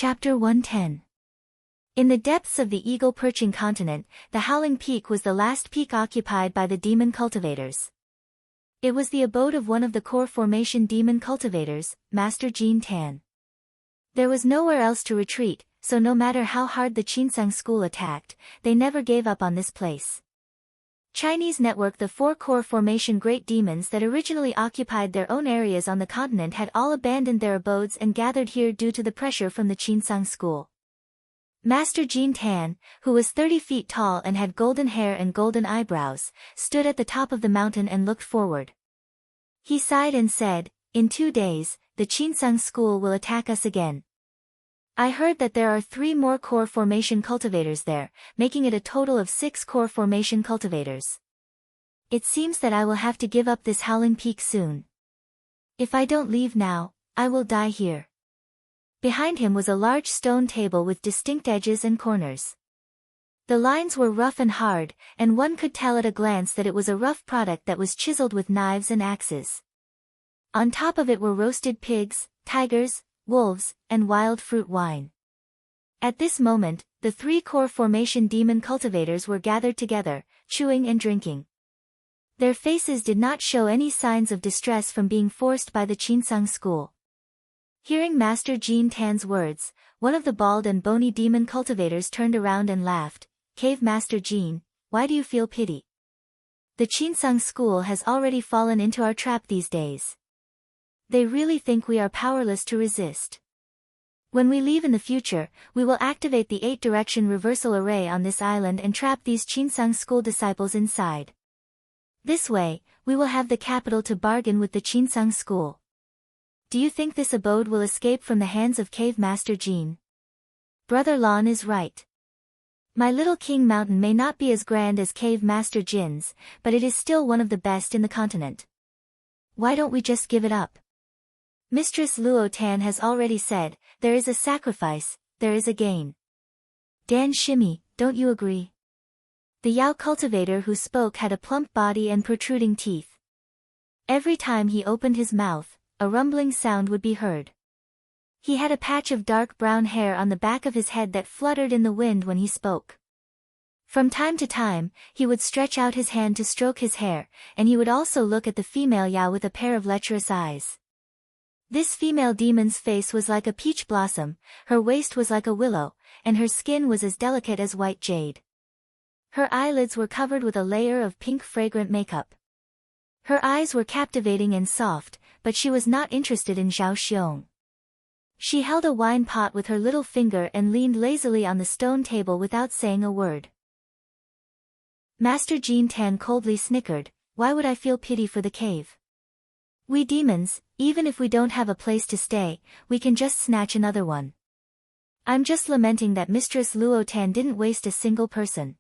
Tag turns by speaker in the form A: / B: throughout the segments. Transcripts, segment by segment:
A: Chapter 110. In the depths of the eagle-perching continent, the Howling Peak was the last peak occupied by the demon cultivators. It was the abode of one of the core formation demon cultivators, Master Jean Tan. There was nowhere else to retreat, so no matter how hard the Qinsang school attacked, they never gave up on this place. Chinese network. The four core formation great demons that originally occupied their own areas on the continent had all abandoned their abodes and gathered here due to the pressure from the Qinsang school. Master Jean Tan, who was 30 feet tall and had golden hair and golden eyebrows, stood at the top of the mountain and looked forward. He sighed and said, "In 2 days, the Qinsang school will attack us again. I heard that there are 3 more core formation cultivators there, making it a total of 6 core formation cultivators. It seems that I will have to give up this Howling Peak soon. If I don't leave now, I will die here." Behind him was a large stone table with distinct edges and corners. The lines were rough and hard, and one could tell at a glance that it was a rough product that was chiseled with knives and axes. On top of it were roasted pigs, tigers, wolves, and wild fruit wine. At this moment, the 3 core formation demon cultivators were gathered together, chewing and drinking. Their faces did not show any signs of distress from being forced by the Qinsang school. Hearing Master Jean Tan's words, one of the bald and bony demon cultivators turned around and laughed. "Cave Master Jean, why do you feel pity? The Qinsang school has already fallen into our trap these days. They really think we are powerless to resist. When we leave in the future, we will activate the 8-direction reversal array on this island and trap these Qinsang school disciples inside. This way, we will have the capital to bargain with the Qinsang school. Do you think this abode will escape from the hands of Cave Master Jean? Brother Lon is right. My little King Mountain may not be as grand as Cave Master Jin's, but it is still one of the best in the continent. Why don't we just give it up? Mistress Luo Tan has already said, there is a sacrifice, there is a gain. Dan Shimmy, don't you agree?" The Yao cultivator who spoke had a plump body and protruding teeth. Every time he opened his mouth, a rumbling sound would be heard. He had a patch of dark brown hair on the back of his head that fluttered in the wind when he spoke. From time to time, he would stretch out his hand to stroke his hair, and he would also look at the female Yao with a pair of lecherous eyes. This female demon's face was like a peach blossom, her waist was like a willow, and her skin was as delicate as white jade. Her eyelids were covered with a layer of pink fragrant makeup. Her eyes were captivating and soft, but she was not interested in Zhao Xiong. She held a wine pot with her little finger and leaned lazily on the stone table without saying a word. Master Jean Tan coldly snickered, "Why would I feel pity for the cave? We demons, even if we don't have a place to stay, we can just snatch another one. I'm just lamenting that Mistress Luo Tan didn't waste a single person.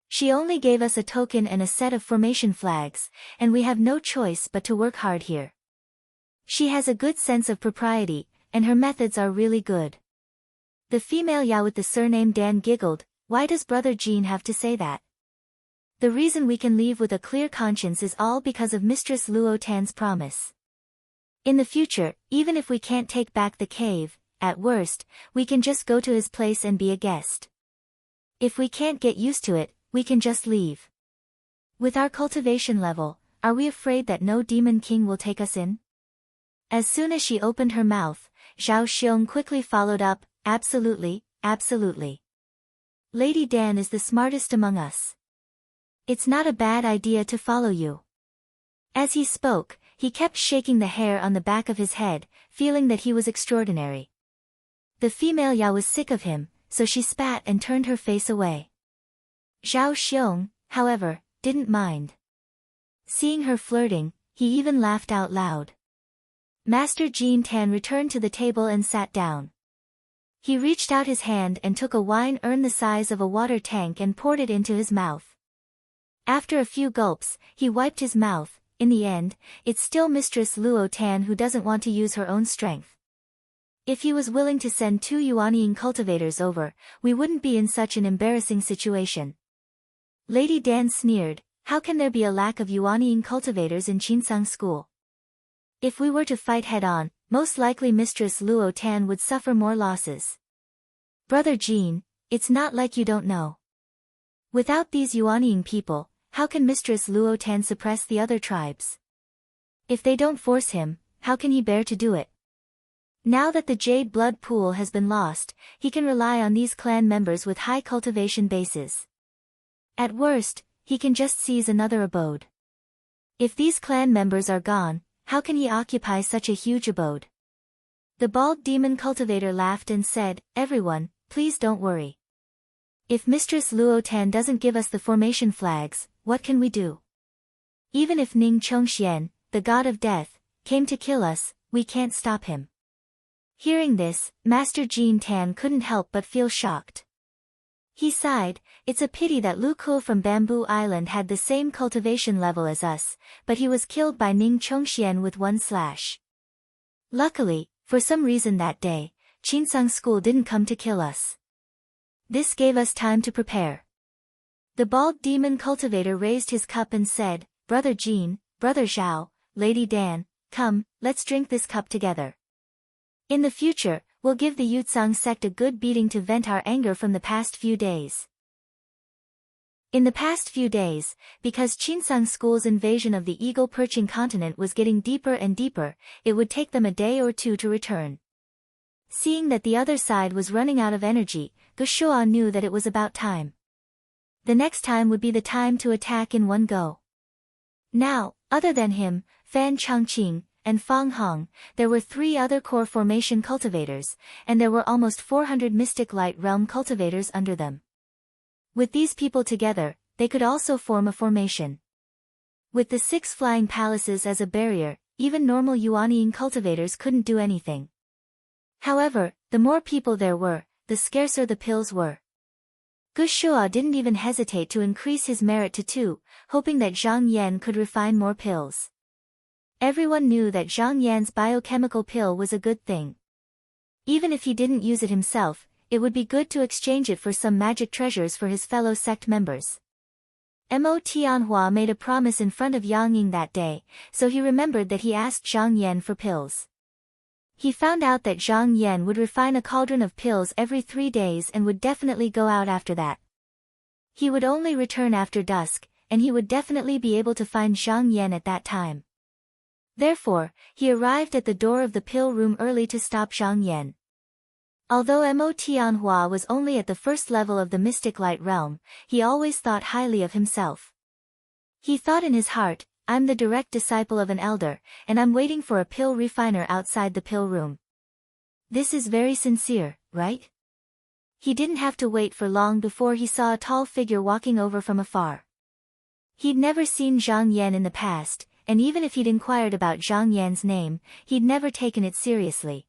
A: She only gave us a token and a set of formation flags, and we have no choice but to work hard here. She has a good sense of propriety, and her methods are really good." The female Yao with the surname Dan giggled, "Why does Brother Jean have to say that? The reason we can leave with a clear conscience is all because of Mistress Luo Tan's promise. In the future, even if we can't take back the cave, at worst, we can just go to his place and be a guest. If we can't get used to it, we can just leave. With our cultivation level, are we afraid that no demon king will take us in?" As soon as she opened her mouth, Zhao Xiong quickly followed up, "Absolutely, absolutely. Lady Dan is the smartest among us. It's not a bad idea to follow you." As he spoke, he kept shaking the hair on the back of his head, feeling that he was extraordinary. The female Yao was sick of him, so she spat and turned her face away. Zhao Xiong, however, didn't mind. Seeing her flirting, he even laughed out loud. Master Jean Tan returned to the table and sat down. He reached out his hand and took a wine urn the size of a water tank and poured it into his mouth. After a few gulps, he wiped his mouth. In the end, it's still Mistress Luo Tan who doesn't want to use her own strength. If he was willing to send 2 Yuanying cultivators over, we wouldn't be in such an embarrassing situation. Lady Dan sneered, "How can there be a lack of Yuanying cultivators in Qinsang school? If we were to fight head-on, most likely Mistress Luo Tan would suffer more losses. Brother Jean, it's not like you don't know. Without these Yuanying people, how can Mistress Luo Tan suppress the other tribes? If they don't force him, how can he bear to do it? Now that the Jade Blood Pool has been lost, he can rely on these clan members with high cultivation bases. At worst, he can just seize another abode. If these clan members are gone, how can he occupy such a huge abode? The bald demon cultivator laughed and said, "Everyone, please don't worry. If Mistress Luo Tan doesn't give us the formation flags, what can we do? Even if Ning Chongxian, the god of death, came to kill us, we can't stop him." Hearing this, Master Jean Tan couldn't help but feel shocked. He sighed, "It's a pity that Lu Kuo from Bamboo Island had the same cultivation level as us, but he was killed by Ning Chongxian with one slash. Luckily, for some reason that day, Qinsang School didn't come to kill us. This gave us time to prepare." The bald demon cultivator raised his cup and said, "Brother Jean, Brother Zhao, Lady Dan, come, let's drink this cup together. In the future, we'll give the Yutsang sect a good beating to vent our anger from the past few days." In the past few days, because Qinsang School's invasion of the eagle-perching continent was getting deeper and deeper, it would take them a day or two to return. Seeing that the other side was running out of energy, Gushua knew that it was about time. The next time would be the time to attack in one go. Now, other than him, Fan Changqing, and Fang Hong, there were 3 other core formation cultivators, and there were almost 400 Mystic Light Realm cultivators under them. With these people together, they could also form a formation. With the 6 flying palaces as a barrier, even normal Yuanying cultivators couldn't do anything. However, the more people there were, the scarcer the pills were. Gushua didn't even hesitate to increase his merit to 2, hoping that Zhang Yan could refine more pills. Everyone knew that Zhang Yan's biochemical pill was a good thing. Even if he didn't use it himself, it would be good to exchange it for some magic treasures for his fellow sect members. Mo Tianhua made a promise in front of Yang Ying that day, so he remembered that he asked Zhang Yan for pills. He found out that Zhang Yan would refine a cauldron of pills every 3 days and would definitely go out after that. He would only return after dusk, and he would definitely be able to find Zhang Yan at that time. Therefore, he arrived at the door of the pill room early to stop Zhang Yan. Although Mo Tianhua was only at the first level of the Mystic Light Realm, he always thought highly of himself. He thought in his heart, "I'm the direct disciple of an elder, and I'm waiting for a pill refiner outside the pill room. This is very sincere, right?" He didn't have to wait for long before he saw a tall figure walking over from afar. He'd never seen Zhang Yan in the past, and even if he'd inquired about Zhang Yan's name, he'd never taken it seriously.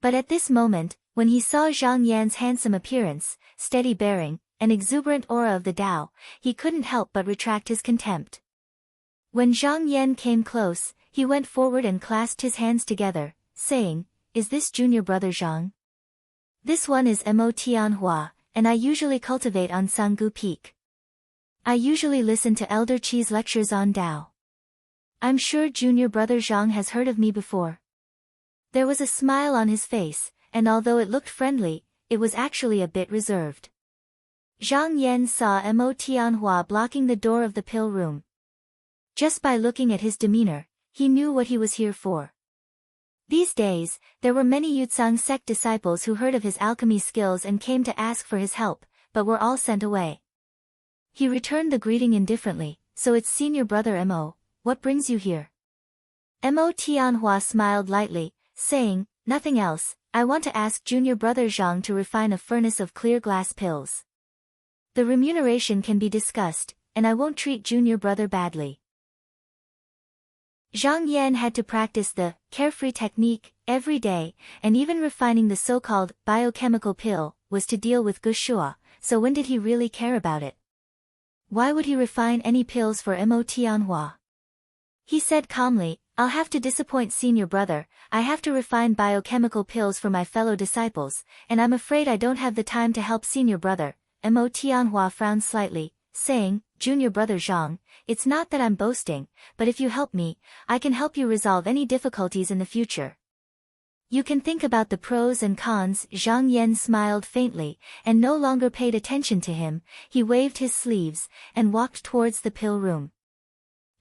A: But at this moment, when he saw Zhang Yan's handsome appearance, steady bearing, and exuberant aura of the Tao, he couldn't help but retract his contempt. When Zhang Yan came close, he went forward and clasped his hands together, saying, "Is this junior brother Zhang? This one is Mo Tianhua, and I usually cultivate on Sanggu Peak. I usually listen to Elder Qi's lectures on Tao. I'm sure junior brother Zhang has heard of me before." There was a smile on his face, and although it looked friendly, it was actually a bit reserved. Zhang Yan saw Mo Tianhua blocking the door of the pill room. Just by looking at his demeanor, he knew what he was here for. These days, there were many Yutsang sect disciples who heard of his alchemy skills and came to ask for his help, but were all sent away. He returned the greeting indifferently, "So it's senior brother Mo, what brings you here?" Mo Tianhua smiled lightly, saying, "Nothing else, I want to ask junior brother Zhang to refine a furnace of clear glass pills. The remuneration can be discussed, and I won't treat junior brother badly." Zhang Yan had to practice the carefree technique every day, and even refining the so-called biochemical pill was to deal with Gushua, so when did he really care about it? Why would he refine any pills for Mo Tianhua? He said calmly, "I'll have to disappoint senior brother, I have to refine biochemical pills for my fellow disciples, and I'm afraid I don't have the time to help senior brother." Mo Tianhua frowned slightly, saying, "Junior brother Zhang, it's not that I'm boasting, but if you help me, I can help you resolve any difficulties in the future. You can think about the pros and cons. Zhang Yan smiled faintly, and no longer paid attention to him. He waved his sleeves, and walked towards the pill room.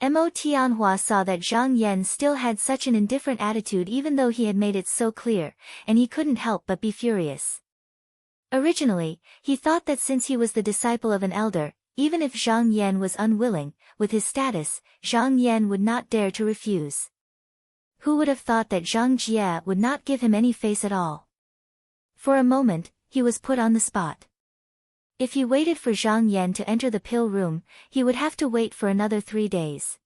A: Mo Tianhua saw that Zhang Yan still had such an indifferent attitude even though he had made it so clear, and he couldn't help but be furious. Originally, he thought that since he was the disciple of an elder, even if Zhang Yan was unwilling, with his status, Zhang Yan would not dare to refuse. Who would have thought that Zhang Jie would not give him any face at all? For a moment, he was put on the spot. If he waited for Zhang Yan to enter the pill room, he would have to wait for another 3 days.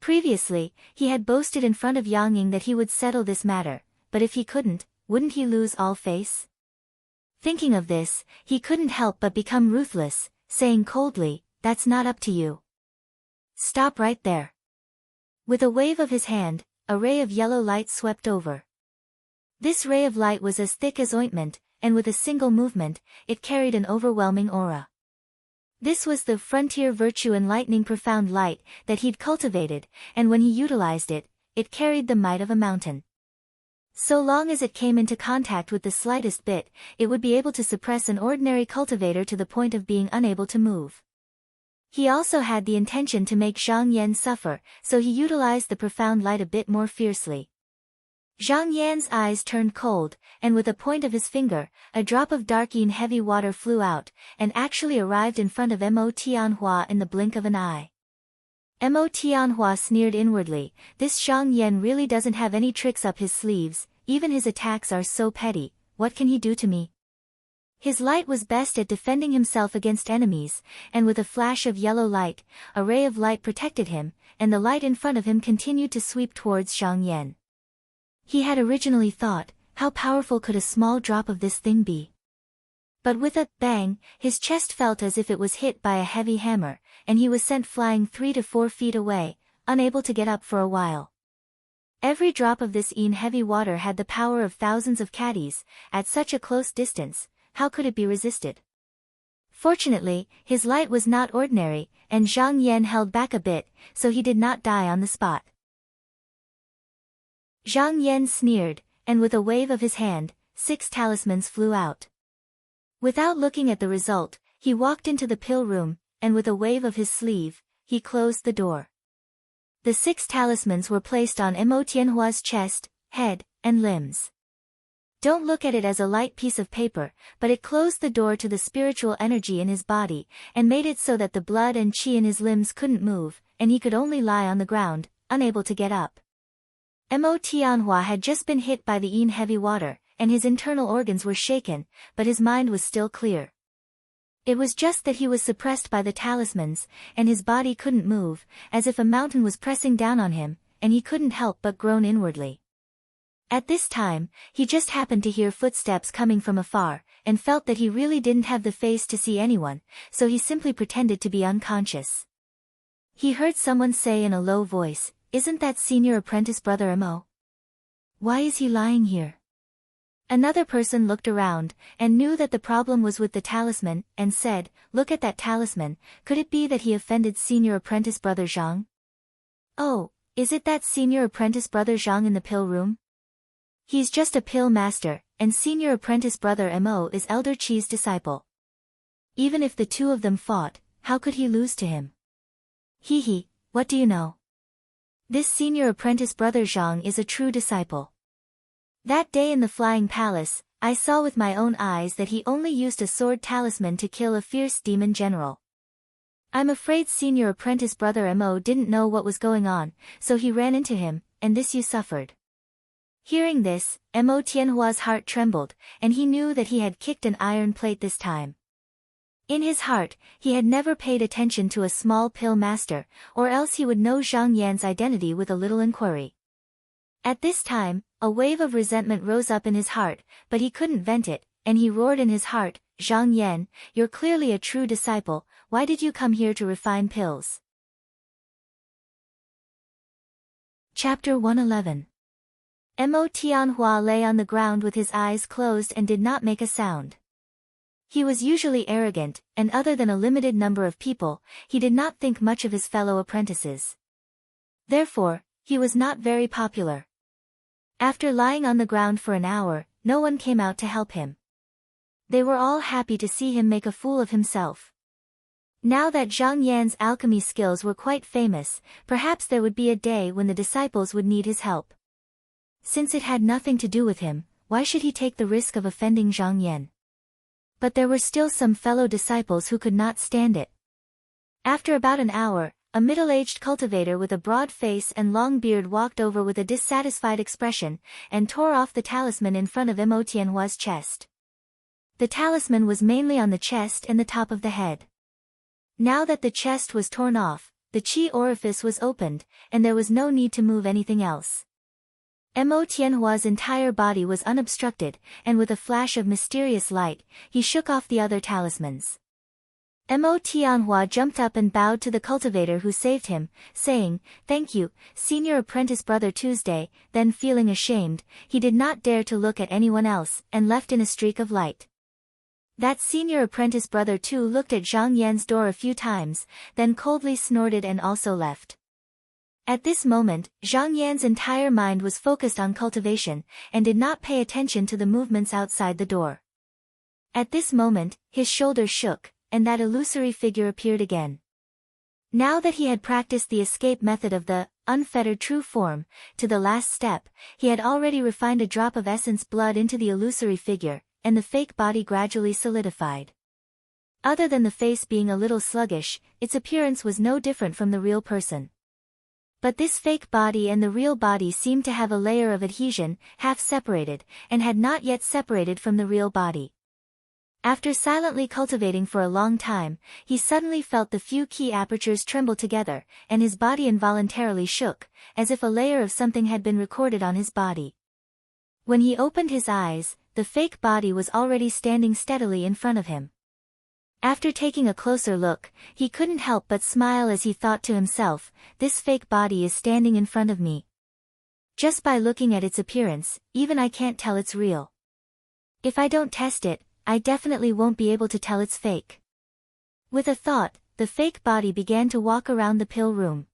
A: Previously, he had boasted in front of Yang Ying that he would settle this matter, but if he couldn't, wouldn't he lose all face? Thinking of this, he couldn't help but become ruthless, saying coldly, "That's not up to you. Stop right there." With a wave of his hand, a ray of yellow light swept over. This ray of light was as thick as ointment, and with a single movement, it carried an overwhelming aura. This was the frontier virtue enlightening profound light that he'd cultivated, and when he utilized it, it carried the might of a mountain. So long as it came into contact with the slightest bit, it would be able to suppress an ordinary cultivator to the point of being unable to move. He also had the intention to make Zhang Yan suffer, so he utilized the profound light a bit more fiercely. Zhang Yan's eyes turned cold, and with a point of his finger, a drop of dark-green heavy water flew out, and actually arrived in front of Mo Tianhua in the blink of an eye. Mo Tianhua sneered inwardly, "This Zhang Yan really doesn't have any tricks up his sleeves, even his attacks are so petty, what can he do to me?" His light was best at defending himself against enemies, and with a flash of yellow light, a ray of light protected him, and the light in front of him continued to sweep towards Zhang Yan. He had originally thought, how powerful could a small drop of this thing be? But with a bang, his chest felt as if it was hit by a heavy hammer, and he was sent flying 3 to 4 feet away, unable to get up for a while. Every drop of this heavy water had the power of thousands of caddies. At such a close distance, how could it be resisted? Fortunately, his light was not ordinary, and Zhang Yan held back a bit, so he did not die on the spot. Zhang Yan sneered, and with a wave of his hand, 6 talismans flew out. Without looking at the result, he walked into the pill room, and with a wave of his sleeve, he closed the door. The 6 talismans were placed on Mo Tianhua's chest, head, and limbs. Don't look at it as a light piece of paper, but it closed the door to the spiritual energy in his body, and made it so that the blood and qi in his limbs couldn't move, and he could only lie on the ground, unable to get up. Mo Tianhua had just been hit by the heavy water, and his internal organs were shaken, but his mind was still clear. It was just that he was suppressed by the talismans, and his body couldn't move, as if a mountain was pressing down on him, and he couldn't help but groan inwardly. At this time, he just happened to hear footsteps coming from afar, and felt that he really didn't have the face to see anyone, so he simply pretended to be unconscious. He heard someone say in a low voice, "Isn't that senior apprentice brother Mo? Why is he lying here?" Another person looked around, and knew that the problem was with the talisman, and said, "Look at that talisman, could it be that he offended senior apprentice brother Zhang? Oh, is it that senior apprentice brother Zhang in the pill room? He's just a pill master, and senior apprentice brother Mo is Elder Qi's disciple. Even if the two of them fought, how could he lose to him? Hee, what do you know? This senior apprentice brother Zhang is a true disciple. That day in the Flying Palace, I saw with my own eyes that he only used a sword talisman to kill a fierce demon general. I'm afraid senior apprentice brother Mo didn't know what was going on, so he ran into him, and this you suffered." Hearing this, Mo Tianhua's heart trembled, and he knew that he had kicked an iron plate this time. In his heart, he had never paid attention to a small pill master, or else he would know Zhang Yan's identity with a little inquiry. At this time, a wave of resentment rose up in his heart, but he couldn't vent it, and he roared in his heart, "Zhang Yan, you're clearly a true disciple, why did you come here to refine pills?" Chapter 111. Mo Tianhua lay on the ground with his eyes closed and did not make a sound. He was usually arrogant, and other than a limited number of people, he did not think much of his fellow apprentices. Therefore, he was not very popular. After lying on the ground for an hour, no one came out to help him. They were all happy to see him make a fool of himself. Now that Zhang Yan's alchemy skills were quite famous, perhaps there would be a day when the disciples would need his help. Since it had nothing to do with him, why should he take the risk of offending Zhang Yan? But there were still some fellow disciples who could not stand it. After about an hour, a middle-aged cultivator with a broad face and long beard walked over with a dissatisfied expression, and tore off the talisman in front of Mo Tianhua's chest. The talisman was mainly on the chest and the top of the head. Now that the chest was torn off, the qi orifice was opened, and there was no need to move anything else. Mo Tianhua's entire body was unobstructed, and with a flash of mysterious light, he shook off the other talismans. Mo Tianhua jumped up and bowed to the cultivator who saved him, saying, "Thank you, senior apprentice brother Tuesday," then feeling ashamed, he did not dare to look at anyone else, and left in a streak of light. That senior apprentice brother too looked at Zhang Yan's door a few times, then coldly snorted and also left. At this moment, Zhang Yan's entire mind was focused on cultivation, and did not pay attention to the movements outside the door. At this moment, his shoulders shook, and that illusory figure appeared again. Now that he had practiced the escape method of the unfettered true form, to the last step, he had already refined a drop of essence blood into the illusory figure, and the fake body gradually solidified. Other than the face being a little sluggish, its appearance was no different from the real person. But this fake body and the real body seemed to have a layer of adhesion, half separated, and had not yet separated from the real body. After silently cultivating for a long time, he suddenly felt the few key apertures tremble together, and his body involuntarily shook, as if a layer of something had been recorded on his body. When he opened his eyes, the fake body was already standing steadily in front of him. After taking a closer look, he couldn't help but smile as he thought to himself, "This fake body is standing in front of me. Just by looking at its appearance, even I can't tell it's real. If I don't test it, I definitely won't be able to tell it's fake." With a thought, the fake body began to walk around the pill room.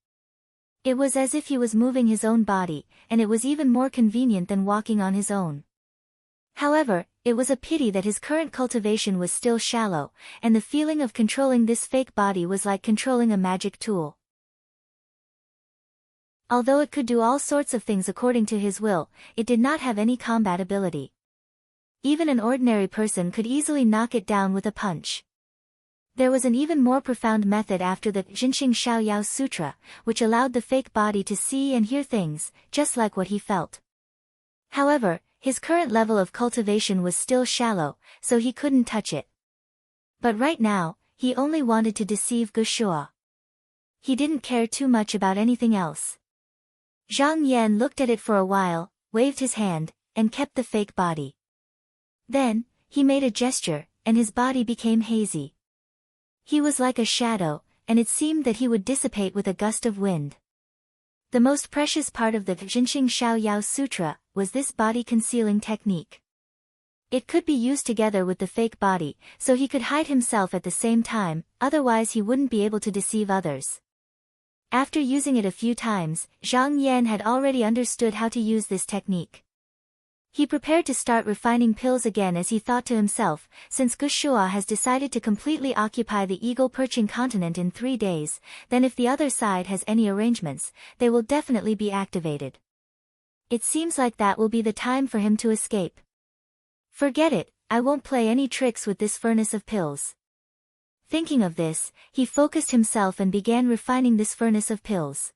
A: It was as if he was moving his own body, and it was even more convenient than walking on his own. However, it was a pity that his current cultivation was still shallow, and the feeling of controlling this fake body was like controlling a magic tool. Although it could do all sorts of things according to his will, it did not have any combat ability. Even an ordinary person could easily knock it down with a punch. There was an even more profound method after the Jinxing Shaoyao Sutra, which allowed the fake body to see and hear things, just like what he felt. However, his current level of cultivation was still shallow, so he couldn't touch it. But right now, he only wanted to deceive Gushua. He didn't care too much about anything else. Zhang Yan looked at it for a while, waved his hand, and kept the fake body. Then, he made a gesture, and his body became hazy. He was like a shadow, and it seemed that he would dissipate with a gust of wind. The most precious part of the Jinxing Shaoyao Sutra was this body-concealing technique. It could be used together with the fake body, so he could hide himself at the same time, otherwise he wouldn't be able to deceive others. After using it a few times, Zhang Yan had already understood how to use this technique. He prepared to start refining pills again as he thought to himself, since Gushua has decided to completely occupy the eagle-perching continent in 3 days, then if the other side has any arrangements, they will definitely be activated. It seems like that will be the time for him to escape. Forget it, I won't play any tricks with this furnace of pills. Thinking of this, he focused himself and began refining this furnace of pills.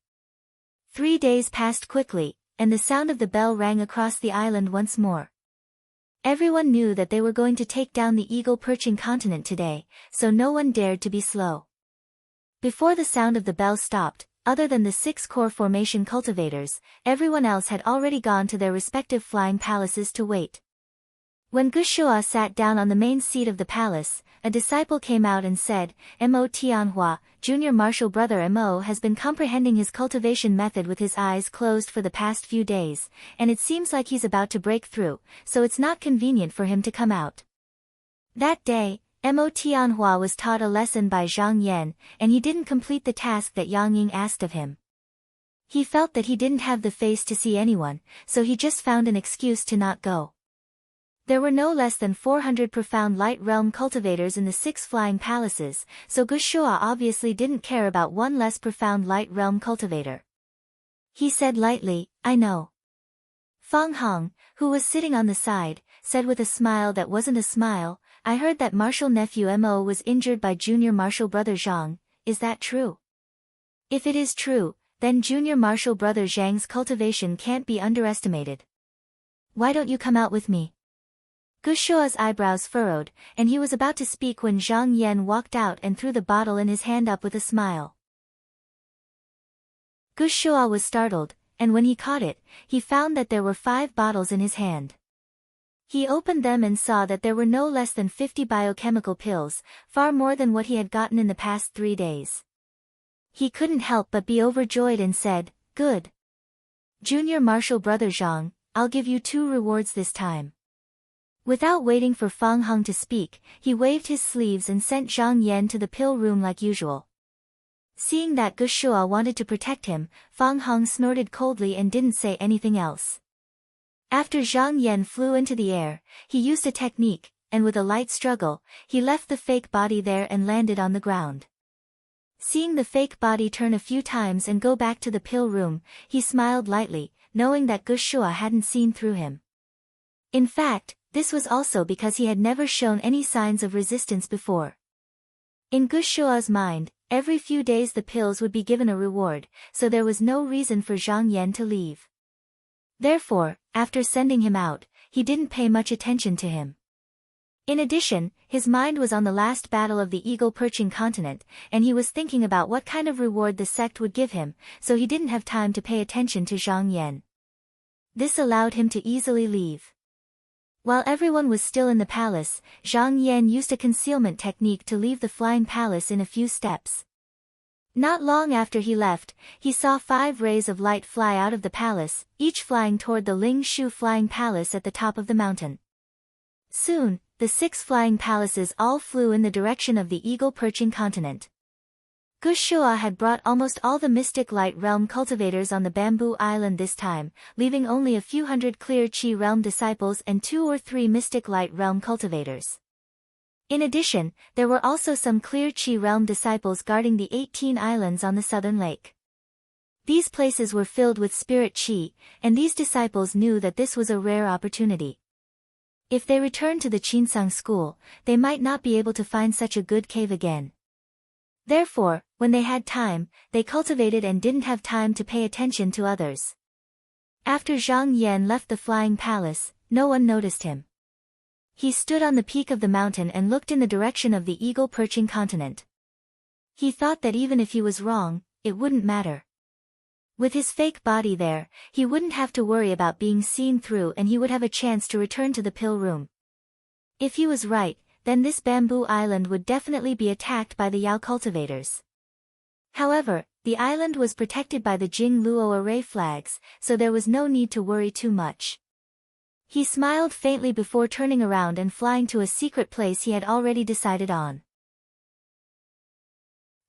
A: 3 days passed quickly, and the sound of the bell rang across the island once more. Everyone knew that they were going to take down the eagle-perching continent today, so no one dared to be slow. Before the sound of the bell stopped, other than the 6 core formation cultivators, everyone else had already gone to their respective flying palaces to wait. When Gushua sat down on the main seat of the palace, a disciple came out and said, "Mo Tianhua, junior martial brother Mo has been comprehending his cultivation method with his eyes closed for the past few days, and it seems like he's about to break through, so it's not convenient for him to come out." That day, Mo Tianhua was taught a lesson by Zhang Yan, and he didn't complete the task that Yang Ying asked of him. He felt that he didn't have the face to see anyone, so he just found an excuse to not go. There were no less than 400 profound light realm cultivators in the 6 flying palaces, so Gushua obviously didn't care about one less profound light realm cultivator. He said lightly, "I know." Fang Hong, who was sitting on the side, said with a smile that wasn't a smile, "I heard that martial nephew Mo was injured by junior martial brother Zhang, is that true? If it is true, then junior martial brother Zhang's cultivation can't be underestimated. Why don't you come out with me?" Gushua's eyebrows furrowed, and he was about to speak when Zhang Yan walked out and threw the bottle in his hand up with a smile. Gushua was startled, and when he caught it, he found that there were 5 bottles in his hand. He opened them and saw that there were no less than 50 biochemical pills, far more than what he had gotten in the past 3 days. He couldn't help but be overjoyed and said, "Good. Junior martial brother Zhang, I'll give you 2 rewards this time." Without waiting for Fang Hong to speak, he waved his sleeves and sent Zhang Yan to the pill room like usual. Seeing that Gushua wanted to protect him, Fang Hong snorted coldly and didn't say anything else. After Zhang Yan flew into the air, he used a technique, and with a light struggle, he left the fake body there and landed on the ground. Seeing the fake body turn a few times and go back to the pill room, he smiled lightly, knowing that Gushua hadn't seen through him. In fact, this was also because he had never shown any signs of resistance before. In Gushua's mind, every few days the pills would be given a reward, so there was no reason for Zhang Yan to leave. Therefore, after sending him out, he didn't pay much attention to him. In addition, his mind was on the last battle of the eagle-perching continent, and he was thinking about what kind of reward the sect would give him, so he didn't have time to pay attention to Zhang Yan. This allowed him to easily leave. While everyone was still in the palace, Zhang Yan used a concealment technique to leave the flying palace in a few steps. Not long after he left, he saw 5 rays of light fly out of the palace, each flying toward the Ling Shu flying palace at the top of the mountain. Soon, the 6 flying palaces all flew in the direction of the eagle-perching continent. Gushua had brought almost all the mystic light realm cultivators on the bamboo island this time, leaving only a few hundred clear chi realm disciples and 2 or 3 mystic light realm cultivators. In addition, there were also some clear chi realm disciples guarding the 18 islands on the southern lake. These places were filled with spirit chi, and these disciples knew that this was a rare opportunity. If they returned to the Qinsang school, they might not be able to find such a good cave again. Therefore, when they had time, they cultivated and didn't have time to pay attention to others. After Zhang Yan left the flying palace, no one noticed him. He stood on the peak of the mountain and looked in the direction of the eagle-perching continent. He thought that even if he was wrong, it wouldn't matter. With his fake body there, he wouldn't have to worry about being seen through and he would have a chance to return to the pill room. If he was right, then this bamboo island would definitely be attacked by the Yao cultivators. However, the island was protected by the Jing Luo array flags, so there was no need to worry too much. He smiled faintly before turning around and flying to a secret place he had already decided on.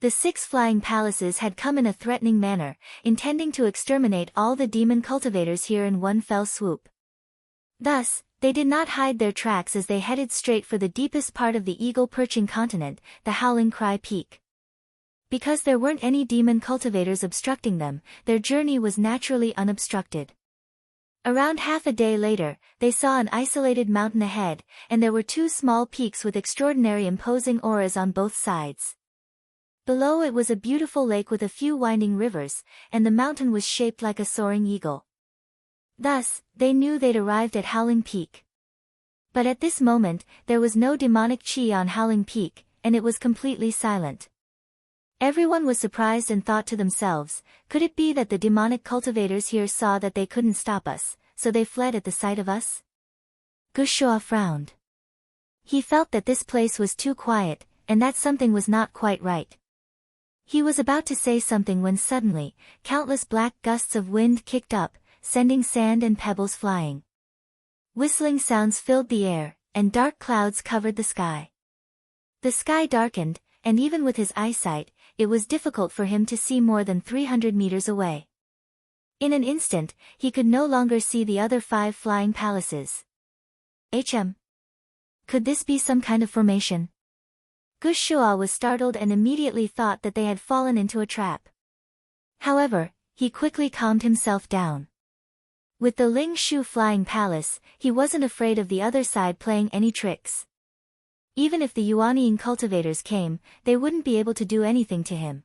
A: The 6 flying palaces had come in a threatening manner, intending to exterminate all the demon cultivators here in one fell swoop. Thus, they did not hide their tracks as they headed straight for the deepest part of the eagle-perching continent, the Howling Cry Peak. Because there weren't any demon cultivators obstructing them, their journey was naturally unobstructed. Around half a day later, they saw an isolated mountain ahead, and there were 2 small peaks with extraordinary imposing auras on both sides. Below it was a beautiful lake with a few winding rivers, and the mountain was shaped like a soaring eagle. Thus, they knew they'd arrived at Howling Peak. But at this moment, there was no demonic chi on Howling Peak, and it was completely silent. Everyone was surprised and thought to themselves, could it be that the demonic cultivators here saw that they couldn't stop us, so they fled at the sight of us? Gushua frowned. He felt that this place was too quiet, and that something was not quite right. He was about to say something when suddenly, countless black gusts of wind kicked up, sending sand and pebbles flying. Whistling sounds filled the air, and dark clouds covered the sky. The sky darkened, and even with his eyesight, it was difficult for him to see more than 300 meters away. In an instant, he could no longer see the other 5 flying palaces. Could this be some kind of formation? Gushua was startled and immediately thought that they had fallen into a trap. However, he quickly calmed himself down. With the Ling Shu flying palace, he wasn't afraid of the other side playing any tricks. Even if the Yuanying cultivators came, they wouldn't be able to do anything to him.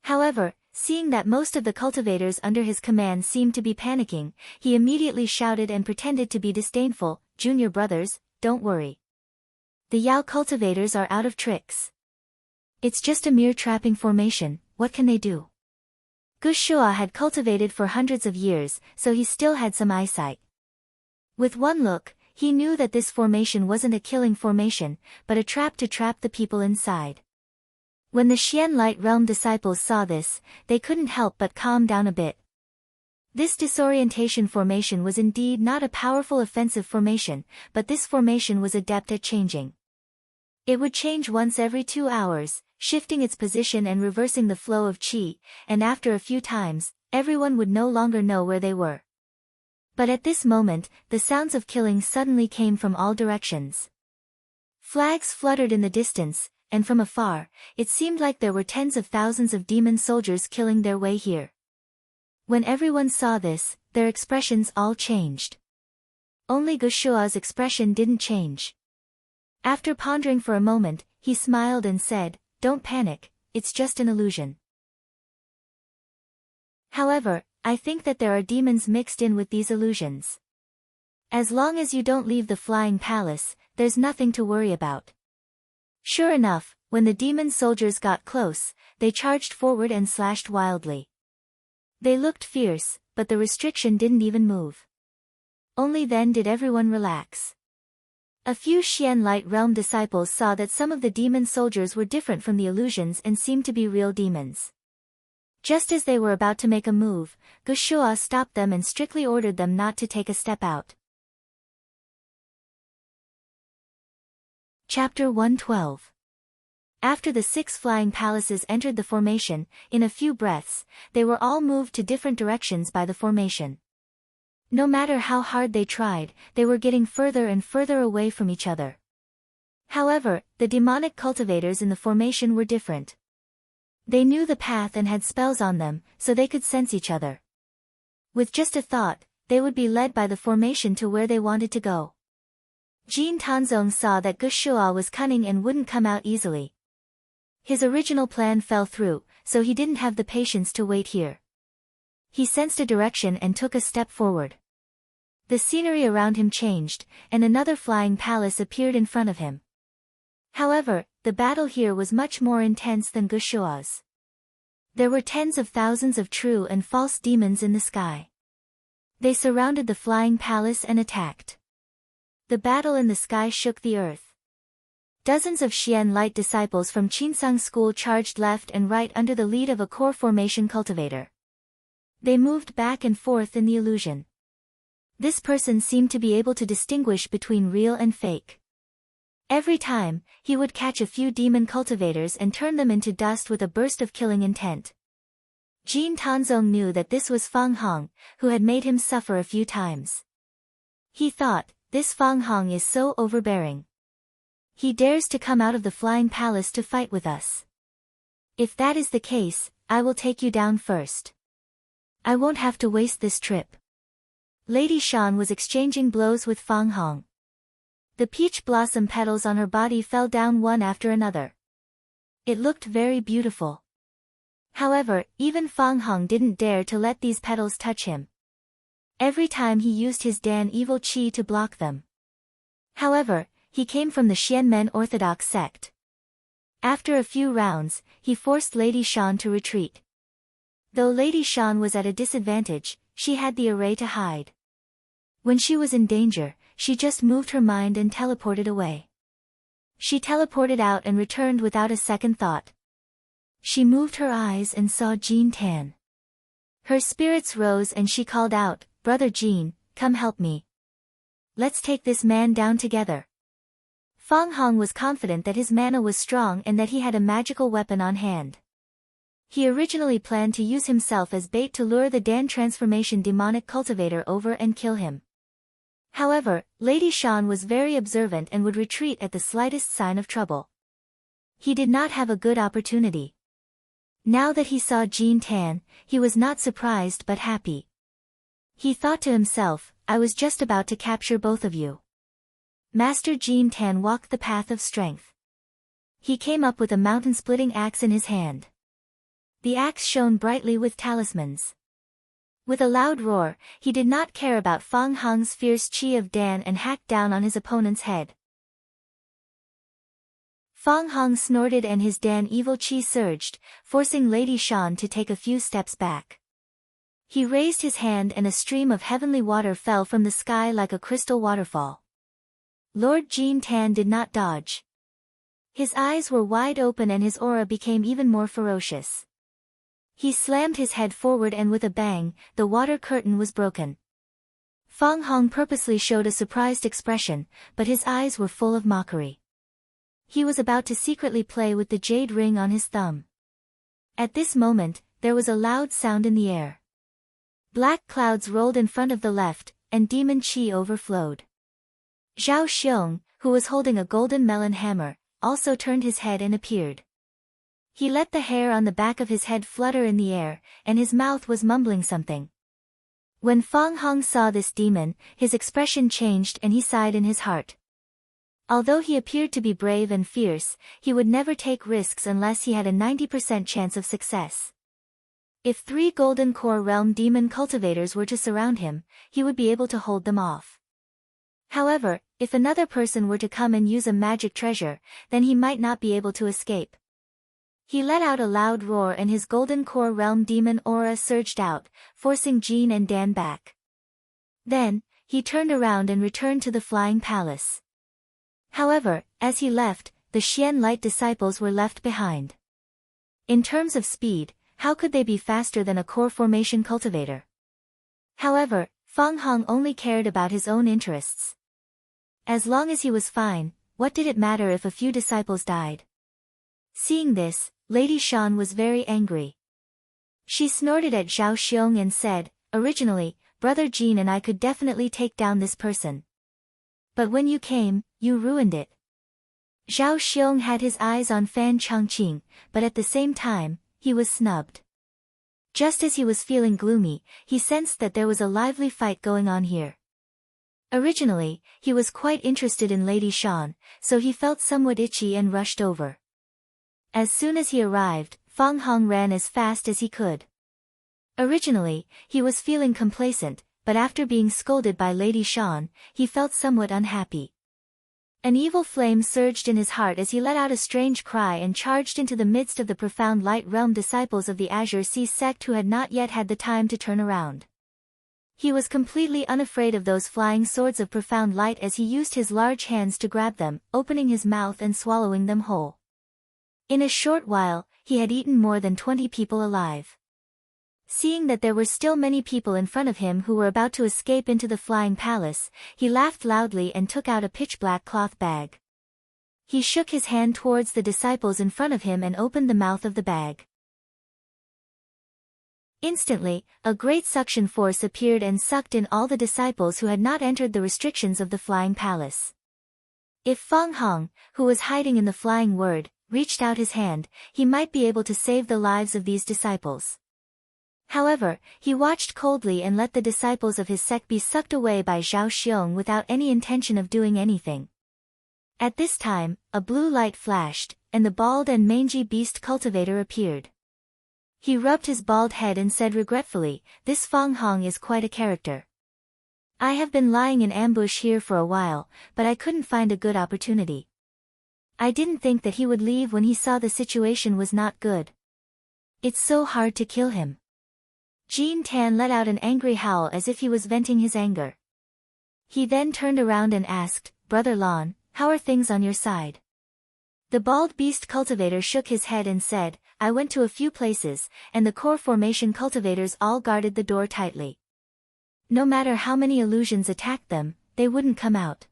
A: However, seeing that most of the cultivators under his command seemed to be panicking, he immediately shouted and pretended to be disdainful, "Junior brothers, don't worry. The Yao cultivators are out of tricks. It's just a mere trapping formation, what can they do?" Gushua had cultivated for hundreds of years, so he still had some eyesight. With one look, he knew that this formation wasn't a killing formation, but a trap to trap the people inside. When the Xian Light Realm disciples saw this, they couldn't help but calm down a bit. This disorientation formation was indeed not a powerful offensive formation, but this formation was adept at changing. It would change once every 2 hours, shifting its position and reversing the flow of qi, and after a few times, everyone would no longer know where they were. But at this moment, the sounds of killing suddenly came from all directions. Flags fluttered in the distance, and from afar, it seemed like there were tens of thousands of demon soldiers killing their way here. When everyone saw this, their expressions all changed. Only Gushua's expression didn't change. After pondering for a moment, he smiled and said, "Don't panic, it's just an illusion." However, I think that there are demons mixed in with these illusions. As long as you don't leave the flying palace, there's nothing to worry about. Sure enough, when the demon soldiers got close, they charged forward and slashed wildly. They looked fierce, but the restriction didn't even move. Only then did everyone relax. A few Xian Light Realm disciples saw that some of the demon soldiers were different from the illusions and seemed to be real demons. Just as they were about to make a move, Gushua stopped them and strictly ordered them not to take a step out. Chapter 112. After the 6 flying palaces entered the formation, in a few breaths, they were all moved to different directions by the formation. No matter how hard they tried, they were getting further and further away from each other. However, the demonic cultivators in the formation were different. They knew the path and had spells on them, so they could sense each other. With just a thought, they would be led by the formation to where they wanted to go. Jin Tanzong saw that Gushua was cunning and wouldn't come out easily. His original plan fell through, so he didn't have the patience to wait here. He sensed a direction and took a step forward. The scenery around him changed, and another flying palace appeared in front of him. However, the battle here was much more intense than Gushua's. There were tens of thousands of true and false demons in the sky. They surrounded the flying palace and attacked. The battle in the sky shook the earth. Dozens of Xian Light disciples from Qinsang School charged left and right under the lead of a core formation cultivator. They moved back and forth in the illusion. This person seemed to be able to distinguish between real and fake. Every time, he would catch a few demon cultivators and turn them into dust with a burst of killing intent. Jin Tanzong knew that this was Fang Hong, who had made him suffer a few times. He thought, this Fang Hong is so overbearing. He dares to come out of the flying palace to fight with us. If that is the case, I will take you down first. I won't have to waste this trip. Lady Shan was exchanging blows with Fang Hong. The peach blossom petals on her body fell down one after another. It looked very beautiful. However, even Fang Hong didn't dare to let these petals touch him. Every time he used his Dan evil qi to block them. However, he came from the Xianmen Orthodox sect. After a few rounds, he forced Lady Shan to retreat. Though Lady Shan was at a disadvantage, she had the array to hide. When she was in danger, she just moved her mind and teleported away. She teleported out and returned without a second thought. She moved her eyes and saw Jean Tan. Her spirits rose and she called out, "Brother Jean, come help me. Let's take this man down together." Fang Hong was confident that his mana was strong and that he had a magical weapon on hand. He originally planned to use himself as bait to lure the Dan transformation demonic cultivator over and kill him. However, Lady Shan was very observant and would retreat at the slightest sign of trouble. He did not have a good opportunity. Now that he saw Jean Tan, he was not surprised but happy. He thought to himself, I was just about to capture both of you. Master Jean Tan walked the path of strength. He came up with a mountain-splitting axe in his hand. The axe shone brightly with talismans. With a loud roar, he did not care about Fang Hong's fierce chi of Dan and hacked down on his opponent's head. Fang Hong snorted and his Dan evil chi surged, forcing Lady Shan to take a few steps back. He raised his hand and a stream of heavenly water fell from the sky like a crystal waterfall. Lord Jean Tan did not dodge. His eyes were wide open and his aura became even more ferocious. He slammed his head forward and with a bang, the water curtain was broken. Fang Hong purposely showed a surprised expression, but his eyes were full of mockery. He was about to secretly play with the jade ring on his thumb. At this moment, there was a loud sound in the air. Black clouds rolled in front of the left, and demon chi overflowed. Zhao Xiong, who was holding a golden melon hammer, also turned his head and appeared. He let the hair on the back of his head flutter in the air, and his mouth was mumbling something. When Fang Hong saw this demon, his expression changed and he sighed in his heart. Although he appeared to be brave and fierce, he would never take risks unless he had a 90% chance of success. If 3 Golden Core Realm demon cultivators were to surround him, he would be able to hold them off. However, if another person were to come and use a magic treasure, then he might not be able to escape. He let out a loud roar and his Golden Core Realm demon aura surged out, forcing Jean and Dan back. Then, he turned around and returned to the Flying Palace. However, as he left, the Xian Light disciples were left behind. In terms of speed, how could they be faster than a core formation cultivator? However, Fang Hong only cared about his own interests. As long as he was fine, what did it matter if a few disciples died? Seeing this, Lady Shan was very angry. She snorted at Zhao Xiong and said, originally, Brother Jean and I could definitely take down this person. But when you came, you ruined it. Zhao Xiong had his eyes on Fan Chongqing, but at the same time, he was snubbed. Just as he was feeling gloomy, he sensed that there was a lively fight going on here. Originally, he was quite interested in Lady Shan, so he felt somewhat itchy and rushed over. As soon as he arrived, Fang Hong ran as fast as he could. Originally, he was feeling complacent, but after being scolded by Lady Shan, he felt somewhat unhappy. An evil flame surged in his heart as he let out a strange cry and charged into the midst of the profound light realm disciples of the Azure Sea sect who had not yet had the time to turn around. He was completely unafraid of those flying swords of profound light as he used his large hands to grab them, opening his mouth and swallowing them whole. In a short while, he had eaten more than 20 people alive. Seeing that there were still many people in front of him who were about to escape into the Flying Palace, he laughed loudly and took out a pitch-black cloth bag. He shook his hand towards the disciples in front of him and opened the mouth of the bag. Instantly, a great suction force appeared and sucked in all the disciples who had not entered the restrictions of the Flying Palace. If Fang Hong, who was hiding in the Flying Word, reached out his hand, he might be able to save the lives of these disciples. However, he watched coldly and let the disciples of his sect be sucked away by Zhao Xiong without any intention of doing anything. At this time, a blue light flashed, and the bald and mangy beast cultivator appeared. He rubbed his bald head and said regretfully, "This Fang Hong is quite a character. I have been lying in ambush here for a while, but I couldn't find a good opportunity. I didn't think that he would leave when he saw the situation was not good. It's so hard to kill him." Jean Tan let out an angry howl as if he was venting his anger. He then turned around and asked, "Brother Lan, how are things on your side?" The bald beast cultivator shook his head and said, "I went to a few places, and the core formation cultivators all guarded the door tightly. No matter how many illusions attacked them, they wouldn't come out.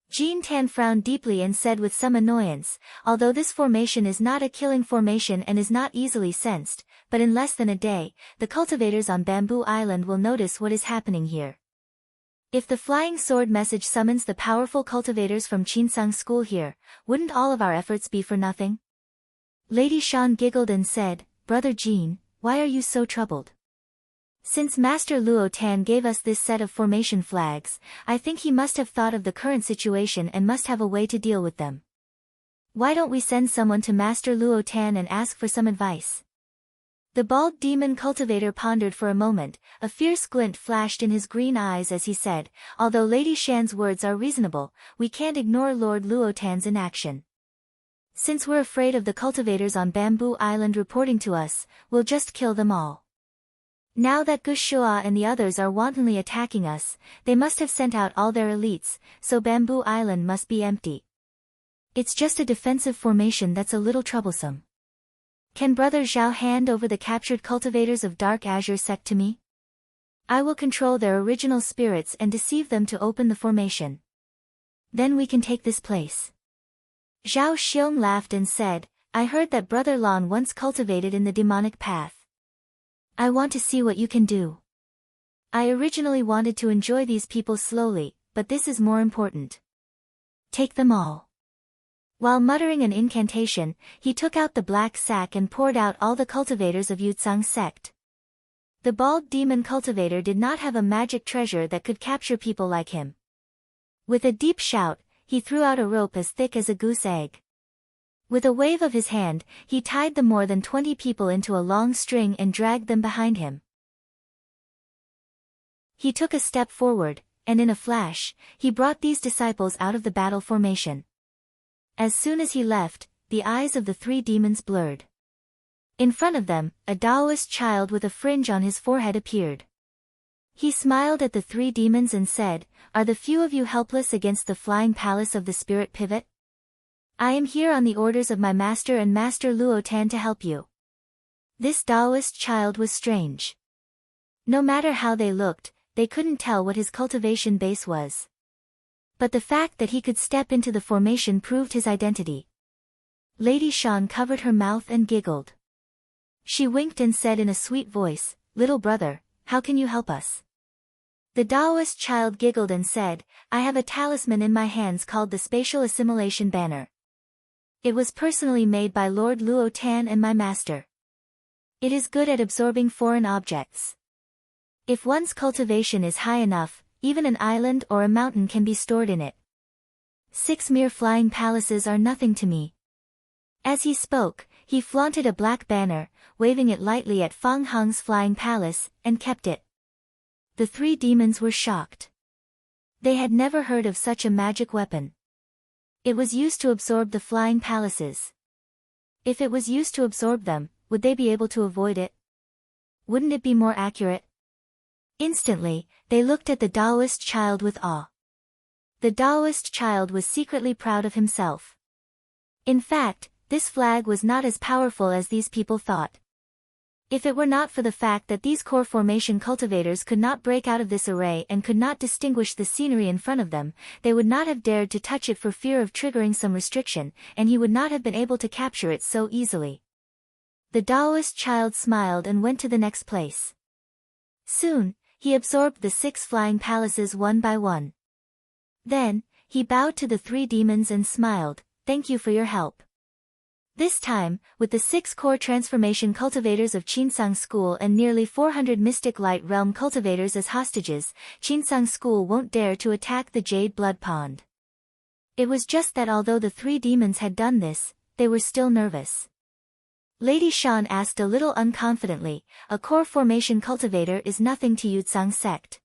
A: Jean Tan frowned deeply and said with some annoyance, although this formation is not a killing formation and is not easily sensed, but in less than a day, the cultivators on Bamboo Island will notice what is happening here. If the flying sword message summons the powerful cultivators from Chinsang School here, wouldn't all of our efforts be for nothing? Lady Shan giggled and said, Brother Jean, why are you so troubled? Since Master Luo Tan gave us this set of formation flags, I think he must have thought of the current situation and must have a way to deal with them. Why don't we send someone to Master Luo Tan and ask for some advice? The bald demon cultivator pondered for a moment, a fierce glint flashed in his green eyes as he said, although Lady Shan's words are reasonable, we can't ignore Lord Luo Tan's inaction. Since we're afraid of the cultivators on Bamboo Island reporting to us, we'll just kill them all. Now that Gushua and the others are wantonly attacking us, they must have sent out all their elites, so Bamboo Island must be empty. It's just a defensive formation that's a little troublesome. Can Brother Zhao hand over the captured cultivators of Dark Azure Sect to me? I will control their original spirits and deceive them to open the formation. Then we can take this place. Zhao Xiong laughed and said, I heard that Brother Lan once cultivated in the demonic path. I want to see what you can do. I originally wanted to enjoy these people slowly, but this is more important. Take them all. While muttering an incantation, he took out the black sack and poured out all the cultivators of Yutsang sect. The bald demon cultivator did not have a magic treasure that could capture people like him. With a deep shout, he threw out a rope as thick as a goose egg. With a wave of his hand, he tied the more than 20 people into a long string and dragged them behind him. He took a step forward, and in a flash, he brought these disciples out of the battle formation. As soon as he left, the eyes of the three demons blurred. In front of them, a Taoist child with a fringe on his forehead appeared. He smiled at the three demons and said, Are the few of you helpless against the flying palace of the spirit pivot? I am here on the orders of my master and Master Luo Tan to help you. This Taoist child was strange. No matter how they looked, they couldn't tell what his cultivation base was. But the fact that he could step into the formation proved his identity. Lady Shan covered her mouth and giggled. She winked and said in a sweet voice, Little brother, how can you help us? The Taoist child giggled and said, I have a talisman in my hands called the Spatial Assimilation Banner. It was personally made by Lord Luo Tan and my master. It is good at absorbing foreign objects. If one's cultivation is high enough, even an island or a mountain can be stored in it. 6 mere flying palaces are nothing to me. As he spoke, he flaunted a black banner, waving it lightly at Fang Heng's flying palace, and kept it. The three demons were shocked. They had never heard of such a magic weapon. It was used to absorb the flying palaces. If it was used to absorb them, would they be able to avoid it? Wouldn't it be more accurate? Instantly, they looked at the Taoist child with awe. The Taoist child was secretly proud of himself. In fact, this flag was not as powerful as these people thought. If it were not for the fact that these core formation cultivators could not break out of this array and could not distinguish the scenery in front of them, they would not have dared to touch it for fear of triggering some restriction, and he would not have been able to capture it so easily. The Taoist child smiled and went to the next place. Soon, he absorbed the 6 flying palaces one by one. Then, he bowed to the three demons and smiled, Thank you for your help. This time, with the 6 core transformation cultivators of Chinsang School and nearly 400 Mystic Light Realm cultivators as hostages, Chinsang School won't dare to attack the Jade Blood Pond. It was just that although the three demons had done this, they were still nervous. Lady Shan asked a little unconfidently, a core formation cultivator is nothing to Yutsang sect.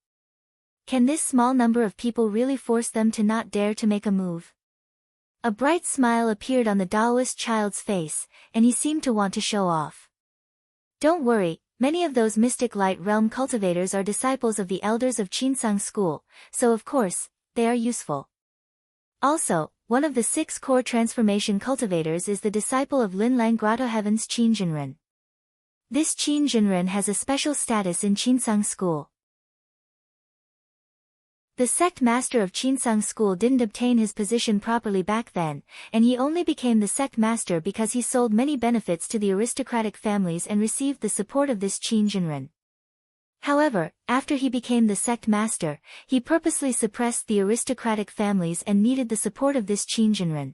A: Can this small number of people really force them to not dare to make a move? A bright smile appeared on the Taoist child's face, and he seemed to want to show off. Don't worry, many of those Mystic Light Realm cultivators are disciples of the elders of Chinsang School, so of course, they are useful. Also, one of the 6 core transformation cultivators is the disciple of Linlang Grotto Heaven's Qin Jinren. This Qin Jinren has a special status in Chinsang School. The sect master of Chinsang school didn't obtain his position properly back then, and he only became the sect master because he sold many benefits to the aristocratic families and received the support of this Qin Jinren. However, after he became the sect master, he purposely suppressed the aristocratic families and needed the support of this Qin Jinren.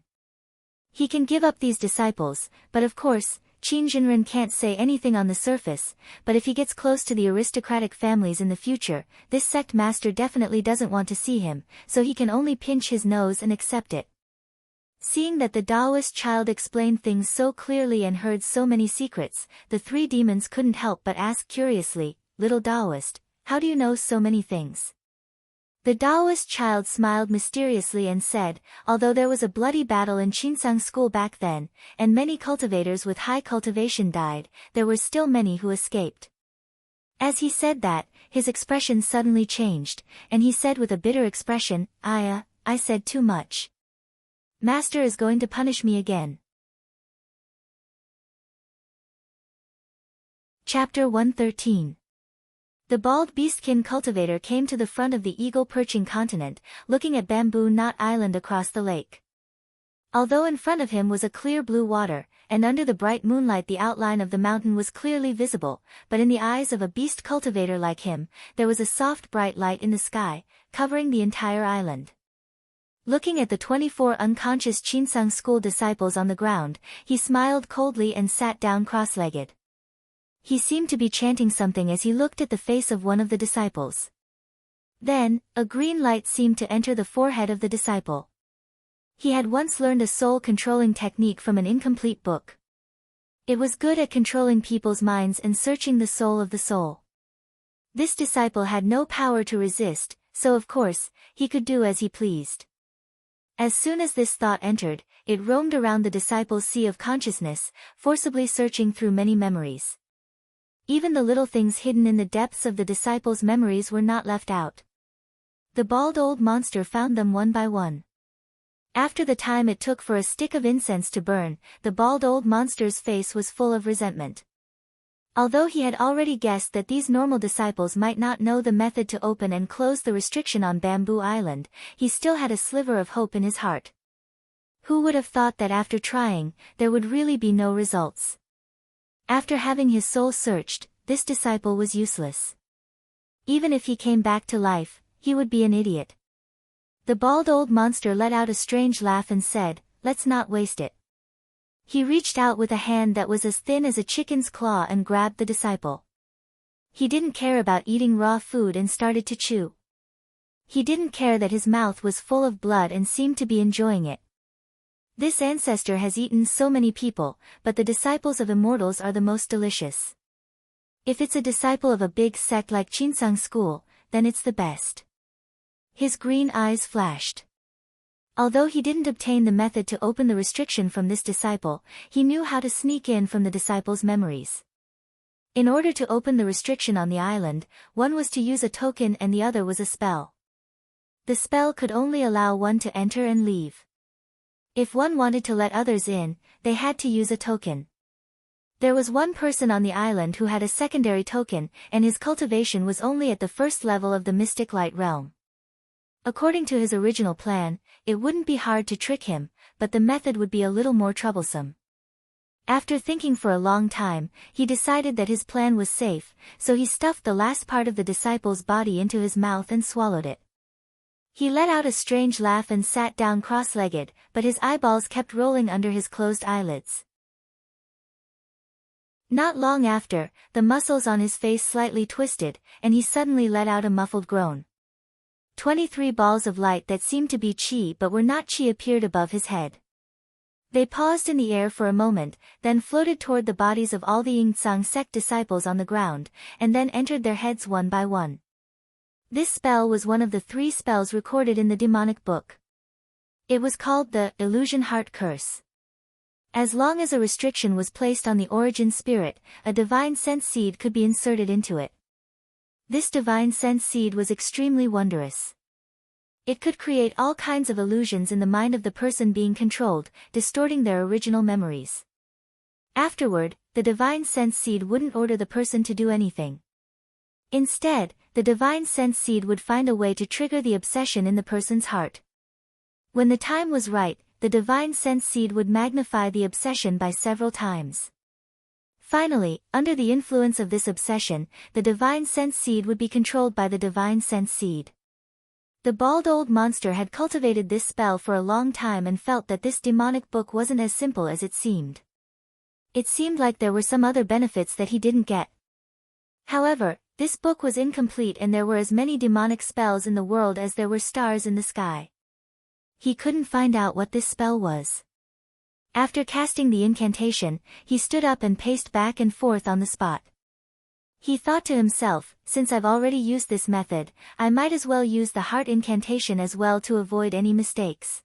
A: He can give up these disciples, but of course, Qin Jinren can't say anything on the surface, but if he gets close to the aristocratic families in the future, this sect master definitely doesn't want to see him, so he can only pinch his nose and accept it. Seeing that the Taoist child explained things so clearly and heard so many secrets, the three demons couldn't help but ask curiously, "Little Taoist, how do you know so many things?" The Taoist child smiled mysteriously and said, although there was a bloody battle in Chinsang school back then, and many cultivators with high cultivation died, there were still many who escaped. As he said that, his expression suddenly changed, and he said with a bitter expression, I said too much. Master is going to punish me again. Chapter 113. The bald beastkin cultivator came to the front of the eagle-perching continent, looking at Bamboo Knot Island across the lake. Although in front of him was a clear blue water, and under the bright moonlight the outline of the mountain was clearly visible, but in the eyes of a beast cultivator like him, there was a soft bright light in the sky, covering the entire island. Looking at the 24 unconscious Chinsang school disciples on the ground, he smiled coldly and sat down cross-legged. He seemed to be chanting something as he looked at the face of one of the disciples. Then, a green light seemed to enter the forehead of the disciple. He had once learned a soul-controlling technique from an incomplete book. It was good at controlling people's minds and searching the soul of the soul. This disciple had no power to resist, so of course, he could do as he pleased. As soon as this thought entered, it roamed around the disciple's sea of consciousness, forcibly searching through many memories. Even the little things hidden in the depths of the disciples' memories were not left out. The bald old monster found them one by one. After the time it took for a stick of incense to burn, the bald old monster's face was full of resentment. Although he had already guessed that these normal disciples might not know the method to open and close the restriction on Bamboo Island, he still had a sliver of hope in his heart. Who would have thought that after trying, there would really be no results? After having his soul searched, this disciple was useless. Even if he came back to life, he would be an idiot. The bald old monster let out a strange laugh and said, "Let's not waste it." He reached out with a hand that was as thin as a chicken's claw and grabbed the disciple. He didn't care about eating raw food and started to chew. He didn't care that his mouth was full of blood and seemed to be enjoying it. This ancestor has eaten so many people, but the disciples of immortals are the most delicious. If it's a disciple of a big sect like Chinsang school, then it's the best. His green eyes flashed. Although he didn't obtain the method to open the restriction from this disciple, he knew how to sneak in from the disciple's memories. In order to open the restriction on the island, one was to use a token and the other was a spell. The spell could only allow one to enter and leave. If one wanted to let others in, they had to use a token. There was one person on the island who had a secondary token, and his cultivation was only at the first level of the mystic light realm. According to his original plan, it wouldn't be hard to trick him, but the method would be a little more troublesome. After thinking for a long time, he decided that his plan was safe, so he stuffed the last part of the disciple's body into his mouth and swallowed it. He let out a strange laugh and sat down cross-legged, but his eyeballs kept rolling under his closed eyelids. Not long after, the muscles on his face slightly twisted, and he suddenly let out a muffled groan. 23 balls of light that seemed to be chi but were not chi appeared above his head. They paused in the air for a moment, then floated toward the bodies of all the Yingtsang sect disciples on the ground, and then entered their heads one by one. This spell was one of the 3 spells recorded in the demonic book. It was called the Illusion Heart Curse. As long as a restriction was placed on the origin spirit, a divine sense seed could be inserted into it. This divine sense seed was extremely wondrous. It could create all kinds of illusions in the mind of the person being controlled, distorting their original memories. Afterward, the divine sense seed wouldn't order the person to do anything. Instead, the divine sense seed would find a way to trigger the obsession in the person's heart. When the time was right, the divine sense seed would magnify the obsession by several times. Finally, under the influence of this obsession, the divine sense seed would be controlled by the divine sense seed. The bald old monster had cultivated this spell for a long time and felt that this demonic book wasn't as simple as it seemed. It seemed like there were some other benefits that he didn't get. However, this book was incomplete and there were as many demonic spells in the world as there were stars in the sky. He couldn't find out what this spell was. After casting the incantation, he stood up and paced back and forth on the spot. He thought to himself, since I've already used this method, I might as well use the heart incantation as well to avoid any mistakes.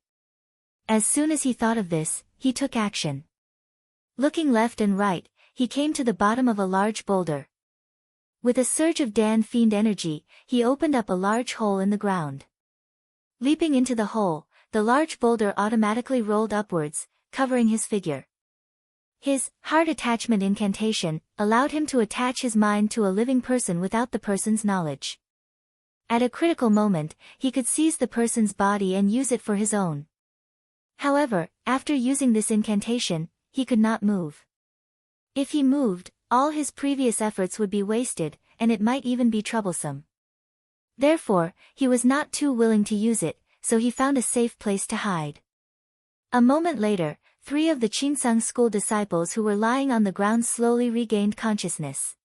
A: As soon as he thought of this, he took action. Looking left and right, he came to the bottom of a large boulder. With a surge of Dan fiend energy, he opened up a large hole in the ground. Leaping into the hole, the large boulder automatically rolled upwards, covering his figure. His heart attachment incantation allowed him to attach his mind to a living person without the person's knowledge. At a critical moment, he could seize the person's body and use it for his own. However, after using this incantation, he could not move. If he moved, all his previous efforts would be wasted, and it might even be troublesome. Therefore, he was not too willing to use it, so he found a safe place to hide. A moment later, 3 of the Chinsung school disciples who were lying on the ground slowly regained consciousness.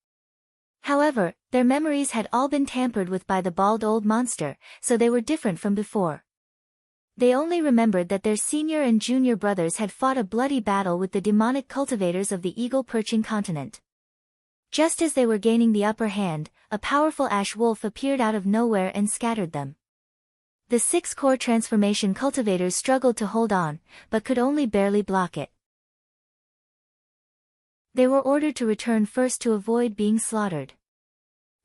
A: However, their memories had all been tampered with by the bald old monster, so they were different from before. They only remembered that their senior and junior brothers had fought a bloody battle with the demonic cultivators of the eagle-perching continent. Just as they were gaining the upper hand, a powerful ash wolf appeared out of nowhere and scattered them. The 6 core transformation cultivators struggled to hold on, but could only barely block it. They were ordered to return first to avoid being slaughtered.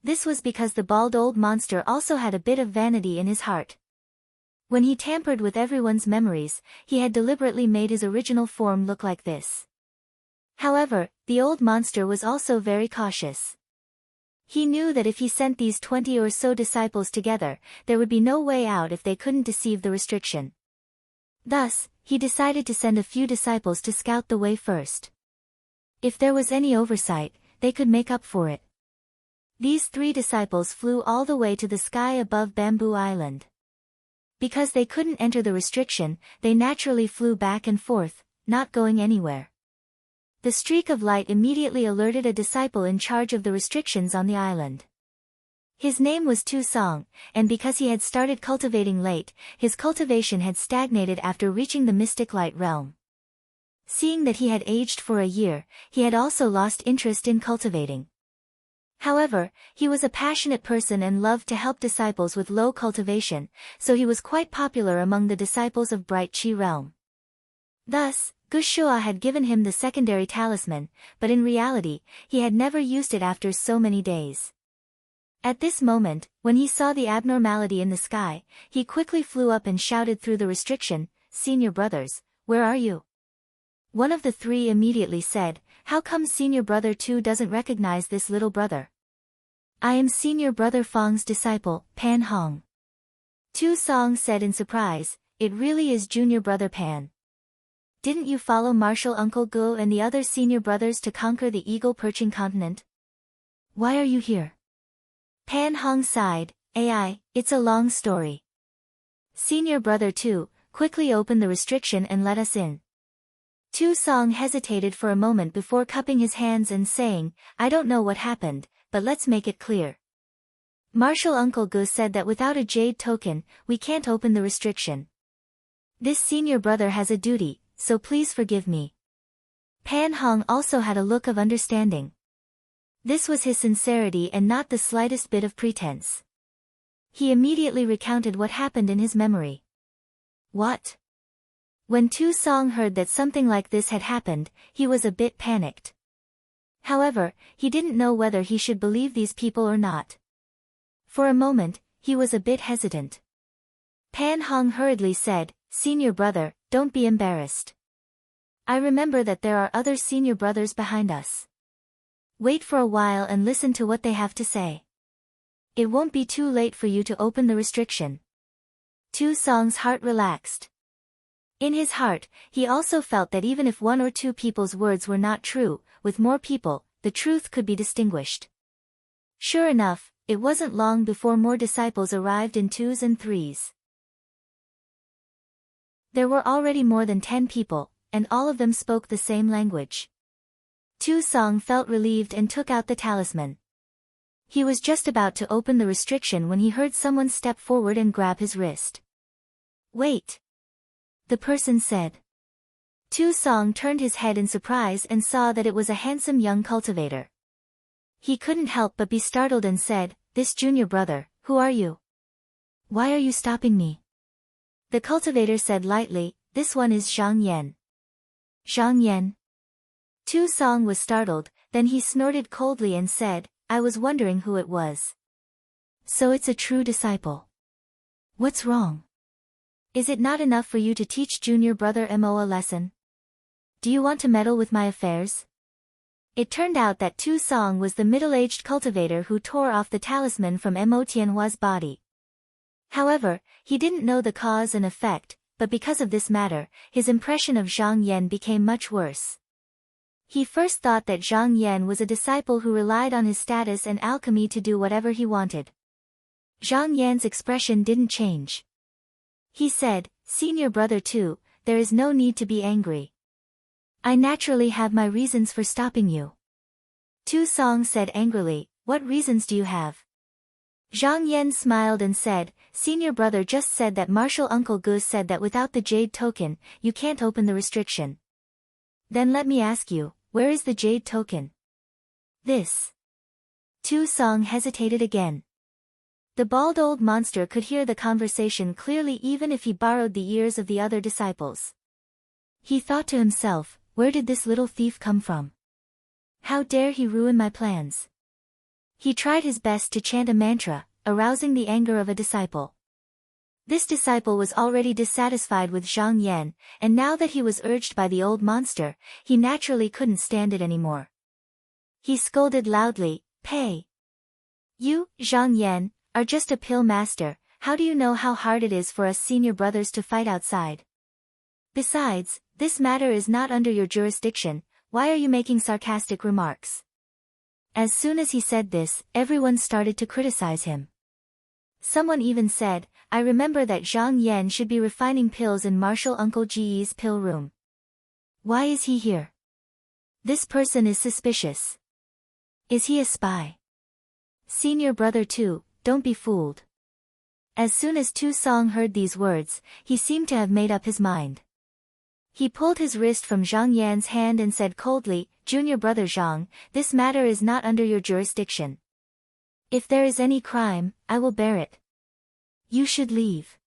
A: This was because the bald old monster also had a bit of vanity in his heart. When he tampered with everyone's memories, he had deliberately made his original form look like this. However, the old monster was also very cautious. He knew that if he sent these 20 or so disciples together, there would be no way out if they couldn't deceive the restriction. Thus, he decided to send a few disciples to scout the way first. If there was any oversight, they could make up for it. These 3 disciples flew all the way to the sky above Bamboo Island. Because they couldn't enter the restriction, they naturally flew back and forth, not going anywhere. The streak of light immediately alerted a disciple in charge of the restrictions on the island. His name was Tu Song, and because he had started cultivating late, his cultivation had stagnated after reaching the mystic light realm. Seeing that he had aged for a year, he had also lost interest in cultivating. However, he was a passionate person and loved to help disciples with low cultivation, so he was quite popular among the disciples of Bright Chi realm. Thus, Gushua had given him the secondary talisman, but in reality, he had never used it after so many days. At this moment, when he saw the abnormality in the sky, he quickly flew up and shouted through the restriction, "Senior brothers, where are you?" One of the 3 immediately said, "How come senior brother 2 doesn't recognize this little brother?" "I am senior brother Fong's disciple, Pan Hong." Tu Song said in surprise, "It really is junior brother Pan. Didn't you follow Martial Uncle Gu and the other senior brothers to conquer the eagle-perching continent? Why are you here?" Pan Hong sighed, "AI, it's a long story. Senior brother 2, quickly open the restriction and let us in." Tu Song hesitated for a moment before cupping his hands and saying, "I don't know what happened, but let's make it clear. Martial Uncle Gu said that without a jade token, we can't open the restriction. This senior brother has a duty, so please forgive me." Pan Hong also had a look of understanding. This was his sincerity and not the slightest bit of pretense. He immediately recounted what happened in his memory. What? When Tu Song heard that something like this had happened, he was a bit panicked. However, he didn't know whether he should believe these people or not. For a moment, he was a bit hesitant. Pan Hong hurriedly said, "Senior brother, don't be embarrassed. I remember that there are other senior brothers behind us. Wait for a while and listen to what they have to say." It won't be too late for you to open the restriction. Tu Song's heart relaxed. In his heart, he also felt that even if one or two people's words were not true, with more people, the truth could be distinguished. Sure enough, it wasn't long before more disciples arrived in twos and threes. There were already more than 10 people, and all of them spoke the same language. Tu Song felt relieved and took out the talisman. He was just about to open the restriction when he heard someone step forward and grab his wrist. "Wait," the person said. Tu Song turned his head in surprise and saw that it was a handsome young cultivator. He couldn't help but be startled and said, "This junior brother, who are you? Why are you stopping me?" The cultivator said lightly, "This one is Zhang Yan." "Zhang Yan?" Tu Song was startled, then he snorted coldly and said, "I was wondering who it was. So it's a true disciple. What's wrong? Is it not enough for you to teach junior brother Mo a lesson? Do you want to meddle with my affairs?" It turned out that Tu Song was the middle-aged cultivator who tore off the talisman from Mo Tianhua's body. However, he didn't know the cause and effect, but because of this matter, his impression of Zhang Yan became much worse. He first thought that Zhang Yan was a disciple who relied on his status and alchemy to do whatever he wanted. Zhang Yan's expression didn't change. He said, "Senior brother Tu, there is no need to be angry. I naturally have my reasons for stopping you." Tu Song said angrily, "What reasons do you have?" Zhang Yan smiled and said, "Senior brother just said that Martial Uncle Gu said that without the jade token, you can't open the restriction. Then let me ask you, where is the jade token?" "This." Tu Song hesitated again. The bald old monster could hear the conversation clearly even if he borrowed the ears of the other disciples. He thought to himself, where did this little thief come from? How dare he ruin my plans? He tried his best to chant a mantra, arousing the anger of a disciple. This disciple was already dissatisfied with Zhang Yan, and now that he was urged by the old monster, he naturally couldn't stand it anymore. He scolded loudly, "Pay! You, Zhang Yan, are just a pill master. How do you know how hard it is for us senior brothers to fight outside? Besides, this matter is not under your jurisdiction. Why are you making sarcastic remarks?" As soon as he said this, everyone started to criticize him. Someone even said, "I remember that Zhang Yan should be refining pills in Martial Uncle Ji's pill room. Why is he here? This person is suspicious. Is he a spy? Senior brother Tu, don't be fooled." As soon as Tu Song heard these words, he seemed to have made up his mind. He pulled his wrist from Zhang Yan's hand and said coldly, "Junior brother Zhang, this matter is not under your jurisdiction. If there is any crime, I will bear it. You should leave."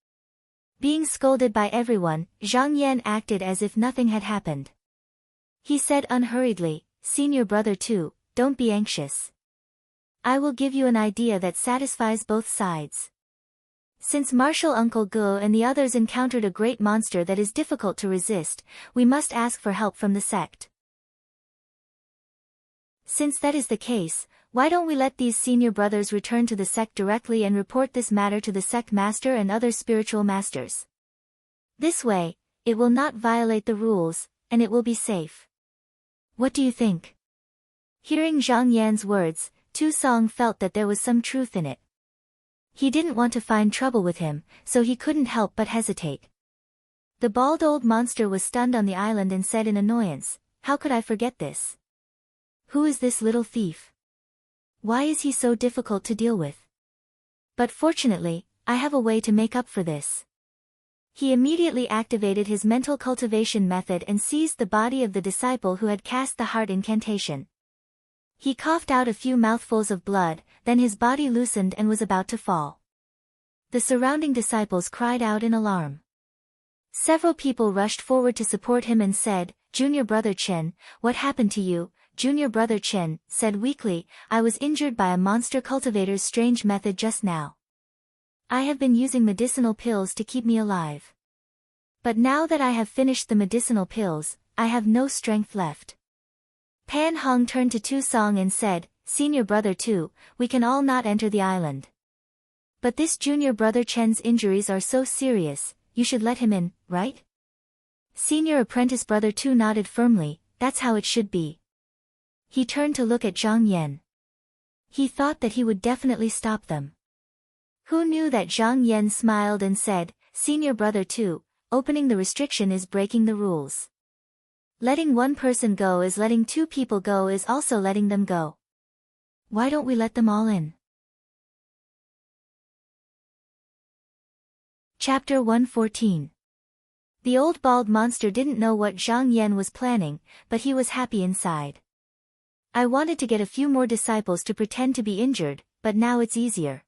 A: Being scolded by everyone, Zhang Yan acted as if nothing had happened. He said unhurriedly, "Senior brother Tu, don't be anxious. I will give you an idea that satisfies both sides. Since Martial Uncle Gu and the others encountered a great monster that is difficult to resist, we must ask for help from the sect. Since that is the case, why don't we let these senior brothers return to the sect directly and report this matter to the sect master and other spiritual masters? This way, it will not violate the rules, and it will be safe. What do you think?" Hearing Zhang Yan's words, Tu Song felt that there was some truth in it. He didn't want to find trouble with him, so he couldn't help but hesitate. The bald old monster was stunned on the island and said in annoyance, "How could I forget this? Who is this little thief? Why is he so difficult to deal with? But fortunately, I have a way to make up for this." He immediately activated his mental cultivation method and seized the body of the disciple who had cast the heart incantation. He coughed out a few mouthfuls of blood, then his body loosened and was about to fall. The surrounding disciples cried out in alarm. Several people rushed forward to support him and said, "Junior brother Chen, what happened to you?" Junior brother Chen said weakly, "I was injured by a monster cultivator's strange method just now. I have been using medicinal pills to keep me alive. But now that I have finished the medicinal pills, I have no strength left." Pan Hong turned to Tu Song and said, "Senior brother Tu, we can all not enter the island. But this junior brother Chen's injuries are so serious, you should let him in, right? Senior apprentice brother Tu nodded firmly, that's how it should be. He turned to look at Zhang Yan. He thought that he would definitely stop them. Who knew that Zhang Yan smiled and said, Senior brother Tu, opening the restriction is breaking the rules. Letting one person go is letting two people go is also letting them go. Why don't we let them all in? Chapter 114. The old bald monster didn't know what Zhang Yan was planning, but he was happy inside. I wanted to get a few more disciples to pretend to be injured, but now it's easier.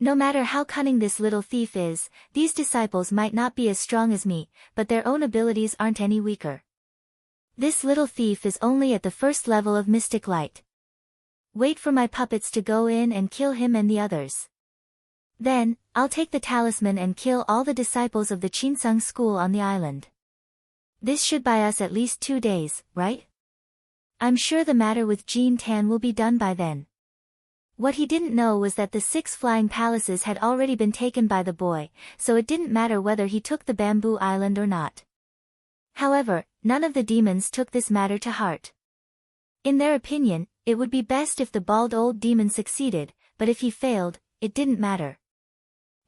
A: No matter how cunning this little thief is, these disciples might not be as strong as me, but their own abilities aren't any weaker. This little thief is only at the first level of mystic light. Wait for my puppets to go in and kill him and the others. Then, I'll take the talisman and kill all the disciples of the Qinsung school on the island. This should buy us at least 2 days, right? I'm sure the matter with Jean Tan will be done by then. What he didn't know was that the 6 flying palaces had already been taken by the boy, so it didn't matter whether he took the bamboo island or not. However, none of the demons took this matter to heart. In their opinion, it would be best if the bald old demon succeeded, but if he failed, it didn't matter.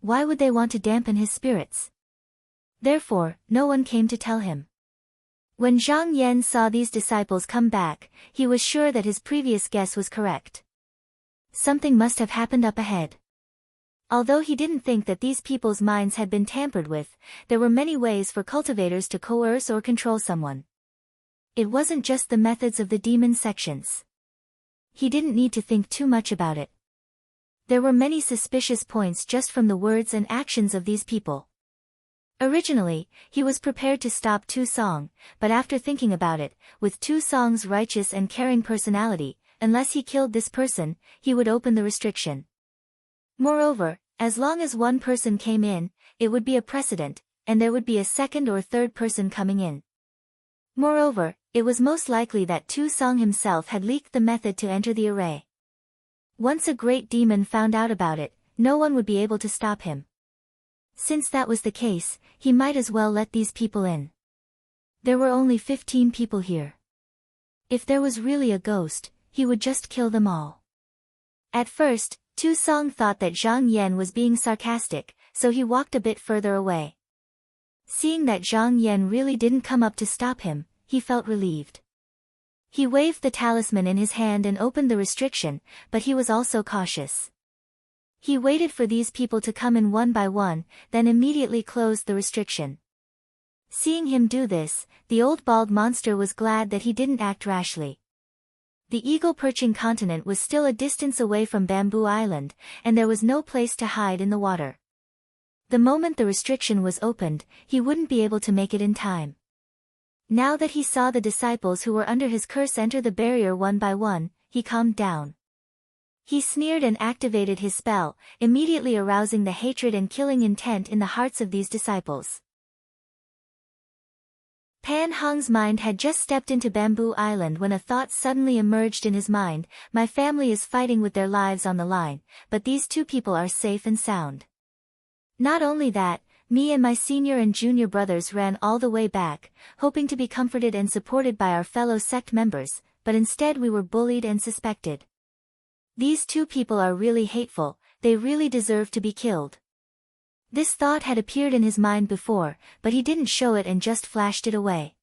A: Why would they want to dampen his spirits? Therefore, no one came to tell him. When Zhang Yan saw these disciples come back, he was sure that his previous guess was correct. Something must have happened up ahead. Although he didn't think that these people's minds had been tampered with, there were many ways for cultivators to coerce or control someone. It wasn't just the methods of the demon sections. He didn't need to think too much about it. There were many suspicious points just from the words and actions of these people. Originally, he was prepared to stop Tu Song, but after thinking about it, with Tu Song's righteous and caring personality, unless he killed this person, he would open the restriction. Moreover, as long as one person came in, it would be a precedent, and there would be a second or third person coming in. Moreover, it was most likely that Tu Song himself had leaked the method to enter the array. Once a great demon found out about it, no one would be able to stop him. Since that was the case, he might as well let these people in. There were only 15 people here. If there was really a ghost, he would just kill them all. At first, Tu Song thought that Zhang Yan was being sarcastic, so he walked a bit further away. Seeing that Zhang Yan really didn't come up to stop him, he felt relieved. He waved the talisman in his hand and opened the restriction, but he was also cautious. He waited for these people to come in one by one, then immediately closed the restriction. Seeing him do this, the old bald monster was glad that he didn't act rashly. The eagle-perching continent was still a distance away from Bamboo Island, and there was no place to hide in the water. The moment the restriction was opened, he wouldn't be able to make it in time. Now that he saw the disciples who were under his curse enter the barrier one by one, he calmed down. He sneered and activated his spell, immediately arousing the hatred and killing intent in the hearts of these disciples. Pan Hong's mind had just stepped into Bamboo Island when a thought suddenly emerged in his mind. My family is fighting with their lives on the line, but these 2 people are safe and sound. Not only that, me and my senior and junior brothers ran all the way back, hoping to be comforted and supported by our fellow sect members, but instead we were bullied and suspected. These 2 people are really hateful, they really deserve to be killed. This thought had appeared in his mind before, but he didn't show it and just flashed it away.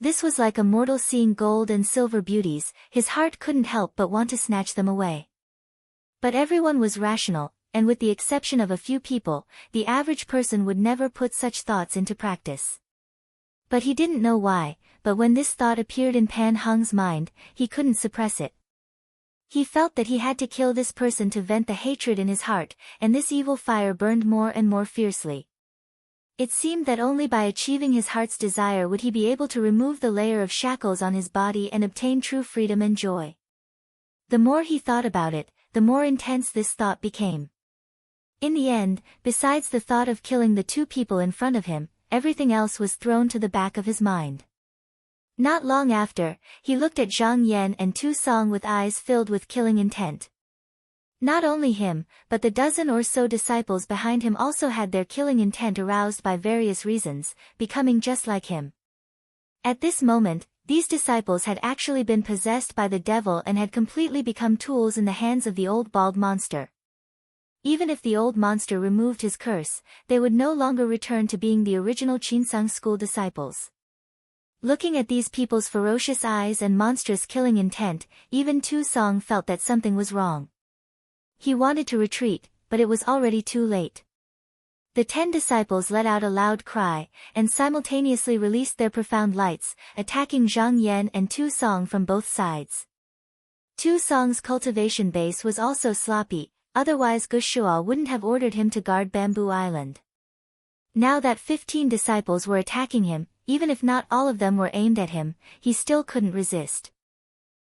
A: This was like a mortal seeing gold and silver beauties, his heart couldn't help but want to snatch them away. But everyone was rational, and with the exception of a few people, the average person would never put such thoughts into practice. But he didn't know why, but when this thought appeared in Pan Hong's mind, he couldn't suppress it. He felt that he had to kill this person to vent the hatred in his heart, and this evil fire burned more and more fiercely. It seemed that only by achieving his heart's desire would he be able to remove the layer of shackles on his body and obtain true freedom and joy. The more he thought about it, the more intense this thought became. In the end, besides the thought of killing the 2 people in front of him, everything else was thrown to the back of his mind. Not long after, he looked at Zhang Yan and Tu Song with eyes filled with killing intent. Not only him, but the dozen or so disciples behind him also had their killing intent aroused by various reasons, becoming just like him. At this moment, these disciples had actually been possessed by the devil and had completely become tools in the hands of the old bald monster. Even if the old monster removed his curse, they would no longer return to being the original Chinsang school disciples. Looking at these people's ferocious eyes and monstrous killing intent, even Tu Song felt that something was wrong. He wanted to retreat, but it was already too late. The 10 disciples let out a loud cry, and simultaneously released their profound lights, attacking Zhang Yan and Tu Song from both sides. Tu Song's cultivation base was also sloppy, otherwise Gushua wouldn't have ordered him to guard Bamboo Island. Now that 15 disciples were attacking him, even if not all of them were aimed at him, he still couldn't resist.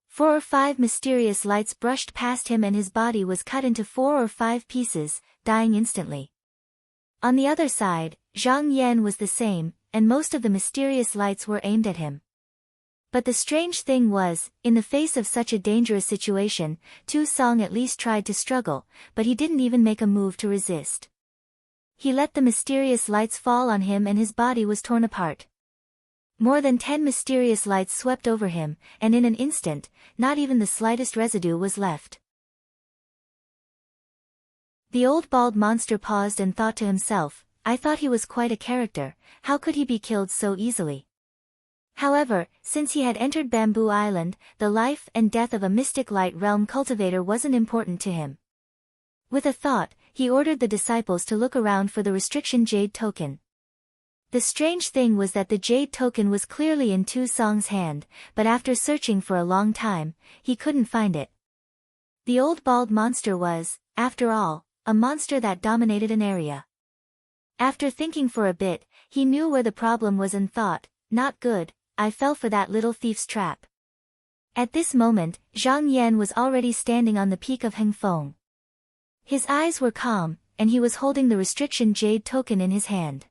A: 4 or 5 mysterious lights brushed past him and his body was cut into 4 or 5 pieces, dying instantly. On the other side, Zhang Yan was the same, and most of the mysterious lights were aimed at him. But the strange thing was, in the face of such a dangerous situation, Tu Song at least tried to struggle, but he didn't even make a move to resist. He let the mysterious lights fall on him and his body was torn apart. More than 10 mysterious lights swept over him, and in an instant, not even the slightest residue was left. The old bald monster paused and thought to himself, I thought he was quite a character, how could he be killed so easily? However, since he had entered Bamboo Island, the life and death of a mystic light realm cultivator wasn't important to him. With a thought, he ordered the disciples to look around for the restriction jade token. The strange thing was that the jade token was clearly in Tu Song's hand, but after searching for a long time, he couldn't find it. The old bald monster was, after all, a monster that dominated an area. After thinking for a bit, he knew where the problem was and thought, not good, I fell for that little thief's trap. At this moment, Zhang Yan was already standing on the peak of Hengfeng. His eyes were calm, and he was holding the restriction jade token in his hand.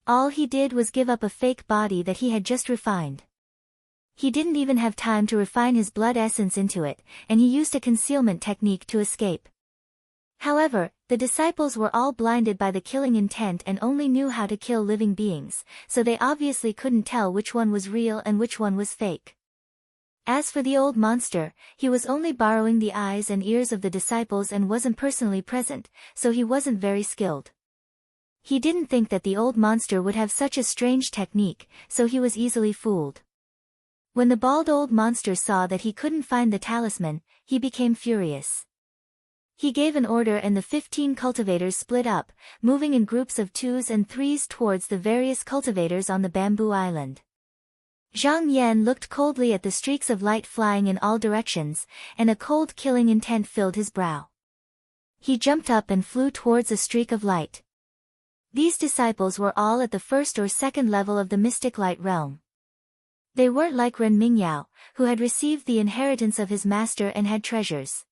A: All he did was give up a fake body that he had just refined. He didn't even have time to refine his blood essence into it, and he used a concealment technique to escape. However, the disciples were all blinded by the killing intent and only knew how to kill living beings, so they obviously couldn't tell which one was real and which one was fake. As for the old monster, he was only borrowing the eyes and ears of the disciples and wasn't personally present, so he wasn't very skilled. He didn't think that the old monster would have such a strange technique, so he was easily fooled. When the bald old monster saw that he couldn't find the talisman, he became furious. He gave an order and the 15 cultivators split up, moving in groups of 2s and 3s towards the various cultivators on the Bamboo Island. Zhang Yan looked coldly at the streaks of light flying in all directions, and a cold killing intent filled his brow. He jumped up and flew towards a streak of light. These disciples were all at the first or second level of the mystic light realm. They weren't like Ren Mingyao, who had received the inheritance of his master and had treasures.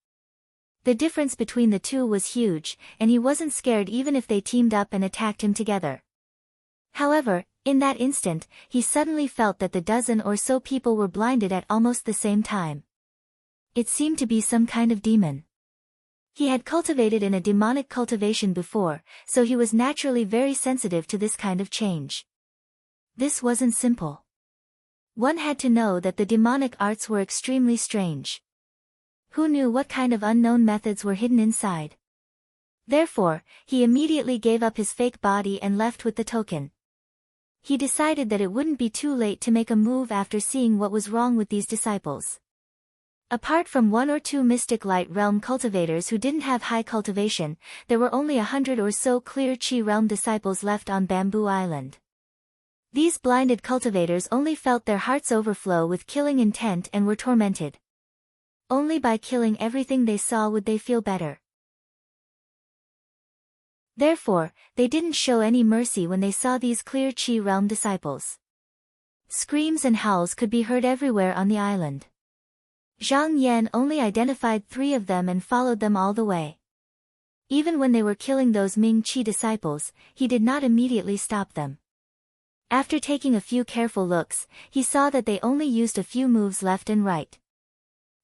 A: The difference between the two was huge, and he wasn't scared even if they teamed up and attacked him together. However, in that instant, he suddenly felt that the dozen or so people were blinded at almost the same time. It seemed to be some kind of demon. He had cultivated in a demonic cultivation before, so he was naturally very sensitive to this kind of change. This wasn't simple. One had to know that the demonic arts were extremely strange. Who knew what kind of unknown methods were hidden inside? Therefore, he immediately gave up his fake body and left with the token. He decided that it wouldn't be too late to make a move after seeing what was wrong with these disciples. Apart from 1 or 2 mystic light realm cultivators who didn't have high cultivation, there were only 100 or so clear Qi realm disciples left on Bamboo Island. These blinded cultivators only felt their hearts overflow with killing intent and were tormented. Only by killing everything they saw would they feel better. Therefore, they didn't show any mercy when they saw these clear Qi realm disciples. Screams and howls could be heard everywhere on the island. Zhang Yan only identified 3 of them and followed them all the way. Even when they were killing those Ming Qi disciples, he did not immediately stop them. After taking a few careful looks, he saw that they only used a few moves left and right.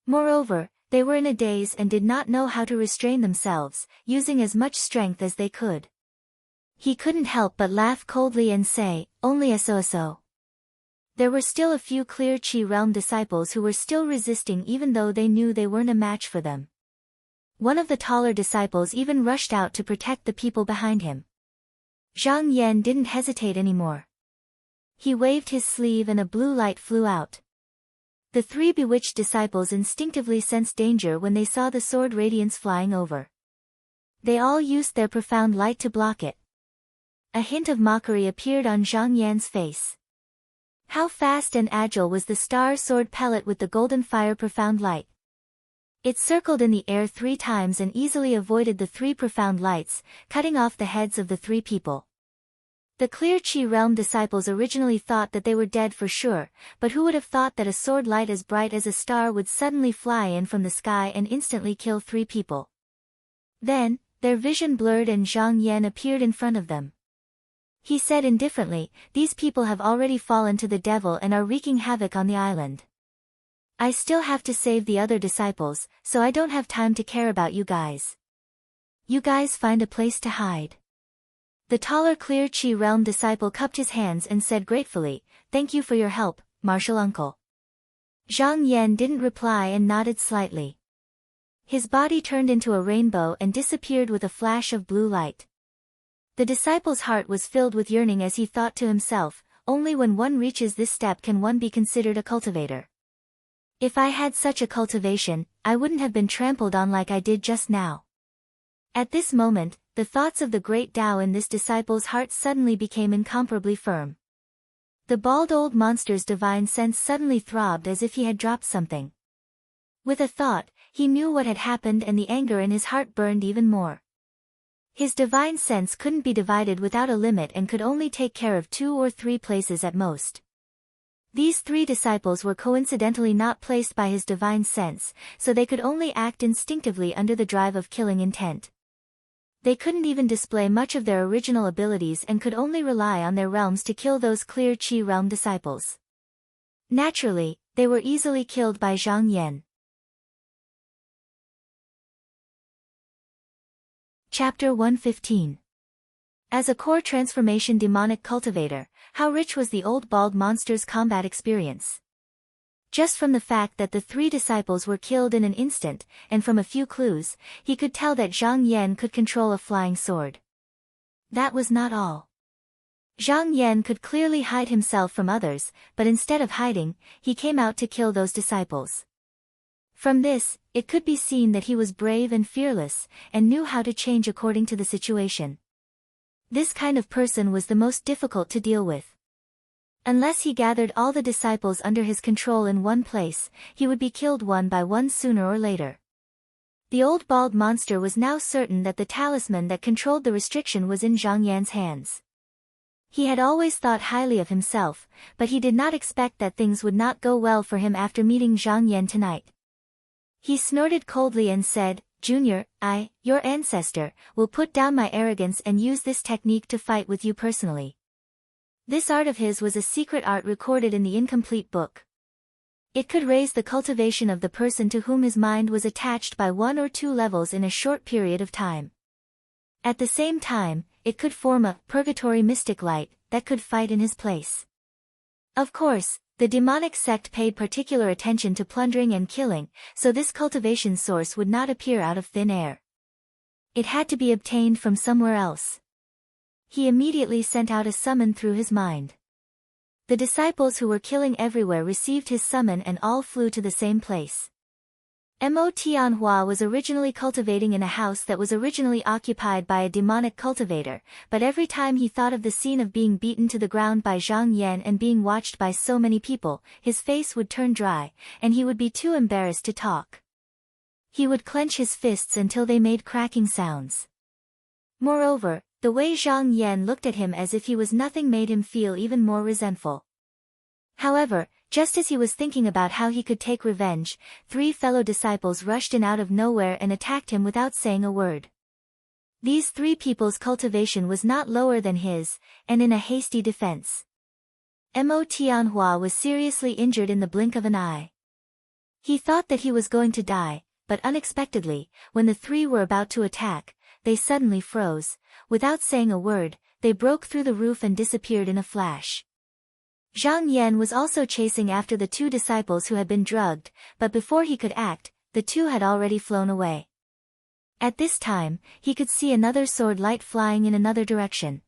A: Moreover, They were in a daze and did not know how to restrain themselves, using as much strength as they could. He couldn't help but laugh coldly and say, "Only a so-so." There were still a few clear Qi realm disciples who were still resisting even though they knew they weren't a match for them. One of the taller disciples even rushed out to protect the people behind him. Zhang Yan didn't hesitate anymore. He waved his sleeve and a blue light flew out. The three bewitched disciples instinctively sensed danger when they saw the sword radiance flying over. They all used their profound light to block it. A hint of mockery appeared on Zhang Yan's face. How fast and agile was the star sword pellet with the golden fire profound light. It circled in the air 3 times and easily avoided the 3 profound lights, cutting off the heads of the 3 people. The clear Qi realm disciples originally thought that they were dead for sure, but who would have thought that a sword light as bright as a star would suddenly fly in from the sky and instantly kill 3 people. Then, their vision blurred and Zhang Yan appeared in front of them. He said indifferently, "These people have already fallen to the devil and are wreaking havoc on the island. I still have to save the other disciples, so I don't have time to care about you guys. You guys find a place to hide." The taller clear Qi realm disciple cupped his hands and said gratefully, "Thank you for your help, martial uncle." Zhang Yan didn't reply and nodded slightly. His body turned into a rainbow and disappeared with a flash of blue light. The disciple's heart was filled with yearning as he thought to himself, "Only when one reaches this step can one be considered a cultivator. If I had such a cultivation, I wouldn't have been trampled on like I did just now." At this moment, the thoughts of the great Tao in this disciple's heart suddenly became incomparably firm. The bald old monster's divine sense suddenly throbbed as if he had dropped something. With a thought, he knew what had happened and the anger in his heart burned even more. His divine sense couldn't be divided without a limit and could only take care of 2 or 3 places at most. These 3 disciples were coincidentally not placed by his divine sense, so they could only act instinctively under the drive of killing intent. They couldn't even display much of their original abilities and could only rely on their realms to kill those clear Qi realm disciples. Naturally, they were easily killed by Zhang Yan. Chapter 115. As a core transformation demonic cultivator, how rich was the old bald monster's combat experience. Just from the fact that the 3 disciples were killed in an instant, and from a few clues, he could tell that Zhang Yan could control a flying sword. That was not all. Zhang Yan could clearly hide himself from others, but instead of hiding, he came out to kill those disciples. From this, it could be seen that he was brave and fearless, and knew how to change according to the situation. This kind of person was the most difficult to deal with. Unless he gathered all the disciples under his control in one place, he would be killed one by one sooner or later. The old bald monster was now certain that the talisman that controlled the restriction was in Zhang Yan's hands. He had always thought highly of himself, but he did not expect that things would not go well for him after meeting Zhang Yan tonight. He snorted coldly and said, "Junior, I, your ancestor, will put down my arrogance and use this technique to fight with you personally." This art of his was a secret art recorded in the incomplete book. It could raise the cultivation of the person to whom his mind was attached by 1 or 2 levels in a short period of time. At the same time, it could form a purgatory mystic light that could fight in his place. Of course, the demonic sect paid particular attention to plundering and killing, so this cultivation source would not appear out of thin air. It had to be obtained from somewhere else. He immediately sent out a summon through his mind. The disciples who were killing everywhere received his summon and all flew to the same place. Mo Tianhua was originally cultivating in a house that was originally occupied by a demonic cultivator, but every time he thought of the scene of being beaten to the ground by Zhang Yan and being watched by so many people, his face would turn dry, and he would be too embarrassed to talk. He would clench his fists until they made cracking sounds. Moreover, the way Zhang Yan looked at him as if he was nothing made him feel even more resentful. However, just as he was thinking about how he could take revenge, 3 fellow disciples rushed in out of nowhere and attacked him without saying a word. These 3 people's cultivation was not lower than his, and in a hasty defense, Mo Tianhua was seriously injured in the blink of an eye. He thought that he was going to die, but unexpectedly, when the three were about to attack, they suddenly froze. Without saying a word, they broke through the roof and disappeared in a flash. Zhang Yan was also chasing after the two disciples who had been drugged, but before he could act, the two had already flown away. At this time, he could see another sword light flying in another direction.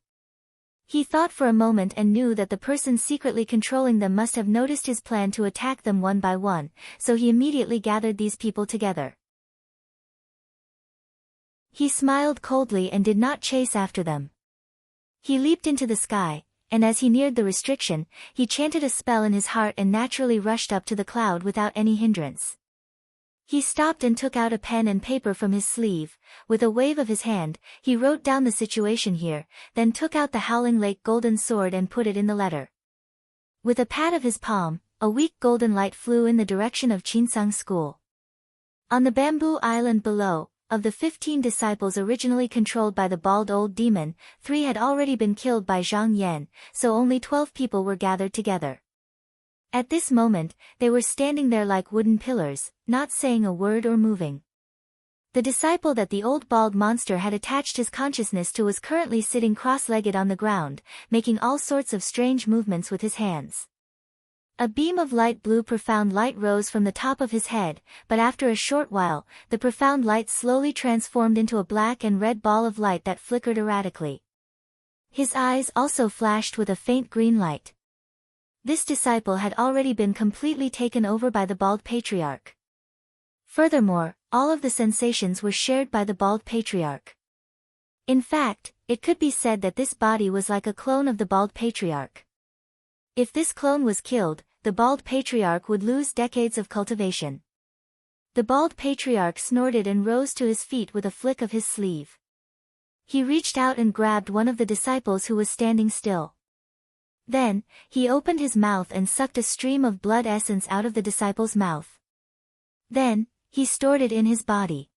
A: He thought for a moment and knew that the person secretly controlling them must have noticed his plan to attack them one by one, so he immediately gathered these people together. He smiled coldly and did not chase after them. He leaped into the sky, and as he neared the restriction, he chanted a spell in his heart and naturally rushed up to the cloud without any hindrance. He stopped and took out a pen and paper from his sleeve. With a wave of his hand, he wrote down the situation here, then took out the Howling Lake golden sword and put it in the letter. With a pat of his palm, a weak golden light flew in the direction of Qinsang School. On the bamboo island below, of the 15 disciples originally controlled by the bald old demon, 3 had already been killed by Zhang Yan, so only 12 people were gathered together. At this moment, they were standing there like wooden pillars, not saying a word or moving. The disciple that the old bald monster had attached his consciousness to was currently sitting cross-legged on the ground, making all sorts of strange movements with his hands. A beam of light blue profound light rose from the top of his head, but after a short while, the profound light slowly transformed into a black and red ball of light that flickered erratically. His eyes also flashed with a faint green light. This disciple had already been completely taken over by the bald patriarch. Furthermore, all of the sensations were shared by the bald patriarch. In fact, it could be said that this body was like a clone of the bald patriarch. If this clone was killed, the bald patriarch would lose decades of cultivation. The bald patriarch snorted and rose to his feet with a flick of his sleeve. He reached out and grabbed one of the disciples who was standing still. Then, he opened his mouth and sucked a stream of blood essence out of the disciple's mouth. Then, he stored it in his body.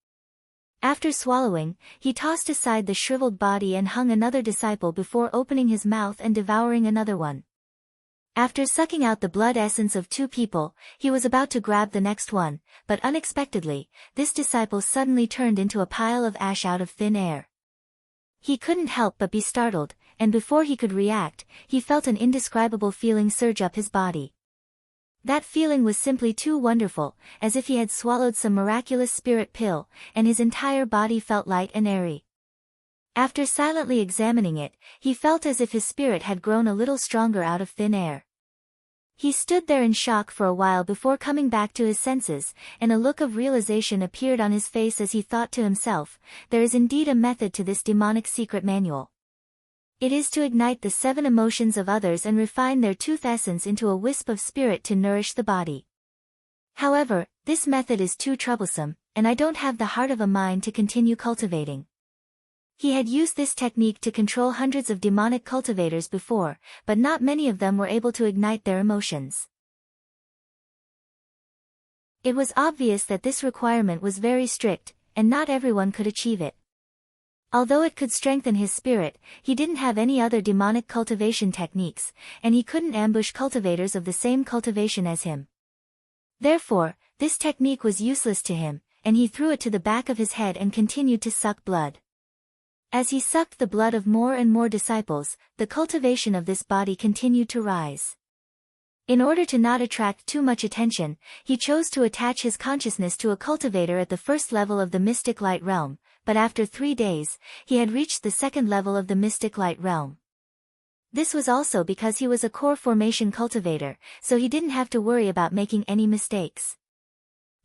A: After swallowing, he tossed aside the shriveled body and hung another disciple before opening his mouth and devouring another one. After sucking out the blood essence of 2 people, he was about to grab the next one, but unexpectedly, this disciple suddenly turned into a pile of ash out of thin air. He couldn't help but be startled, and before he could react, he felt an indescribable feeling surge up his body. That feeling was simply too wonderful, as if he had swallowed some miraculous spirit pill, and his entire body felt light and airy. After silently examining it, he felt as if his spirit had grown a little stronger out of thin air. He stood there in shock for a while before coming back to his senses, and a look of realization appeared on his face as he thought to himself, there is indeed a method to this demonic secret manual. It is to ignite the 7 emotions of others and refine their tooth essence into a wisp of spirit to nourish the body. However, this method is too troublesome, and I don't have the heart of a mind to continue cultivating. He had used this technique to control hundreds of demonic cultivators before, but not many of them were able to ignite their emotions. It was obvious that this requirement was very strict, and not everyone could achieve it. Although it could strengthen his spirit, he didn't have any other demonic cultivation techniques, and he couldn't ambush cultivators of the same cultivation as him. Therefore, this technique was useless to him, and he threw it to the back of his head and continued to suck blood. As he sucked the blood of more and more disciples, the cultivation of this body continued to rise. In order to not attract too much attention, he chose to attach his consciousness to a cultivator at the first level of the mystic light realm, but after 3 days, he had reached the second level of the mystic light realm. This was also because he was a core formation cultivator, so he didn't have to worry about making any mistakes.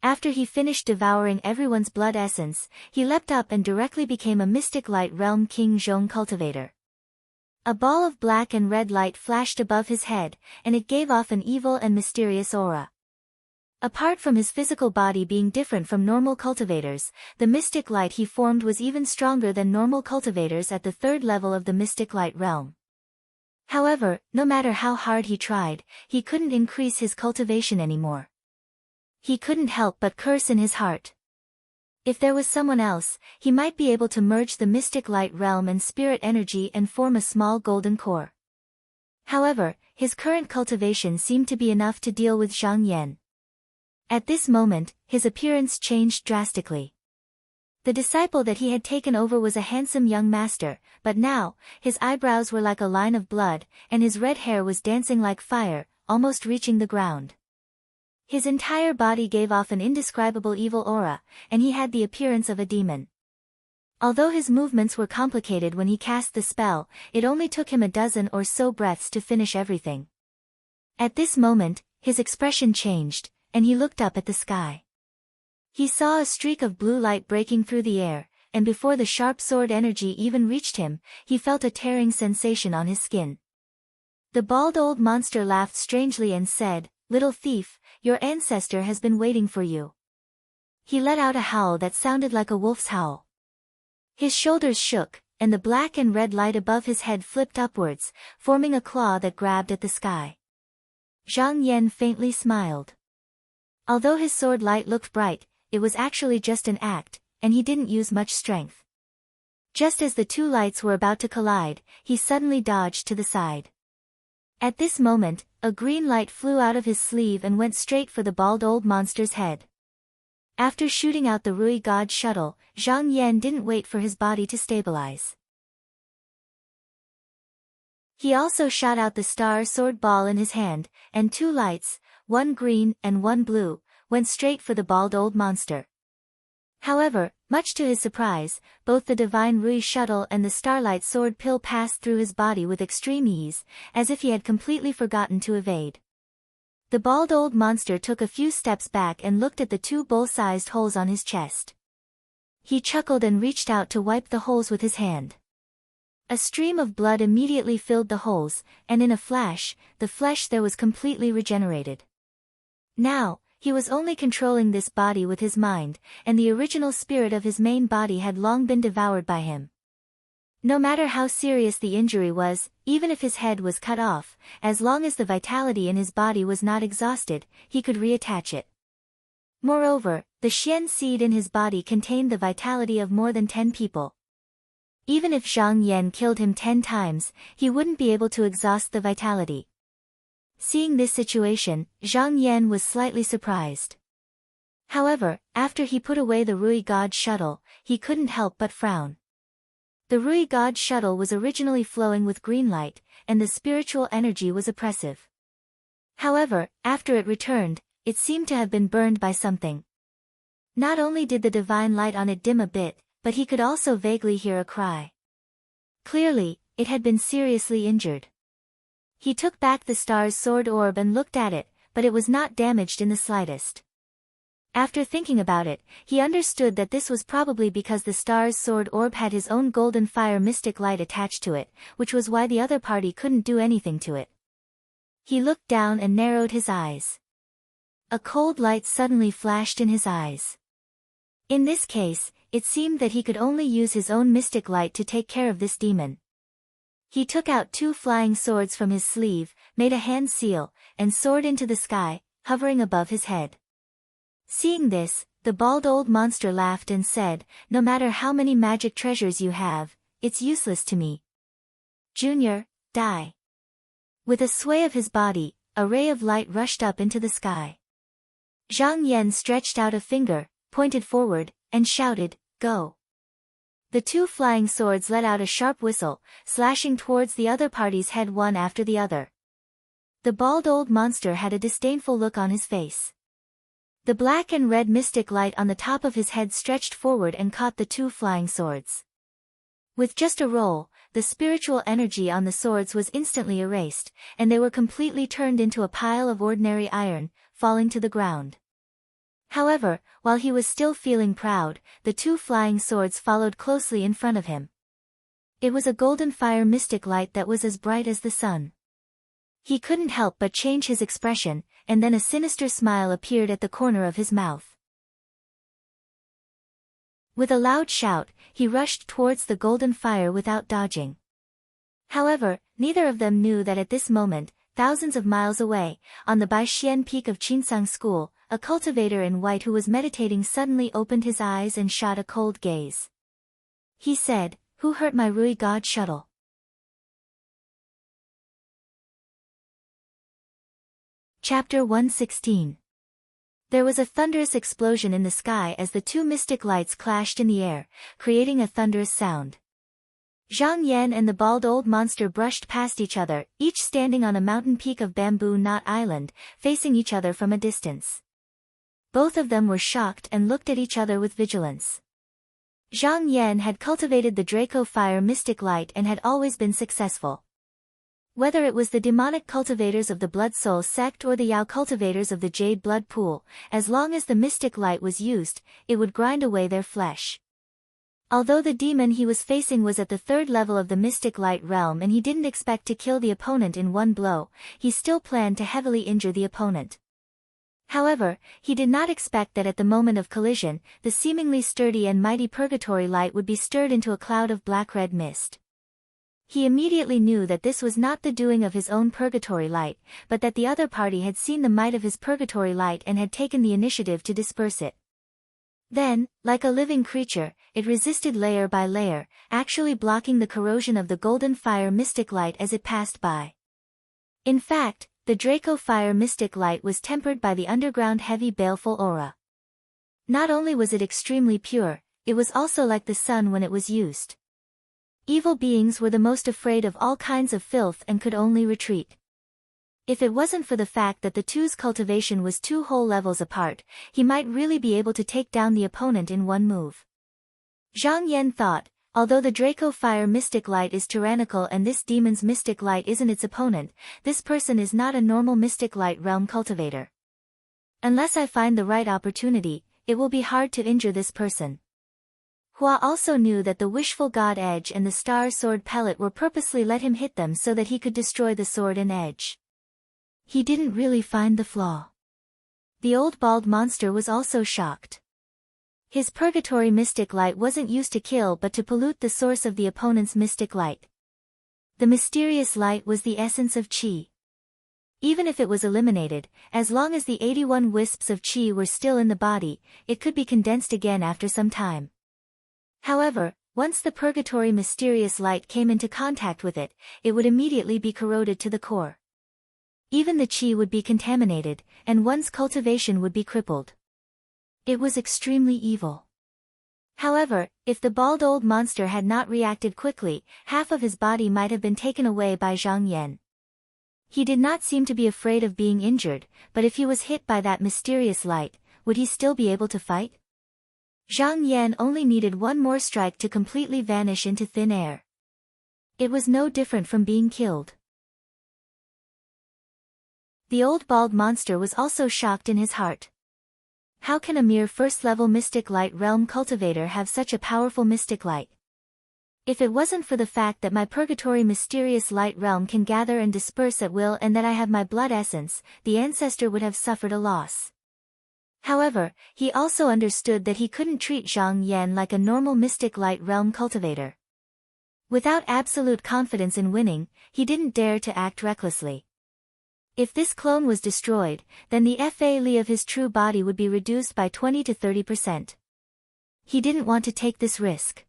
A: After he finished devouring everyone's blood essence, he leapt up and directly became a mystic light realm King Zhong cultivator. A ball of black and red light flashed above his head, and it gave off an evil and mysterious aura. Apart from his physical body being different from normal cultivators, the mystic light he formed was even stronger than normal cultivators at the 3rd level of the mystic light realm. However, no matter how hard he tried, he couldn't increase his cultivation anymore. He couldn't help but curse in his heart. If there was someone else, he might be able to merge the mystic light realm and spirit energy and form a small golden core. However, his current cultivation seemed to be enough to deal with Zhang Yan. At this moment, his appearance changed drastically. The disciple that he had taken over was a handsome young master, but now, his eyebrows were like a line of blood, and his red hair was dancing like fire, almost reaching the ground. His entire body gave off an indescribable evil aura, and he had the appearance of a demon. Although his movements were complicated when he cast the spell, it only took him a dozen or so breaths to finish everything. At this moment, his expression changed, and he looked up at the sky. He saw a streak of blue light breaking through the air, and before the sharp sword energy even reached him, he felt a tearing sensation on his skin. The bald old monster laughed strangely and said, "Little thief, your ancestor has been waiting for you." He let out a howl that sounded like a wolf's howl. His shoulders shook, and the black and red light above his head flipped upwards, forming a claw that grabbed at the sky. Zhang Yan faintly smiled. Although his sword light looked bright, it was actually just an act, and he didn't use much strength. Just as the two lights were about to collide, he suddenly dodged to the side. At this moment, a green light flew out of his sleeve and went straight for the bald old monster's head. After shooting out the Rui God shuttle, Zhang Yan didn't wait for his body to stabilize. He also shot out the star sword ball in his hand, and two lights, one green and one blue, went straight for the bald old monster. However, much to his surprise, both the divine Rui shuttle and the starlight sword pill passed through his body with extreme ease, as if he had completely forgotten to evade. The bald old monster took a few steps back and looked at the two bowl-sized holes on his chest. He chuckled and reached out to wipe the holes with his hand. A stream of blood immediately filled the holes, and in a flash, the flesh there was completely regenerated. Now, he was only controlling this body with his mind, and the original spirit of his main body had long been devoured by him. No matter how serious the injury was, even if his head was cut off, as long as the vitality in his body was not exhausted, he could reattach it. Moreover, the Xian seed in his body contained the vitality of more than 10 people. Even if Zhang Yan killed him 10 times, he wouldn't be able to exhaust the vitality. Seeing this situation, Zhang Yan was slightly surprised. However, after he put away the Rui God shuttle, he couldn't help but frown. The Rui God shuttle was originally flowing with green light, and the spiritual energy was oppressive. However, after it returned, it seemed to have been burned by something. Not only did the divine light on it dim a bit, but he could also vaguely hear a cry. Clearly, it had been seriously injured. He took back the star's sword orb and looked at it, but it was not damaged in the slightest. After thinking about it, he understood that this was probably because the star's sword orb had his own golden fire mystic light attached to it, which was why the other party couldn't do anything to it. He looked down and narrowed his eyes. A cold light suddenly flashed in his eyes. In this case, it seemed that he could only use his own mystic light to take care of this demon. He took out 2 flying swords from his sleeve, made a hand seal, and soared into the sky, hovering above his head. Seeing this, the bald old monster laughed and said, "No matter how many magic treasures you have, it's useless to me. Junior, die." With a sway of his body, a ray of light rushed up into the sky. Zhang Yan stretched out a finger, pointed forward, and shouted, "Go." The 2 flying swords let out a sharp whistle, slashing towards the other party's head one after the other. The bald old monster had a disdainful look on his face. The black and red mystic light on the top of his head stretched forward and caught the 2 flying swords. With just a roll, the spiritual energy on the swords was instantly erased, and they were completely turned into a pile of ordinary iron, falling to the ground. However, while he was still feeling proud, the 2 flying swords followed closely in front of him. It was a golden fire mystic light that was as bright as the sun. He couldn't help but change his expression, and then a sinister smile appeared at the corner of his mouth. With a loud shout, he rushed towards the golden fire without dodging. However, neither of them knew that at this moment, thousands of miles away, on the Baixian peak of Qinsang School, a cultivator in white who was meditating suddenly opened his eyes and shot a cold gaze. He said, "Who hurt my Rui God shuttle?" Chapter 116. There was a thunderous explosion in the sky as the two mystic lights clashed in the air, creating a thunderous sound. Zhang Yan and the bald old monster brushed past each other, each standing on a mountain peak of Bamboo Knot Island, facing each other from a distance. Both of them were shocked and looked at each other with vigilance. Zhang Yan had cultivated the Draco Fire Mystic Light and had always been successful. Whether it was the demonic cultivators of the Blood Soul sect or the Yao cultivators of the Jade Blood Pool, as long as the mystic light was used, it would grind away their flesh. Although the demon he was facing was at the third level of the mystic light realm and he didn't expect to kill the opponent in one blow, he still planned to heavily injure the opponent. However, he did not expect that at the moment of collision, the seemingly sturdy and mighty purgatory light would be stirred into a cloud of black-red mist. He immediately knew that this was not the doing of his own purgatory light, but that the other party had seen the might of his purgatory light and had taken the initiative to disperse it. Then, like a living creature, it resisted layer by layer, actually blocking the corrosion of the golden fire mystic light as it passed by. In fact, the Draco Fire Mystic Light was tempered by the underground heavy baleful aura. Not only was it extremely pure, it was also like the sun when it was used. Evil beings were the most afraid of all kinds of filth and could only retreat. If it wasn't for the fact that the two's cultivation was 2 whole levels apart, he might really be able to take down the opponent in one move. Zhang Yan thought, although the Draco Fire Mystic Light is tyrannical and this demon's mystic light isn't its opponent, this person is not a normal mystic light realm cultivator. Unless I find the right opportunity, it will be hard to injure this person. Hua also knew that the Wishful God Edge and the Star Sword Pellet were purposely let him hit them so that he could destroy the sword and edge. He didn't really find the flaw. The old bald monster was also shocked. His purgatory mystic light wasn't used to kill but to pollute the source of the opponent's mystic light. The mysterious light was the essence of qi. Even if it was eliminated, as long as the 81 wisps of qi were still in the body, it could be condensed again after some time. However, once the purgatory mysterious light came into contact with it, it would immediately be corroded to the core. Even the qi would be contaminated, and one's cultivation would be crippled. It was extremely evil. However, if the bald old monster had not reacted quickly, half of his body might have been taken away by Zhang Yan. He did not seem to be afraid of being injured, but if he was hit by that mysterious light, would he still be able to fight? Zhang Yan only needed one more strike to completely vanish into thin air. It was no different from being killed. The old bald monster was also shocked in his heart. How can a mere first-level mystic light realm cultivator have such a powerful mystic light? If it wasn't for the fact that my purgatory mysterious light realm can gather and disperse at will and that I have my blood essence, the ancestor would have suffered a loss. However, he also understood that he couldn't treat Zhang Yan like a normal mystic light realm cultivator. Without absolute confidence in winning, he didn't dare to act recklessly. If this clone was destroyed, then the Fa-Li of his true body would be reduced by 20 to 30%. He didn't want to take this risk.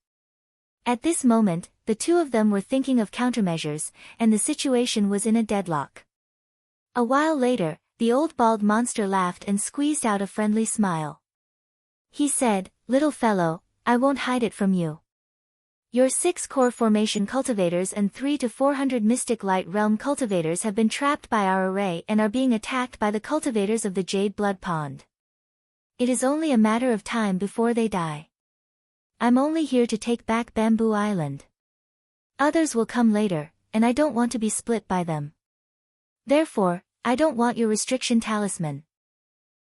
A: At this moment, the two of them were thinking of countermeasures, and the situation was in a deadlock. A while later, the old bald monster laughed and squeezed out a friendly smile. He said, "Little fellow, I won't hide it from you. Your 6 core formation cultivators and 300 to 400 mystic light realm cultivators have been trapped by our array and are being attacked by the cultivators of the Jade Blood Pond. It is only a matter of time before they die. I'm only here to take back Bamboo Island. Others will come later, and I don't want to be split by them. Therefore, I don't want your restriction talisman.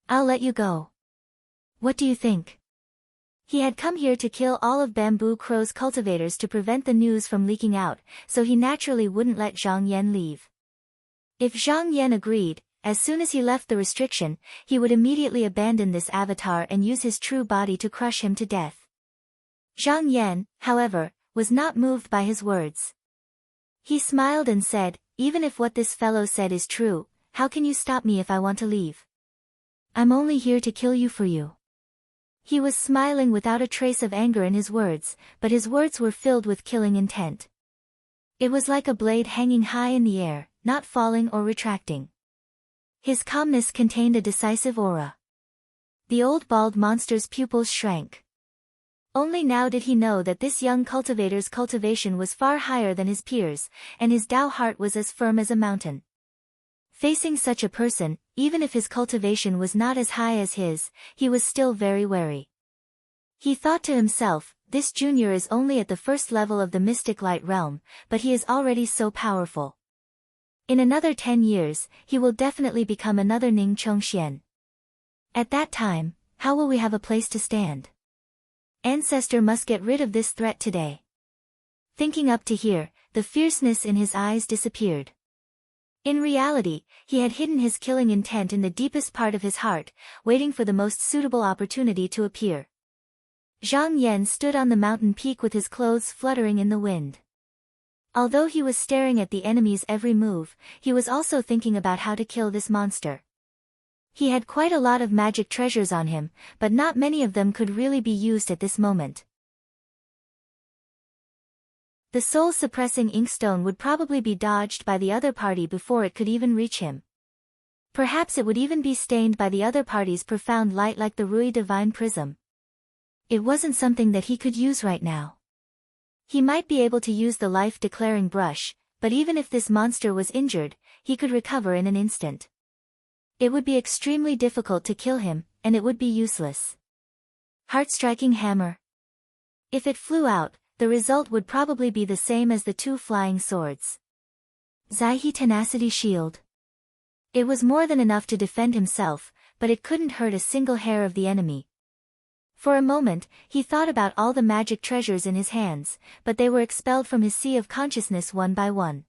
A: I'll let you go. What do you think?" He had come here to kill all of Bamboo Crow's cultivators to prevent the news from leaking out, so he naturally wouldn't let Zhang Yan leave. If Zhang Yan agreed, as soon as he left the restriction, he would immediately abandon this avatar and use his true body to crush him to death. Zhang Yan, however, was not moved by his words. He smiled and said, "Even if what this fellow said is true, how can you stop me if I want to leave? I'm only here to kill you for you." He was smiling without a trace of anger in his words, but his words were filled with killing intent. It was like a blade hanging high in the air, not falling or retracting. His calmness contained a decisive aura. The old bald monster's pupils shrank. Only now did he know that this young cultivator's cultivation was far higher than his peers, and his Tao heart was as firm as a mountain. Facing such a person, even if his cultivation was not as high as his, he was still very wary. He thought to himself, this junior is only at the first level of the mystic light realm, but he is already so powerful. In another 10 years, he will definitely become another Ning Chongxian. At that time, how will we have a place to stand? Ancestor must get rid of this threat today. Thinking up to here, the fierceness in his eyes disappeared. In reality, he had hidden his killing intent in the deepest part of his heart, waiting for the most suitable opportunity to appear. Zhang Yan stood on the mountain peak with his clothes fluttering in the wind. Although he was staring at the enemy's every move, he was also thinking about how to kill this monster. He had quite a lot of magic treasures on him, but not many of them could really be used at this moment. The soul-suppressing inkstone would probably be dodged by the other party before it could even reach him. Perhaps it would even be stained by the other party's profound light like the Rui Divine Prism. It wasn't something that he could use right now. He might be able to use the life-declaring brush, but even if this monster was injured, he could recover in an instant. It would be extremely difficult to kill him, and it would be useless. Heart-striking hammer. If it flew out, the result would probably be the same as the 2 flying swords. Zaihi Tenacity Shield. It was more than enough to defend himself, but it couldn't hurt a single hair of the enemy. For a moment, he thought about all the magic treasures in his hands, but they were expelled from his sea of consciousness one by one.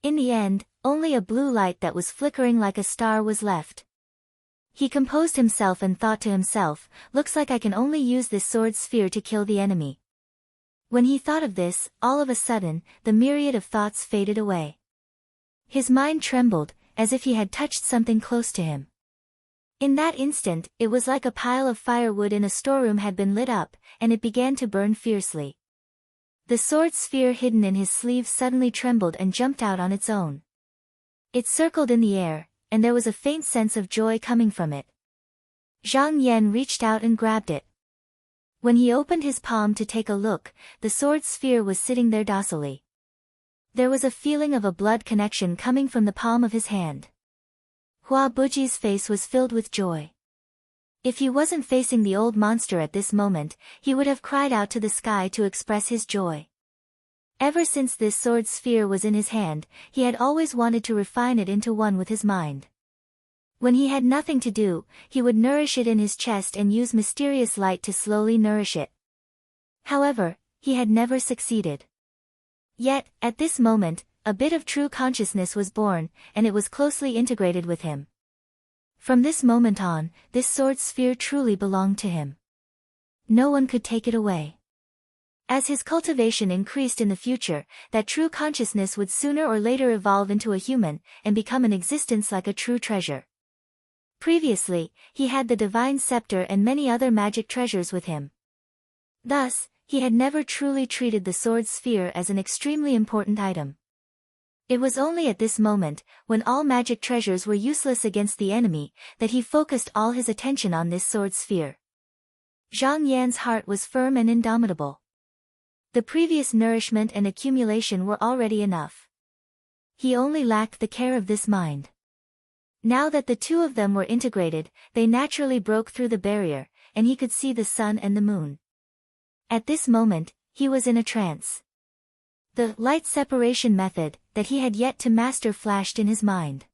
A: In the end, only a blue light that was flickering like a star was left. He composed himself and thought to himself, looks like I can only use this sword sphere to kill the enemy. When he thought of this, all of a sudden, the myriad of thoughts faded away. His mind trembled, as if he had touched something close to him. In that instant, it was like a pile of firewood in a storeroom had been lit up, and it began to burn fiercely. The sword sphere hidden in his sleeve suddenly trembled and jumped out on its own. It circled in the air, and there was a faint sense of joy coming from it. Zhang Yan reached out and grabbed it. When he opened his palm to take a look, the sword sphere was sitting there docilely. There was a feeling of a blood connection coming from the palm of his hand. Hua Buji's face was filled with joy. If he wasn't facing the old monster at this moment, he would have cried out to the sky to express his joy. Ever since this sword sphere was in his hand, he had always wanted to refine it into one with his mind. When he had nothing to do, he would nourish it in his chest and use mysterious light to slowly nourish it. However, he had never succeeded. Yet, at this moment, a bit of true consciousness was born, and it was closely integrated with him. From this moment on, this sword sphere truly belonged to him. No one could take it away. As his cultivation increased in the future, that true consciousness would sooner or later evolve into a human, and become an existence like a true treasure. Previously, he had the divine scepter and many other magic treasures with him. Thus, he had never truly treated the sword sphere as an extremely important item. It was only at this moment, when all magic treasures were useless against the enemy, that he focused all his attention on this sword sphere. Zhang Yan's heart was firm and indomitable. The previous nourishment and accumulation were already enough. He only lacked the care of this mind. Now that the two of them were integrated, they naturally broke through the barrier, and he could see the sun and the moon. At this moment, he was in a trance. The light separation method that he had yet to master flashed in his mind.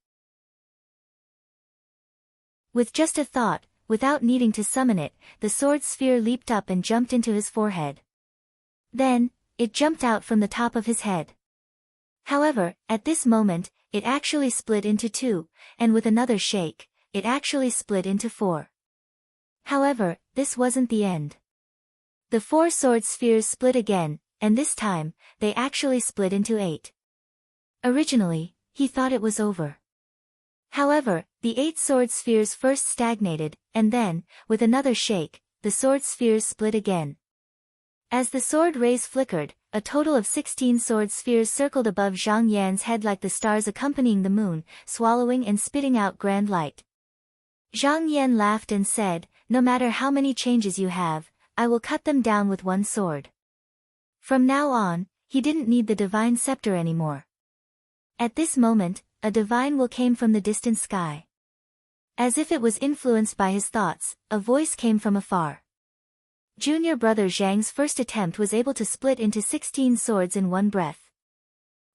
A: With just a thought, without needing to summon it, the sword sphere leaped up and jumped into his forehead. Then, it jumped out from the top of his head. However, at this moment, it actually split into 2, and with another shake, it actually split into 4. However, this wasn't the end. The 4 sword spheres split again, and this time, they actually split into 8. Originally, he thought it was over. However, the 8 sword spheres first stagnated, and then, with another shake, the sword spheres split again. As the sword rays flickered, a total of 16 sword spheres circled above Zhang Yan's head like the stars accompanying the moon, swallowing and spitting out grand light. Zhang Yan laughed and said, "No matter how many changes you have, I will cut them down with one sword." From now on, he didn't need the divine scepter anymore. At this moment, a divine will came from the distant sky. As if it was influenced by his thoughts, a voice came from afar. Junior brother Zhang's first attempt was able to split into 16 swords in one breath.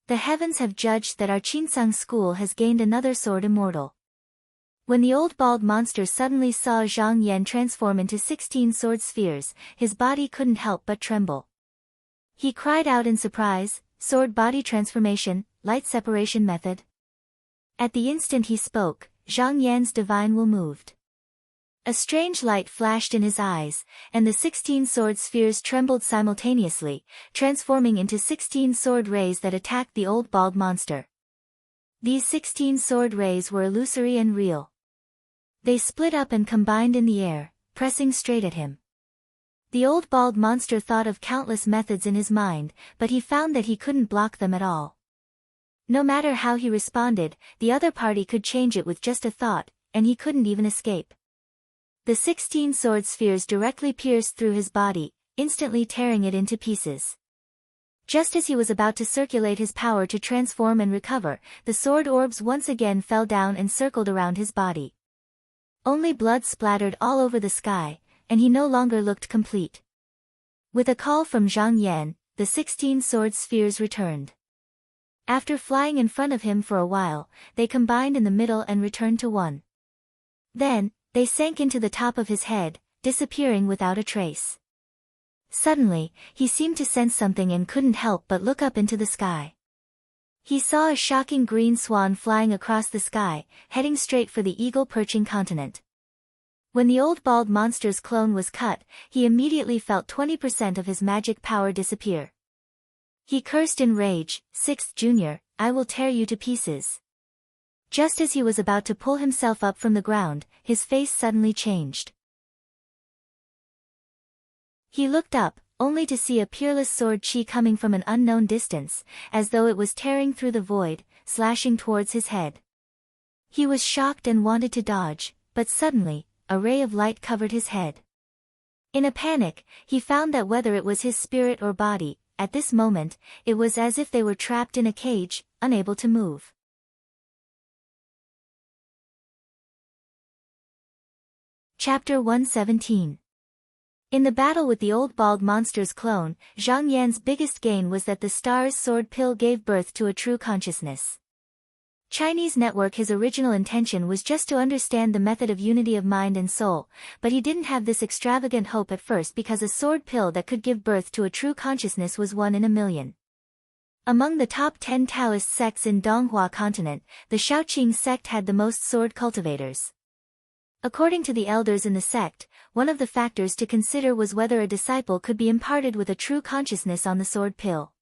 A: The heavens have judged that our Qinsang school has gained another sword immortal. When the old bald monster suddenly saw Zhang Yan transform into 16 sword spheres, his body couldn't help but tremble. He cried out in surprise, "Sword body transformation, light separation method." At the instant he spoke, Zhang Yan's divine will moved. A strange light flashed in his eyes, and the 16 sword spheres trembled simultaneously, transforming into 16 sword rays that attacked the old bald monster. These 16 sword rays were illusory and real. They split up and combined in the air, pressing straight at him. The old bald monster thought of countless methods in his mind, but he found that he couldn't block them at all. No matter how he responded, the other party could change it with just a thought, and he couldn't even escape. The 16 sword spheres directly pierced through his body, instantly tearing it into pieces. Just as he was about to circulate his power to transform and recover, the sword orbs once again fell down and circled around his body. Only blood splattered all over the sky, and he no longer looked complete. With a call from Zhang Yan, the 16 sword spheres returned. After flying in front of him for a while, they combined in the middle and returned to one. Then, they sank into the top of his head, disappearing without a trace. Suddenly, he seemed to sense something and couldn't help but look up into the sky. He saw a shocking green swan flying across the sky, heading straight for the eagle-perching continent. When the old bald monster's clone was cut, he immediately felt 20% of his magic power disappear. He cursed in rage, "Sixth Junior, I will tear you to pieces." Just as he was about to pull himself up from the ground, his face suddenly changed. He looked up, only to see a peerless sword chi coming from an unknown distance, as though it was tearing through the void, slashing towards his head. He was shocked and wanted to dodge, but suddenly, a ray of light covered his head. In a panic, he found that whether it was his spirit or body, at this moment, it was as if they were trapped in a cage, unable to move. Chapter 117. In the battle with the old bald monster's clone, Zhang Yan's biggest gain was that the star's sword pill gave birth to a true consciousness. Chinese network. His original intention was just to understand the method of unity of mind and soul, but he didn't have this extravagant hope at first because a sword pill that could give birth to a true consciousness was 1 in a million. Among the top 10 Taoist sects in Donghua continent, the Shaoqing sect had the most sword cultivators. According to the elders in the sect, one of the factors to consider was whether a disciple could be imparted with a true consciousness on the sword pill.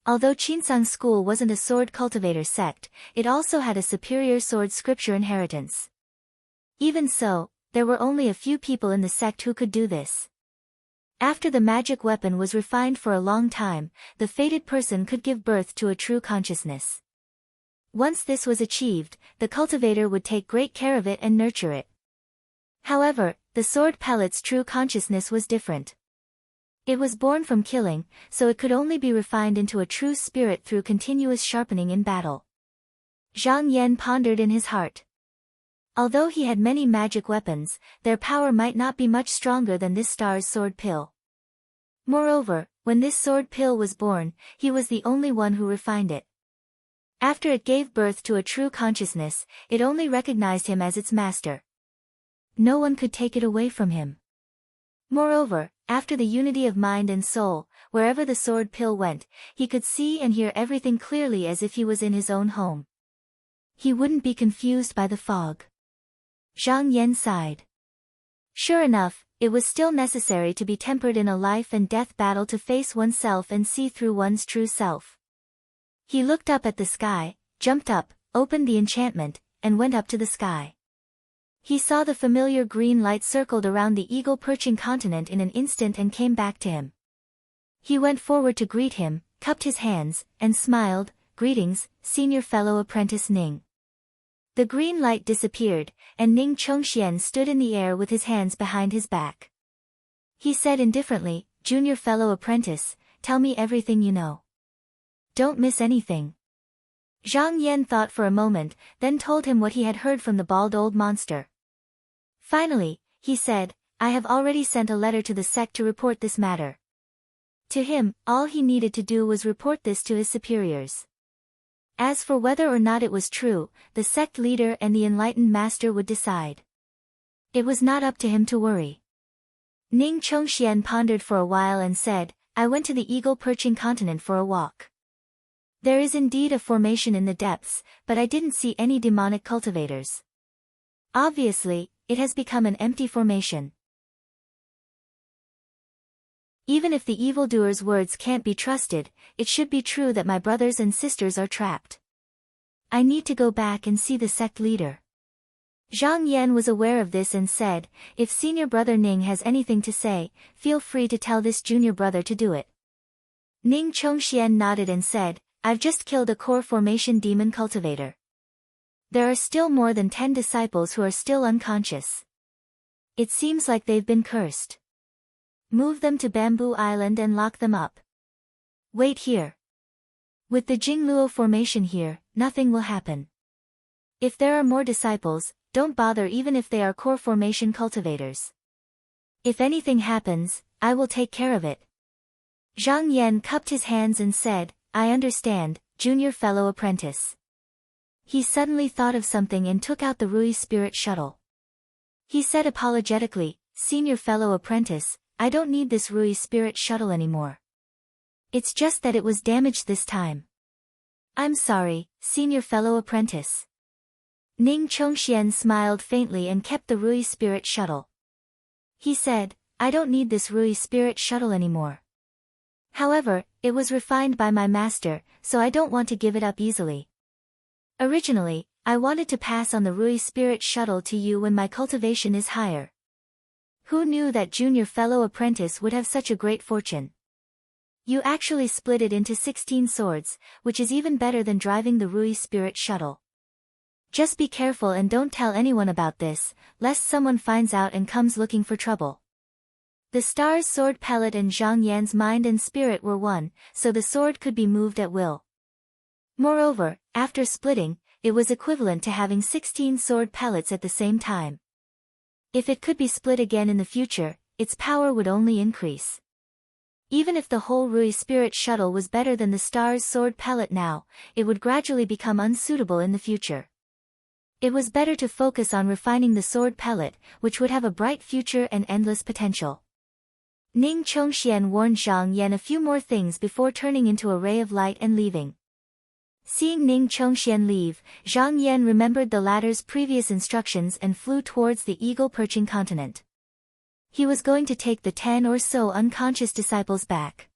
A: Although Qinsang school wasn't a sword cultivator sect, it also had a superior sword scripture inheritance. Even so, there were only a few people in the sect who could do this. After the magic weapon was refined for a long time, the fated person could give birth to a true consciousness. Once this was achieved, the cultivator would take great care of it and nurture it. However, the sword pellet's true consciousness was different. It was born from killing, so it could only be refined into a true spirit through continuous sharpening in battle. Zhang Yan pondered in his heart. Although he had many magic weapons, their power might not be much stronger than this star's sword pill. Moreover, when this sword pill was born, he was the only one who refined it. After it gave birth to a true consciousness, it only recognized him as its master. No one could take it away from him. Moreover, after the unity of mind and soul, wherever the sword pill went, he could see and hear everything clearly as if he was in his own home. He wouldn't be confused by the fog. Zhang Yan sighed. Sure enough, it was still necessary to be tempered in a life and death battle to face oneself and see through one's true self. He looked up at the sky, jumped up, opened the enchantment, and went up to the sky. He saw the familiar green light circled around the eagle-perching continent in an instant and came back to him. He went forward to greet him, cupped his hands, and smiled, "Greetings, senior fellow apprentice Ning." The green light disappeared, and Ning Chongxian stood in the air with his hands behind his back. He said indifferently, "Junior fellow apprentice, tell me everything you know. Don't miss anything." Zhang Yan thought for a moment, then told him what he had heard from the bald old monster. Finally, he said, "I have already sent a letter to the sect to report this matter." To him, all he needed to do was report this to his superiors. As for whether or not it was true, the sect leader and the enlightened master would decide. It was not up to him to worry. Ning Chongxian pondered for a while and said, "I went to the eagle-perching continent for a walk. There is indeed a formation in the depths, but I didn't see any demonic cultivators. Obviously, it has become an empty formation. Even if the evildoer's words can't be trusted, it should be true that my brothers and sisters are trapped. I need to go back and see the sect leader." Zhang Yan was aware of this and said, "If senior brother Ning has anything to say, feel free to tell this junior brother to do it." Ning Chongxian nodded and said, "I've just killed a core formation demon cultivator. There are still more than 10 disciples who are still unconscious. It seems like they've been cursed. Move them to Bamboo Island and lock them up. Wait here. With the Jingluo formation here, nothing will happen. If there are more disciples, don't bother even if they are core formation cultivators. If anything happens, I will take care of it." Zhang Yan cupped his hands and said, "I understand, junior fellow apprentice." He suddenly thought of something and took out the Rui spirit shuttle. He said apologetically, "Senior fellow apprentice, I don't need this Rui spirit shuttle anymore. It's just that it was damaged this time. I'm sorry, senior fellow apprentice." Ning Chongxian smiled faintly and kept the Rui spirit shuttle. He said, "I don't need this Rui spirit shuttle anymore. However, it was refined by my master, so I don't want to give it up easily. Originally, I wanted to pass on the Rui spirit shuttle to you when my cultivation is higher. Who knew that junior fellow apprentice would have such a great fortune? You actually split it into 16 swords, which is even better than driving the Rui spirit shuttle. Just be careful and don't tell anyone about this, lest someone finds out and comes looking for trouble." The star's sword pellet and Zhang Yan's mind and spirit were one, so the sword could be moved at will. Moreover, after splitting, it was equivalent to having 16 sword pellets at the same time. If it could be split again in the future, its power would only increase. Even if the whole Rui spirit shuttle was better than the star's sword pellet now, it would gradually become unsuitable in the future. It was better to focus on refining the sword pellet, which would have a bright future and endless potential. Ning Chongxian warned Zhang Yan a few more things before turning into a ray of light and leaving. Seeing Ning Chongxian leave, Zhang Yan remembered the latter's previous instructions and flew towards the eagle-perching continent. He was going to take the 10 or so unconscious disciples back.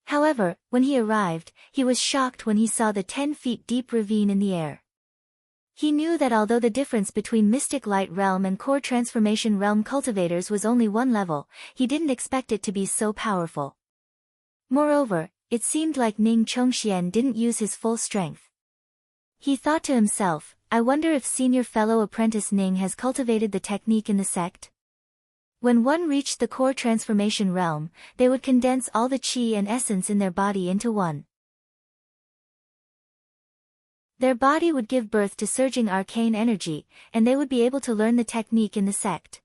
A: However, when he arrived, he was shocked when he saw the 10 feet deep ravine in the air. He knew that although the difference between Mystic Light Realm and Core Transformation Realm cultivators was only one level, he didn't expect it to be so powerful. Moreover, it seemed like Ning Chongxian didn't use his full strength. He thought to himself, "I wonder if senior fellow apprentice Ning has cultivated the technique in the sect?" When one reached the core transformation realm, they would condense all the qi and essence in their body into one. Their body would give birth to surging arcane energy, and they would be able to learn the technique in the sect.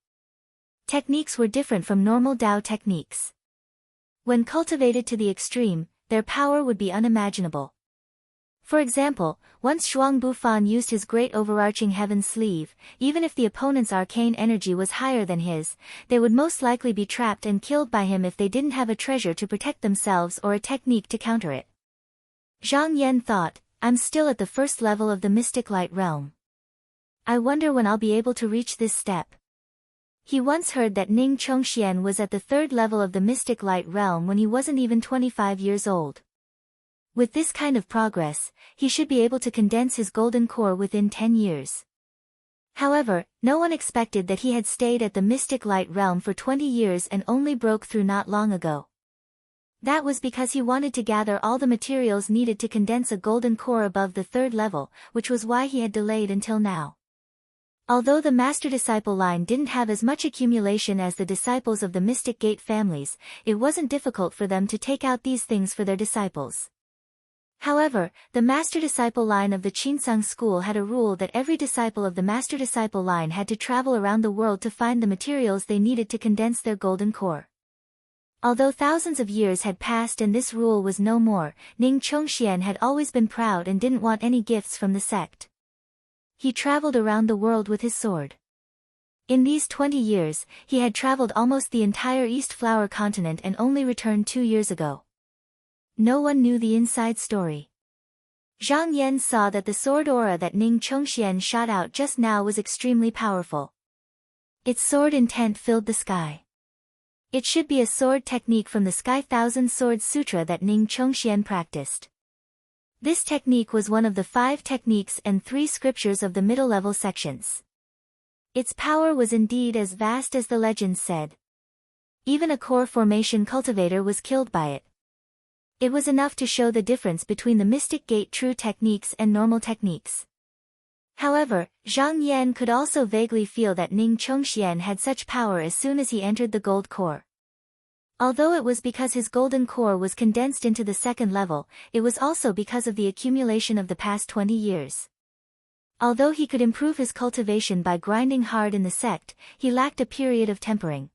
A: Techniques were different from normal Dao techniques. When cultivated to the extreme, their power would be unimaginable. For example, once Shuang Bufan used his great overarching heaven sleeve, even if the opponent's arcane energy was higher than his, they would most likely be trapped and killed by him if they didn't have a treasure to protect themselves or a technique to counter it. Zhang Yan thought, "I'm still at the first level of the Mystic Light Realm. I wonder when I'll be able to reach this step." He once heard that Ning Chongxian was at the third level of the Mystic Light Realm when he wasn't even 25 years old. With this kind of progress, he should be able to condense his golden core within 10 years. However, no one expected that he had stayed at the Mystic Light Realm for 20 years and only broke through not long ago. That was because he wanted to gather all the materials needed to condense a golden core above the third level, which was why he had delayed until now. Although the master-disciple line didn't have as much accumulation as the disciples of the Mystic Gate families, it wasn't difficult for them to take out these things for their disciples. However, the master-disciple line of the Qinsang school had a rule that every disciple of the master-disciple line had to travel around the world to find the materials they needed to condense their golden core. Although thousands of years had passed and this rule was no more, Ning Chongxian had always been proud and didn't want any gifts from the sect. He traveled around the world with his sword. In these 20 years, he had traveled almost the entire East Flower continent and only returned 2 years ago. No one knew the inside story. Zhang Yan saw that the sword aura that Ning Chongxian shot out just now was extremely powerful. Its sword intent filled the sky. It should be a sword technique from the Sky Thousand Swords Sutra that Ning Chongxian practiced. This technique was one of the 5 techniques and 3 scriptures of the middle-level sections. Its power was indeed as vast as the legends said. Even a core formation cultivator was killed by it. It was enough to show the difference between the Mystic Gate true techniques and normal techniques. However, Zhang Yan could also vaguely feel that Ning Chongxian had such power as soon as he entered the gold core. Although it was because his golden core was condensed into the second level, it was also because of the accumulation of the past 20 years. Although he could improve his cultivation by grinding hard in the sect, he lacked a period of tempering.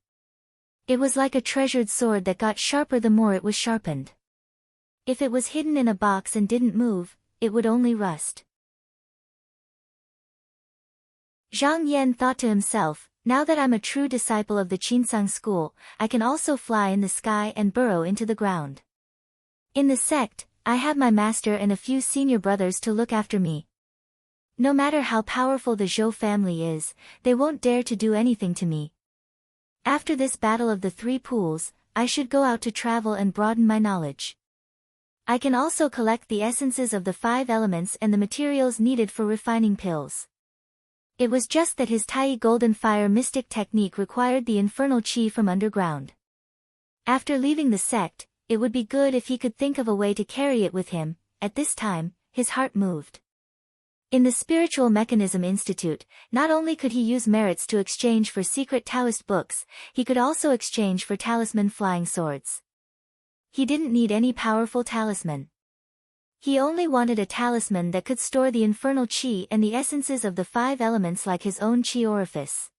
A: It was like a treasured sword that got sharper the more it was sharpened. If it was hidden in a box and didn't move, it would only rust. Zhang Yan thought to himself, now that I'm a true disciple of the Qinsang school, I can also fly in the sky and burrow into the ground. In the sect, I have my master and a few senior brothers to look after me. No matter how powerful the Zhou family is, they won't dare to do anything to me. After this battle of the 3 pools, I should go out to travel and broaden my knowledge. I can also collect the essences of the 5 elements and the materials needed for refining pills. It was just that his Tai Golden Fire mystic technique required the infernal qi from underground. After leaving the sect, it would be good if he could think of a way to carry it with him. At this time, his heart moved. In the Spiritual Mechanism Institute, not only could he use merits to exchange for secret Taoist books, he could also exchange for talisman flying swords. He didn't need any powerful talisman. He only wanted a talisman that could store the infernal qi and the essences of the 5 elements like his own qi orifice.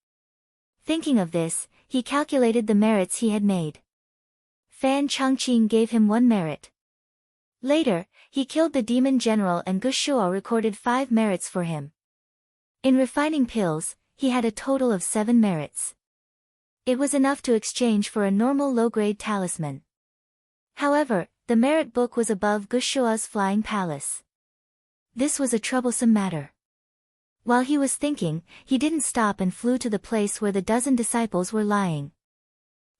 A: Thinking of this, he calculated the merits he had made. Fan Chongqing gave him 1 merit. Later, he killed the demon general and Gushua recorded 5 merits for him. In refining pills, he had a total of 7 merits. It was enough to exchange for a normal low-grade talisman. However, the merit book was above Gushua's flying palace. This was a troublesome matter. While he was thinking, he didn't stop and flew to the place where the 12 disciples were lying.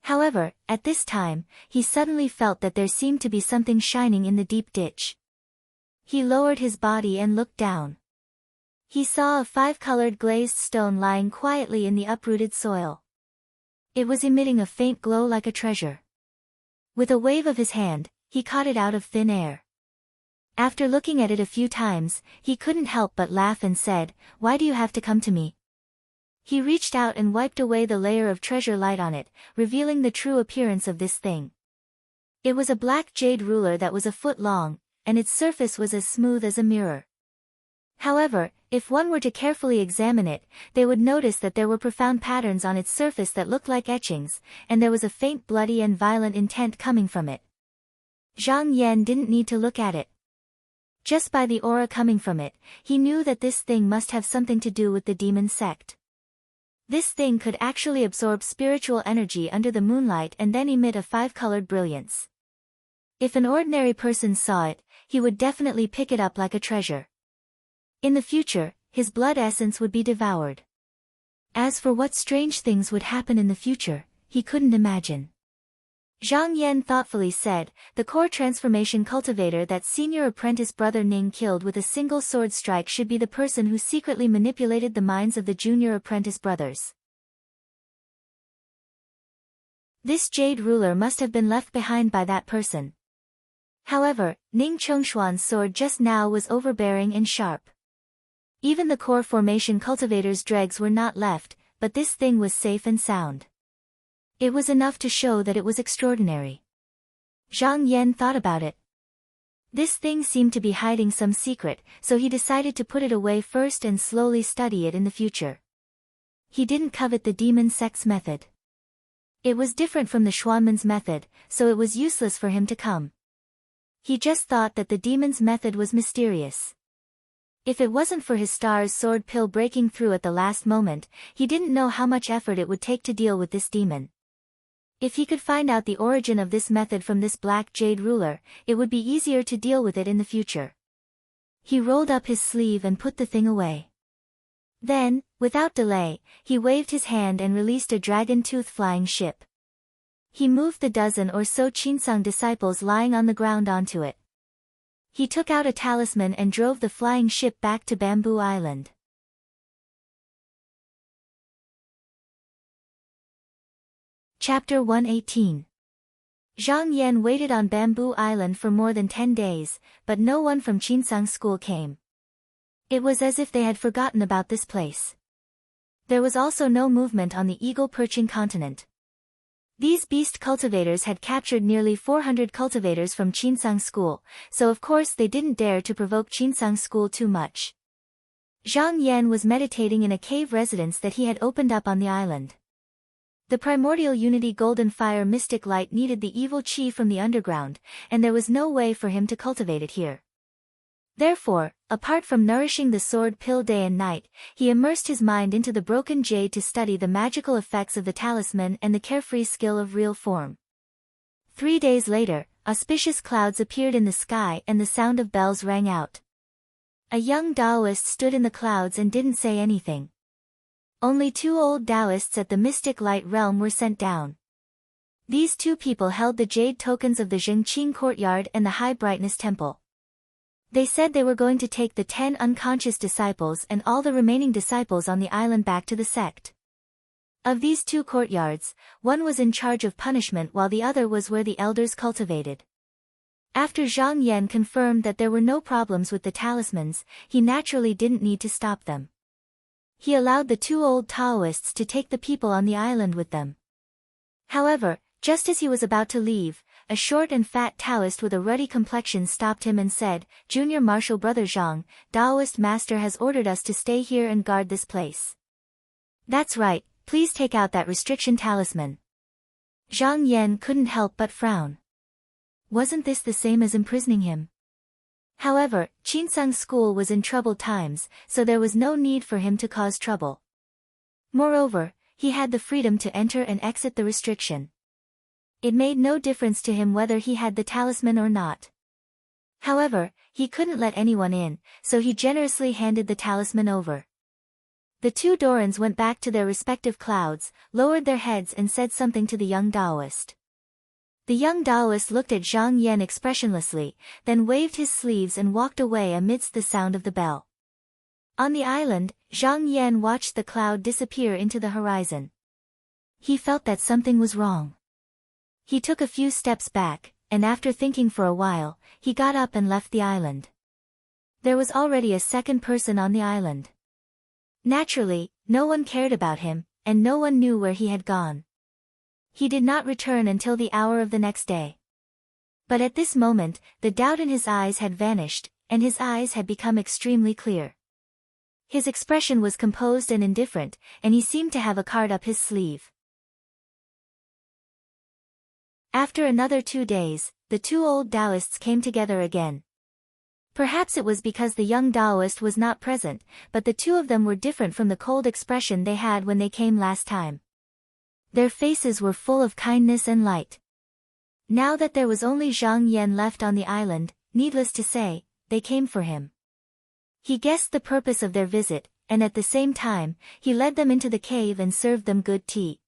A: However, at this time, he suddenly felt that there seemed to be something shining in the deep ditch. He lowered his body and looked down. He saw a 5-colored glazed stone lying quietly in the uprooted soil. It was emitting a faint glow like a treasure. With a wave of his hand, he caught it out of thin air. After looking at it a few times, he couldn't help but laugh and said, "Why do you have to come to me?" He reached out and wiped away the layer of treasure light on it, revealing the true appearance of this thing. It was a black jade ruler that was a foot long, and its surface was as smooth as a mirror. However, if one were to carefully examine it, they would notice that there were profound patterns on its surface that looked like etchings, and there was a faint bloody and violent intent coming from it. Zhang Yan didn't need to look at it. Just by the aura coming from it, he knew that this thing must have something to do with the demon sect. This thing could actually absorb spiritual energy under the moonlight and then emit a 5-colored brilliance. If an ordinary person saw it, he would definitely pick it up like a treasure. In the future, his blood essence would be devoured. As for what strange things would happen in the future, he couldn't imagine. Zhang Yan thoughtfully said, "The core transformation cultivator that senior apprentice brother Ning killed with a single sword strike should be the person who secretly manipulated the minds of the junior apprentice brothers." This jade ruler must have been left behind by that person. However, Ning Chongshuan's sword just now was overbearing and sharp. Even the core formation cultivator's dregs were not left, but this thing was safe and sound. It was enough to show that it was extraordinary. Zhang Yan thought about it. This thing seemed to be hiding some secret, so he decided to put it away first and slowly study it in the future. He didn't covet the demon sex method. It was different from the Xuanman's method, so it was useless for him to come. He just thought that the demon's method was mysterious. If it wasn't for his star's sword pill breaking through at the last moment, he didn't know how much effort it would take to deal with this demon. If he could find out the origin of this method from this black jade ruler, it would be easier to deal with it in the future. He rolled up his sleeve and put the thing away. Then, without delay, he waved his hand and released a dragon-tooth flying ship. He moved the dozen or so Qinsang disciples lying on the ground onto it. He took out a talisman and drove the flying ship back to Bamboo Island. Chapter 118. Zhang Yan waited on Bamboo Island for more than 10 days, but no one from Qinsang school came. It was as if they had forgotten about this place. There was also no movement on the eagle perching continent. These beast cultivators had captured nearly 400 cultivators from Qinsang school, so of course they didn't dare to provoke Qinsang school too much. Zhang Yan was meditating in a cave residence that he had opened up on the island. The primordial unity golden fire mystic light needed the evil chi from the underground, and there was no way for him to cultivate it here. Therefore, apart from nourishing the sword pill day and night, he immersed his mind into the broken jade to study the magical effects of the talisman and the carefree skill of real form. 3 days later, auspicious clouds appeared in the sky and the sound of bells rang out. A young Taoist stood in the clouds and didn't say anything. Only 2 old Taoists at the mystic light realm were sent down. These 2 people held the jade tokens of the Zhengqing courtyard and the high brightness temple. They said they were going to take the 10 unconscious disciples and all the remaining disciples on the island back to the sect. Of these 2 courtyards, one was in charge of punishment while the other was where the elders cultivated. After Zhang Yan confirmed that there were no problems with the talismans, he naturally didn't need to stop them. He allowed the 2 old Taoists to take the people on the island with them. However, just as he was about to leave, a short and fat Taoist with a ruddy complexion stopped him and said, "Junior Marshal Brother Zhang, Taoist Master has ordered us to stay here and guard this place." "That's right, please take out that restriction talisman." Zhang Yan couldn't help but frown. Wasn't this the same as imprisoning him? However, Qinsang school was in troubled times, so there was no need for him to cause trouble. Moreover, he had the freedom to enter and exit the restriction. It made no difference to him whether he had the talisman or not. However, he couldn't let anyone in, so he generously handed the talisman over. The 2 Dorans went back to their respective clouds, lowered their heads and said something to the young Taoist. The young Taoist looked at Zhang Yan expressionlessly, then waved his sleeves and walked away amidst the sound of the bell. On the island, Zhang Yan watched the cloud disappear into the horizon. He felt that something was wrong. He took a few steps back, and after thinking for a while, he got up and left the island. There was already a second person on the island. Naturally, no one cared about him, and no one knew where he had gone. He did not return until the hour of the next day. But at this moment, the doubt in his eyes had vanished, and his eyes had become extremely clear. His expression was composed and indifferent, and he seemed to have a card up his sleeve. After another 2 days, the 2 old Taoists came together again. Perhaps it was because the young Taoist was not present, but the 2 of them were different from the cold expression they had when they came last time. Their faces were full of kindness and light. Now that there was only Zhang Yan left on the island, needless to say, they came for him. He guessed the purpose of their visit, and at the same time, he led them into the cave and served them good tea.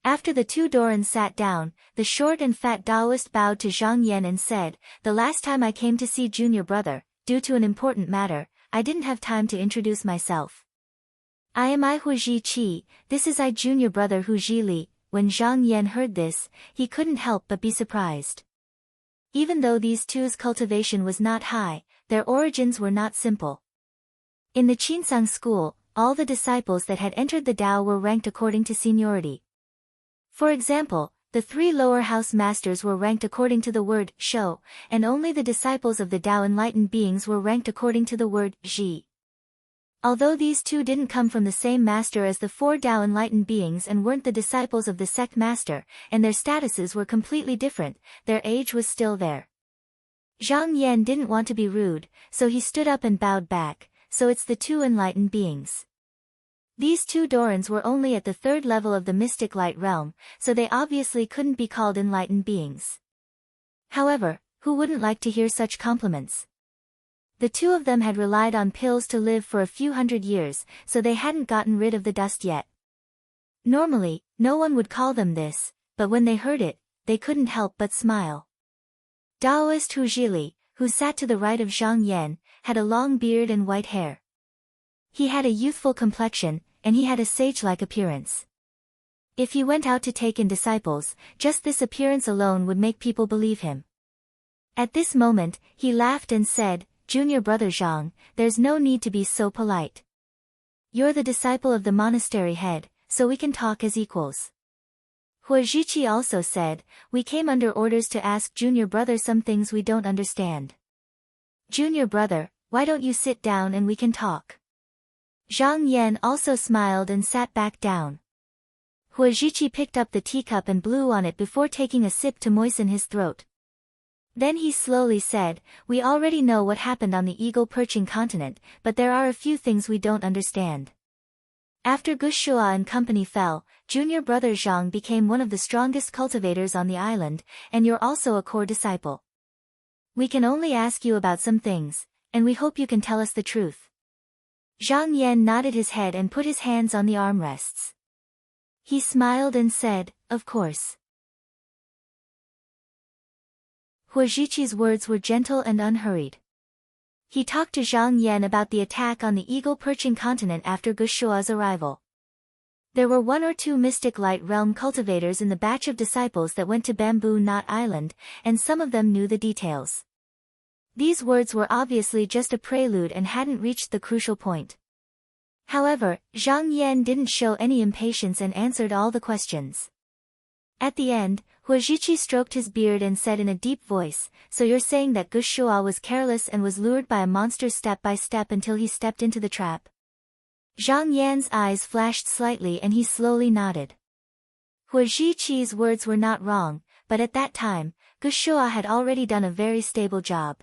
A: After the 2 Dorans sat down, the short and fat Taoist bowed to Zhang Yan and said, "The last time I came to see junior brother, due to an important matter, I didn't have time to introduce myself. I am I Hu Ji Qi, this is I junior brother Hu Ji Li, when Zhang Yan heard this, he couldn't help but be surprised. Even though these two's cultivation was not high, their origins were not simple. In the Qinsang school, all the disciples that had entered the Tao were ranked according to seniority. For example, the 3 lower house masters were ranked according to the word shou, and only the disciples of the Tao enlightened beings were ranked according to the word zhi. Although these two didn't come from the same master as the 4 Tao enlightened beings and weren't the disciples of the sect master, and their statuses were completely different, their age was still there. Zhang Yan didn't want to be rude, so he stood up and bowed back, so it's the 2 enlightened beings. These 2 Dorans were only at the 3rd level of the mystic light realm, so they obviously couldn't be called enlightened beings. However, who wouldn't like to hear such compliments? The 2 of them had relied on pills to live for a few hundred years, so they hadn't gotten rid of the dust yet. Normally, no one would call them this, but when they heard it, they couldn't help but smile. Daoist Hu Zhili, who sat to the right of Zhang Yan, had a long beard and white hair. He had a youthful complexion, and he had a sage-like appearance. If he went out to take in disciples, just this appearance alone would make people believe him. At this moment, he laughed and said, "Junior brother Zhang, there's no need to be so polite. You're the disciple of the monastery head, so we can talk as equals." Huazhiqi also said, "We came under orders to ask junior brother some things we don't understand. Junior brother, why don't you sit down and we can talk?" Zhang Yan also smiled and sat back down. Huazhiqi picked up the teacup and blew on it before taking a sip to moisten his throat. Then he slowly said, "We already know what happened on the eagle perching continent, but there are a few things we don't understand. After Gushua and company fell, junior brother Zhang became one of the strongest cultivators on the island, and you're also a core disciple. We can only ask you about some things, and we hope you can tell us the truth." Zhang Yan nodded his head and put his hands on the armrests. He smiled and said, "Of course." Huazhiqi's words were gentle and unhurried. He talked to Zhang Yan about the attack on the eagle perching continent after Gushua's arrival. There were 1 or 2 mystic light realm cultivators in the batch of disciples that went to Bamboo Knot Island, and some of them knew the details. These words were obviously just a prelude and hadn't reached the crucial point. However, Zhang Yan didn't show any impatience and answered all the questions. At the end, Huazhiqi stroked his beard and said in a deep voice, "So you're saying that Gushua was careless and was lured by a monster step by step until he stepped into the trap?" Zhang Yan's eyes flashed slightly and he slowly nodded. Huazhiqi's words were not wrong, but at that time, Gushua had already done a very stable job.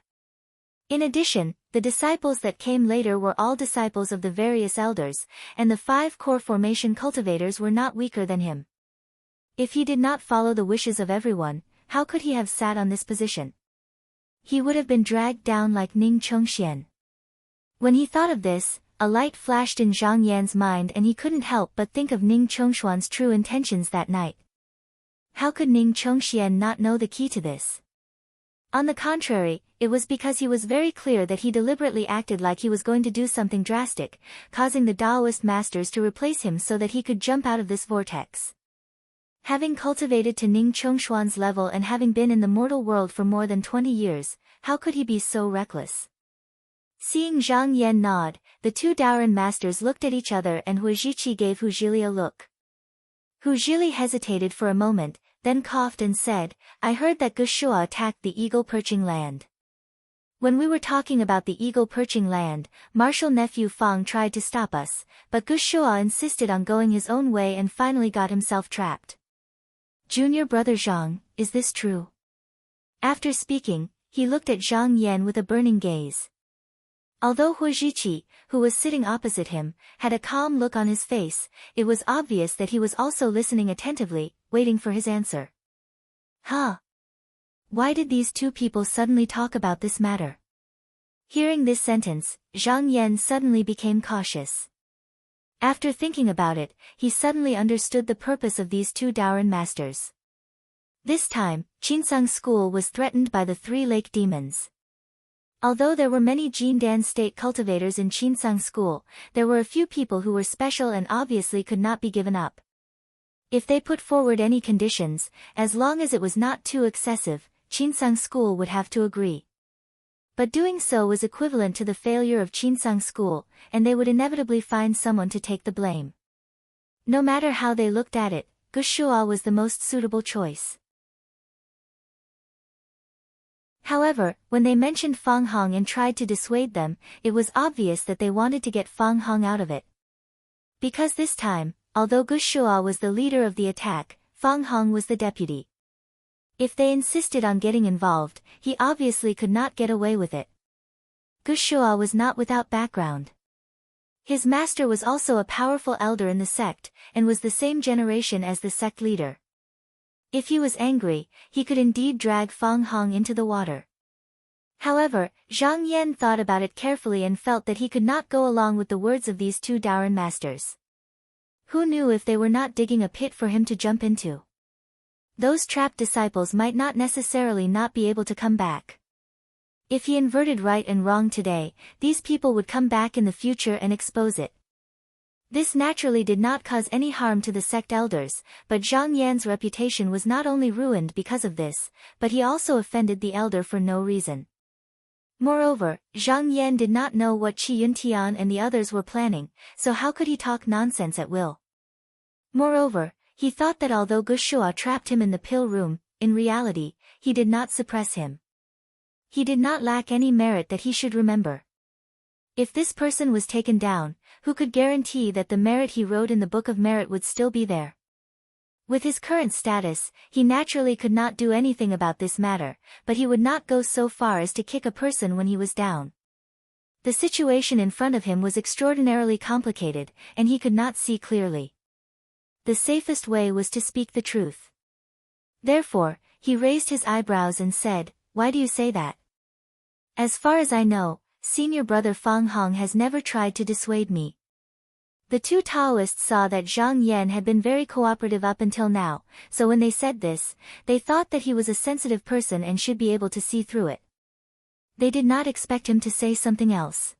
A: In addition, the disciples that came later were all disciples of the various elders, and the 5 core formation cultivators were not weaker than him. If he did not follow the wishes of everyone, how could he have sat on this position? He would have been dragged down like Ning Chongxian. When he thought of this, a light flashed in Zhang Yan's mind and he couldn't help but think of Ning Chongshuan's true intentions that night. How could Ning Chongxian not know the key to this? On the contrary, it was because he was very clear that he deliberately acted like he was going to do something drastic, causing the Daoist masters to replace him so that he could jump out of this vortex. Having cultivated to Ning Chongshuan's level and having been in the mortal world for more than 20 years, how could he be so reckless? Seeing Zhang Yan nod, the 2 Daoran masters looked at each other and Huazhiqi gave Hu Zhili a look. Hu Zhili hesitated for a moment, then coughed and said, "I heard that Gushua attacked the eagle perching land. When we were talking about the eagle perching land, Marshal Nephew Fang tried to stop us, but Gushua insisted on going his own way and finally got himself trapped. Junior brother Zhang, is this true?" After speaking, he looked at Zhang Yan with a burning gaze. Although Huazhiqi, who was sitting opposite him, had a calm look on his face, it was obvious that he was also listening attentively, waiting for his answer. Huh? Why did these 2 people suddenly talk about this matter? Hearing this sentence, Zhang Yan suddenly became cautious. After thinking about it, he suddenly understood the purpose of these 2 Daoran masters. This time, Qinsang school was threatened by the 3 lake demons. Although there were many Jindan state cultivators in Qinsang school, there were a few people who were special and obviously could not be given up. If they put forward any conditions, as long as it was not too excessive, Chinsang School would have to agree. But doing so was equivalent to the failure of Chinsang School, and they would inevitably find someone to take the blame. No matter how they looked at it, Gushua was the most suitable choice. However, when they mentioned Fang Hong and tried to dissuade them, it was obvious that they wanted to get Fang Hong out of it. Because this time, although Gushua was the leader of the attack, Fang Hong was the deputy. If they insisted on getting involved, he obviously could not get away with it. Gushua was not without background. His master was also a powerful elder in the sect, and was the same generation as the sect leader. If he was angry, he could indeed drag Fang Hong into the water. However, Zhang Yan thought about it carefully and felt that he could not go along with the words of these two Daoren masters. Who knew if they were not digging a pit for him to jump into? Those trapped disciples might not necessarily not be able to come back. If he inverted right and wrong today, these people would come back in the future and expose it. This naturally did not cause any harm to the sect elders, but Zhang Yan's reputation was not only ruined because of this, but he also offended the elder for no reason. Moreover, Zhang Yan did not know what Qi Yuntian and the others were planning, so how could he talk nonsense at will? Moreover, he thought that although Gushua trapped him in the pill room, in reality, he did not suppress him. He did not lack any merit that he should remember. If this person was taken down, who could guarantee that the merit he wrote in the Book of Merit would still be there? With his current status, he naturally could not do anything about this matter, but he would not go so far as to kick a person when he was down. The situation in front of him was extraordinarily complicated, and he could not see clearly. The safest way was to speak the truth. Therefore, he raised his eyebrows and said, "Why do you say that?" "As far as I know, senior brother Fang Hong has never tried to dissuade me." The two Taoists saw that Zhang Yan had been very cooperative up until now, so when they said this, they thought that he was a sensitive person and should be able to see through it. They did not expect him to say something else.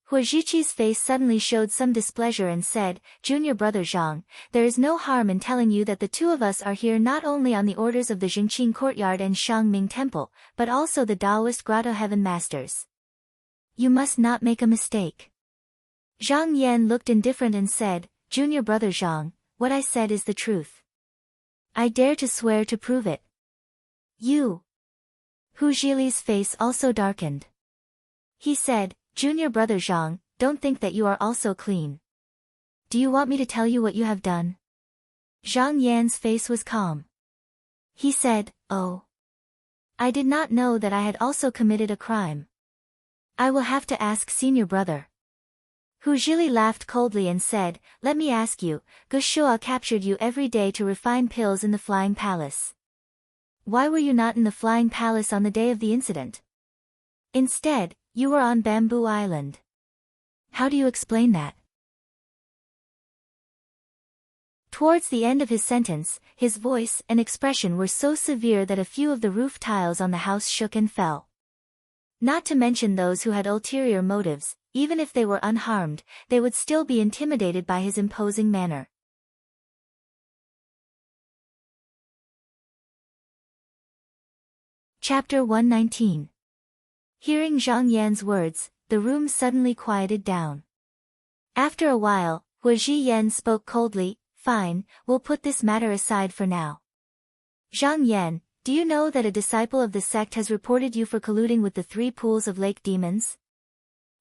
A: Huajiqi's face suddenly showed some displeasure and said, "Junior brother Zhang, there is no harm in telling you that the two of us are here not only on the orders of the Jingqing Courtyard and Shangming Temple, but also the Taoist Grotto Heaven Masters. You must not make a mistake." Zhang Yan looked indifferent and said, "Junior brother Zhang, what I said is the truth. I dare to swear to prove it." "You." Hu Zhili's face also darkened. He said, "Junior brother Zhang, don't think that you are also clean. Do you want me to tell you what you have done?" Zhang Yan's face was calm. He said, "Oh. I did not know that I had also committed a crime. I will have to ask senior brother." Hu Zhili laughed coldly and said, "Let me ask you, Gushua captured you every day to refine pills in the Flying Palace. Why were you not in the Flying Palace on the day of the incident? Instead, you were on Bamboo Island. How do you explain that?" Towards the end of his sentence, his voice and expression were so severe that a few of the roof tiles on the house shook and fell. Not to mention those who had ulterior motives, even if they were unharmed, they would still be intimidated by his imposing manner. Chapter 119. Hearing Zhang Yan's words, the room suddenly quieted down. After a while, Hua Zhiyan spoke coldly, "Fine, we'll put this matter aside for now. Zhang Yan, do you know that a disciple of the sect has reported you for colluding with the 3 pools of lake demons?"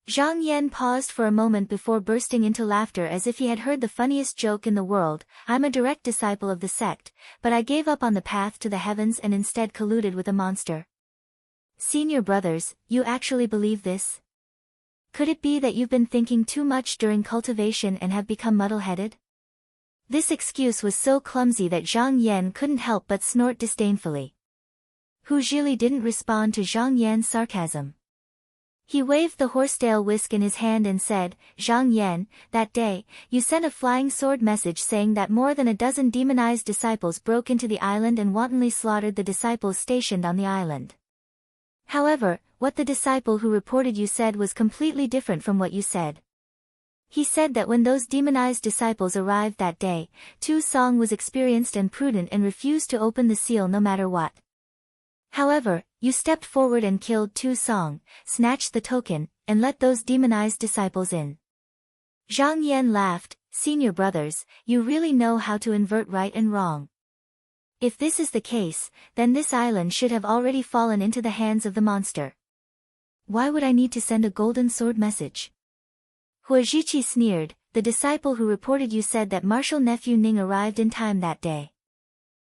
A: Zhang Yan paused for a moment before bursting into laughter as if he had heard the funniest joke in the world. "I'm a direct disciple of the sect, but I gave up on the path to the heavens and instead colluded with a monster." "Senior brothers, you actually believe this? Could it be that you've been thinking too much during cultivation and have become muddle-headed?" This excuse was so clumsy that Zhang Yan couldn't help but snort disdainfully. Hu Zhili didn't respond to Zhang Yan's sarcasm. He waved the horsetail whisk in his hand and said, "Zhang Yan, that day, you sent a flying sword message saying that more than a dozen demonized disciples broke into the island and wantonly slaughtered the disciples stationed on the island. However, what the disciple who reported you said was completely different from what you said. He said that when those demonized disciples arrived that day, Tu Song was experienced and prudent and refused to open the seal no matter what. However, you stepped forward and killed Tu Song, snatched the token, and let those demonized disciples in. Zhang Yan laughed. Senior brothers, you really know how to invert right and wrong. If this is the case, then this island should have already fallen into the hands of the monster. Why would I need to send a golden sword message? Huajiqi sneered. The disciple who reported you said that Marshal Nephew Ning arrived in time that day.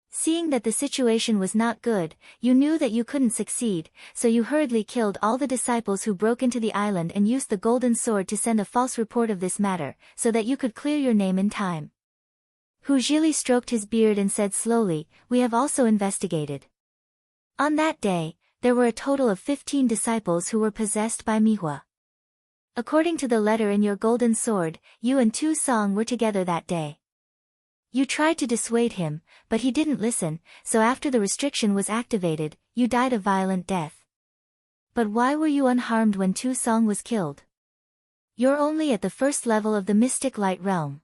A: Seeing that the situation was not good, you knew that you couldn't succeed, so you hurriedly killed all the disciples who broke into the island and used the golden sword to send a false report of this matter, so that you could clear your name in time. Hu Zhili stroked his beard and said slowly, we have also investigated. On that day, there were a total of 15 disciples who were possessed by Mihua. According to the letter in your golden sword, you and Tu Song were together that day. You tried to dissuade him, but he didn't listen, so after the restriction was activated, you died a violent death. But why were you unharmed when Tu Song was killed? You're only at the first level of the mystic light realm.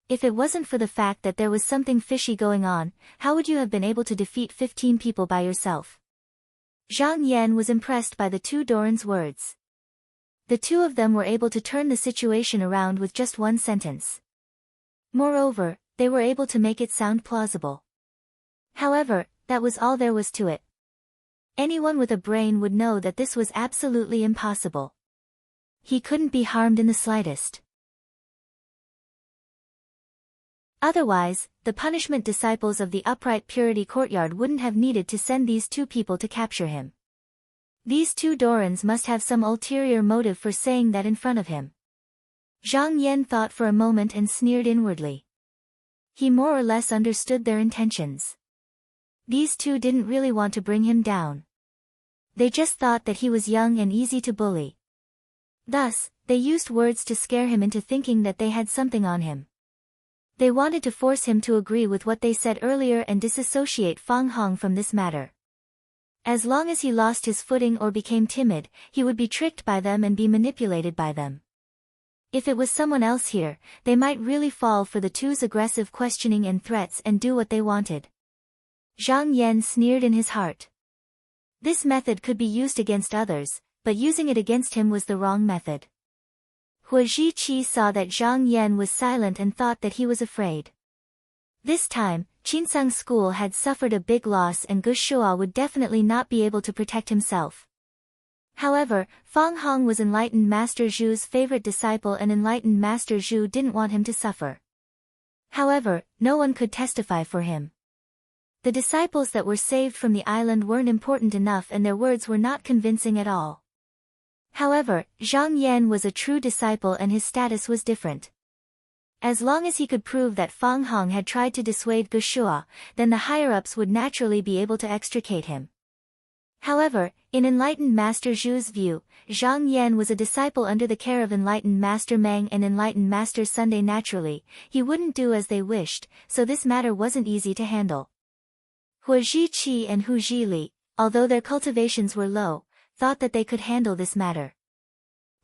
A: If it wasn't for the fact that there was something fishy going on, how would you have been able to defeat 15 people by yourself? Zhang Yan was impressed by the two Doran's words. The two of them were able to turn the situation around with just one sentence. Moreover, they were able to make it sound plausible. However, that was all there was to it. Anyone with a brain would know that this was absolutely impossible. He couldn't be harmed in the slightest. Otherwise, the punishment disciples of the Upright Purity Courtyard wouldn't have needed to send these two people to capture him. These two Dorans must have some ulterior motive for saying that in front of him. Zhang Yan thought for a moment and sneered inwardly. He more or less understood their intentions. These two didn't really want to bring him down. They just thought that he was young and easy to bully. Thus, they used words to scare him into thinking that they had something on him. They wanted to force him to agree with what they said earlier and disassociate Fang Hong from this matter. As long as he lost his footing or became timid, he would be tricked by them and be manipulated by them. If it was someone else here, they might really fall for the two's aggressive questioning and threats and do what they wanted. Zhang Yan sneered in his heart. This method could be used against others, but using it against him was the wrong method. Huajiqi saw that Zhang Yan was silent and thought that he was afraid. This time, Qinsang School had suffered a big loss and Gu Shuo would definitely not be able to protect himself. However, Fang Hong was Enlightened Master Zhu's favorite disciple and Enlightened Master Zhu didn't want him to suffer. However, no one could testify for him. The disciples that were saved from the island weren't important enough and their words were not convincing at all. However, Zhang Yan was a true disciple and his status was different. As long as he could prove that Fang Hong had tried to dissuade Gu Shuo, then the higher-ups would naturally be able to extricate him. However, in Enlightened Master Zhu's view, Zhang Yan was a disciple under the care of Enlightened Master Meng and Enlightened Master Sunday. Naturally, he wouldn't do as they wished, so this matter wasn't easy to handle. Huajiqi and Hu Zhili, although their cultivations were low, thought that they could handle this matter.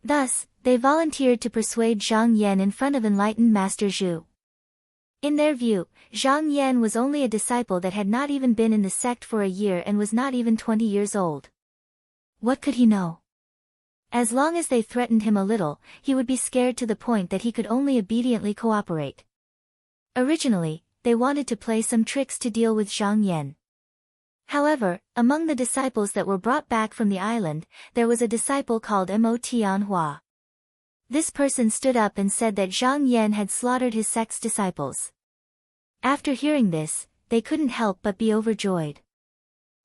A: Thus, they volunteered to persuade Zhang Yan in front of Enlightened Master Zhu. In their view, Zhang Yan was only a disciple that had not even been in the sect for a year and was not even 20 years old. What could he know? As long as they threatened him a little, he would be scared to the point that he could only obediently cooperate. Originally, they wanted to play some tricks to deal with Zhang Yan. However, among the disciples that were brought back from the island, there was a disciple called Mo Tianhua. This person stood up and said that Zhang Yan had slaughtered his sect's disciples. After hearing this, they couldn't help but be overjoyed.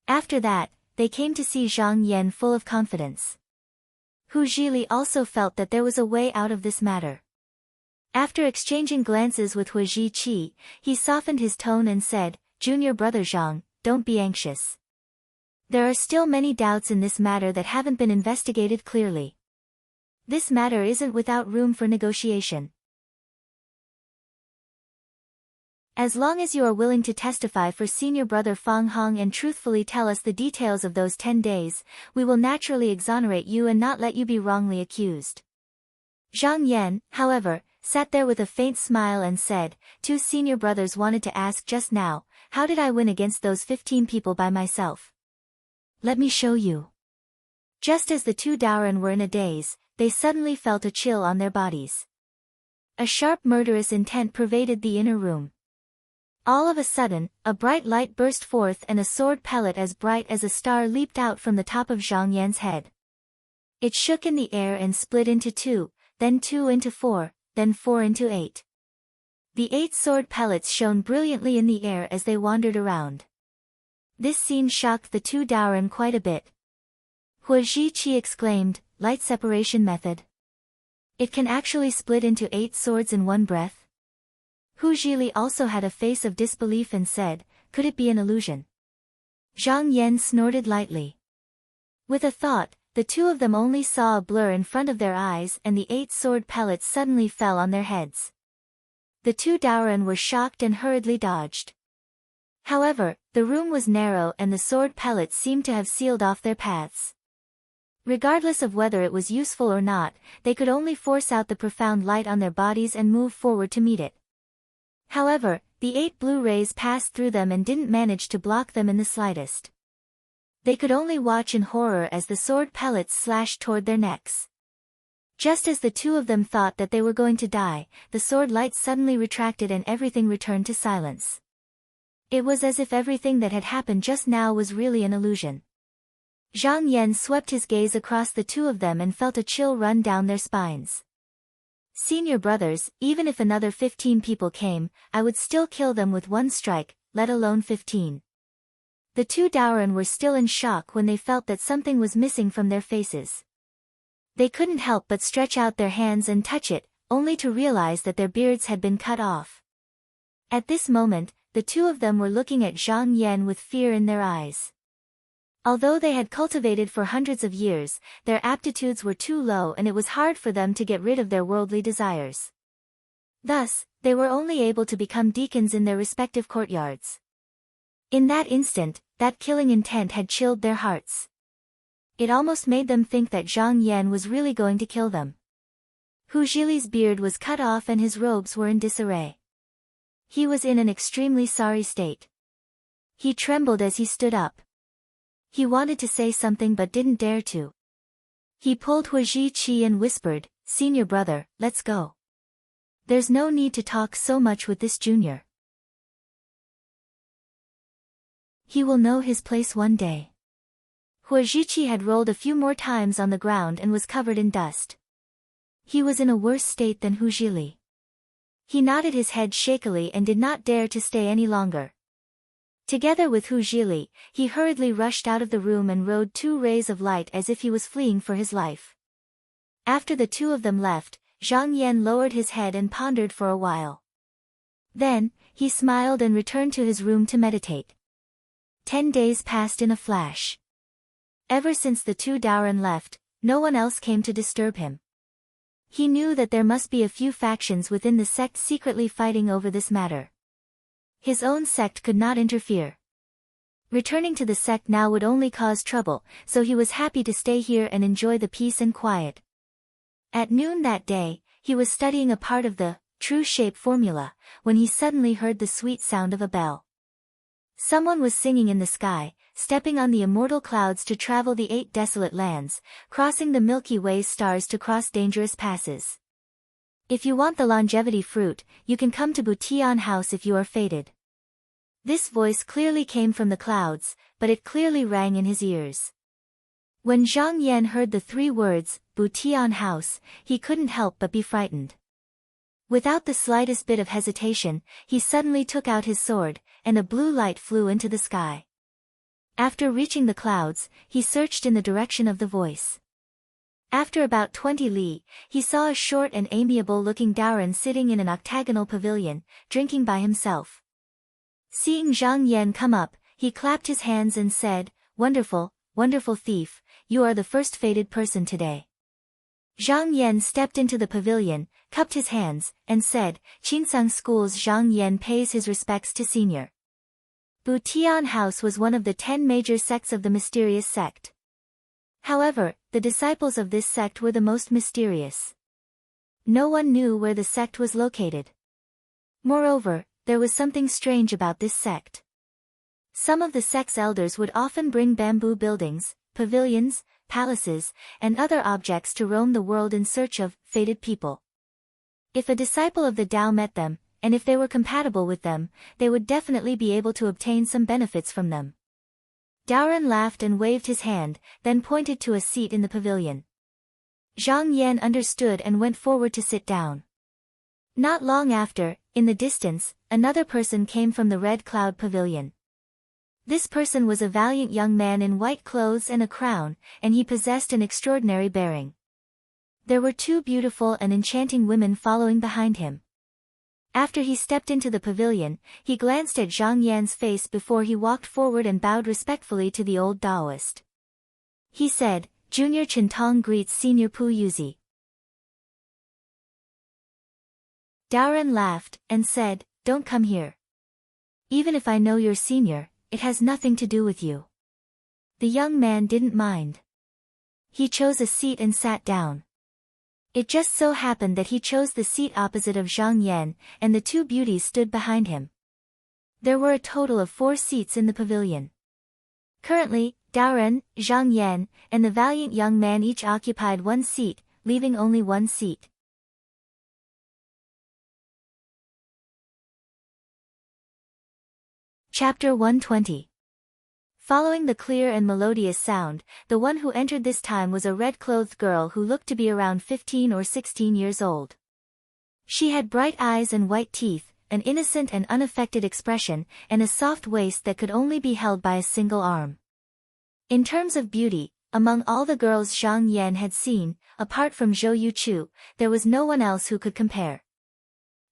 A: After that, they came to see Zhang Yan full of confidence. Hu Zhili also felt that there was a way out of this matter. After exchanging glances with Huajiqi, he softened his tone and said, "Junior brother Zhang, don't be anxious. There are still many doubts in this matter that haven't been investigated clearly. This matter isn't without room for negotiation. As long as you are willing to testify for senior brother Fang Hong and truthfully tell us the details of those 10 days, we will naturally exonerate you and not let you be wrongly accused." Zhang Yan, however, sat there with a faint smile and said, "Two senior brothers wanted to ask just now, how did I win against those 15 people by myself? Let me show you." Just as the two Daoren were in a daze, they suddenly felt a chill on their bodies. A sharp murderous intent pervaded the inner room. All of a sudden, a bright light burst forth and a sword pellet as bright as a star leaped out from the top of Zhang Yan's head. It shook in the air and split into two, then two into four, then four into eight. The 8 sword pellets shone brilliantly in the air as they wandered around. This scene shocked the two Daoren quite a bit. Hua Zhiqi exclaimed, "Light separation method? It can actually split into 8 swords in one breath?" Hu Zhili also had a face of disbelief and said, "Could it be an illusion?" Zhang Yan snorted lightly. With a thought, the two of them only saw a blur in front of their eyes and the 8 sword pellets suddenly fell on their heads. The two Daoren were shocked and hurriedly dodged. However, the room was narrow and the sword pellets seemed to have sealed off their paths. Regardless of whether it was useful or not, they could only force out the profound light on their bodies and move forward to meet it. However, the 8 blue rays passed through them and didn't manage to block them in the slightest. They could only watch in horror as the sword pellets slashed toward their necks. Just as the two of them thought that they were going to die, the sword light suddenly retracted and everything returned to silence. It was as if everything that had happened just now was really an illusion. Zhang Yan swept his gaze across the two of them and felt a chill run down their spines. "Senior brothers, even if another 15 people came, I would still kill them with one strike, let alone 15. The two Daoren were still in shock when they felt that something was missing from their faces. They couldn't help but stretch out their hands and touch it, only to realize that their beards had been cut off. At this moment, the two of them were looking at Zhang Yan with fear in their eyes. Although they had cultivated for hundreds of years, their aptitudes were too low and it was hard for them to get rid of their worldly desires. Thus, they were only able to become deacons in their respective courtyards. In that instant, that killing intent had chilled their hearts. It almost made them think that Zhang Yan was really going to kill them. Hu Zhili's beard was cut off and his robes were in disarray. He was in an extremely sorry state. He trembled as he stood up. He wanted to say something but didn't dare to. He pulled Hua Zhiqi and whispered, "Senior brother, let's go. There's no need to talk so much with this junior. He will know his place one day." Hua Zhiqi had rolled a few more times on the ground and was covered in dust. He was in a worse state than Hu Zhili. He nodded his head shakily and did not dare to stay any longer. Together with Hu Zhili, he hurriedly rushed out of the room and rode 2 rays of light as if he was fleeing for his life. After the two of them left, Zhang Yan lowered his head and pondered for a while. Then, he smiled and returned to his room to meditate. 10 days passed in a flash. Ever since the two Daoren left, no one else came to disturb him. He knew that there must be a few factions within the sect secretly fighting over this matter. His own sect could not interfere. Returning to the sect now would only cause trouble, so he was happy to stay here and enjoy the peace and quiet. At noon that day, he was studying a part of the true shape formula, when he suddenly heard the sweet sound of a bell. Someone was singing in the sky, stepping on the immortal clouds to travel the 8 desolate lands, crossing the Milky Way stars to cross dangerous passes. If you want the longevity fruit, you can come to Butian House if you are fated. This voice clearly came from the clouds, but it clearly rang in his ears. When Zhang Yan heard the 3 words, Butian House, he couldn't help but be frightened. Without the slightest bit of hesitation, he suddenly took out his sword, and a blue light flew into the sky. After reaching the clouds, he searched in the direction of the voice. After about 20 li, he saw a short and amiable-looking Daoren sitting in an octagonal pavilion, drinking by himself. Seeing Zhang Yan come up, he clapped his hands and said, "Wonderful, wonderful thief, you are the first fated person today." Zhang Yan stepped into the pavilion, cupped his hands, and said, "Qinsang School's Zhang Yan pays his respects to senior." Butian House was one of the 10 major sects of the mysterious sect. However, the disciples of this sect were the most mysterious. No one knew where the sect was located. Moreover, there was something strange about this sect. Some of the sect's elders would often bring bamboo buildings, pavilions, palaces, and other objects to roam the world in search of fated people. If a disciple of the Tao met them, and if they were compatible with them, they would definitely be able to obtain some benefits from them. Daoren laughed and waved his hand, then pointed to a seat in the pavilion. Zhang Yan understood and went forward to sit down. Not long after, in the distance, another person came from the Red Cloud Pavilion. This person was a valiant young man in white clothes and a crown, and he possessed an extraordinary bearing. There were two beautiful and enchanting women following behind him. After he stepped into the pavilion, he glanced at Zhang Yan's face before he walked forward and bowed respectfully to the old Taoist. He said, "Junior Chintong greets Senior Pu Yuzi." Daoren laughed, and said, "Don't come here. Even if I know you're senior, it has nothing to do with you." The young man didn't mind. He chose a seat and sat down. It just so happened that he chose the seat opposite of Zhang Yan, and the two beauties stood behind him. There were a total of 4 seats in the pavilion. Currently, Daoren, Zhang Yan, and the valiant young man each occupied 1 seat, leaving only 1 seat. Chapter 120. Following the clear and melodious sound, the one who entered this time was a red-clothed girl who looked to be around 15 or 16 years old. She had bright eyes and white teeth, an innocent and unaffected expression, and a soft waist that could only be held by a single arm. In terms of beauty, among all the girls Zhang Yan had seen, apart from Zhou Yuchu, there was no one else who could compare.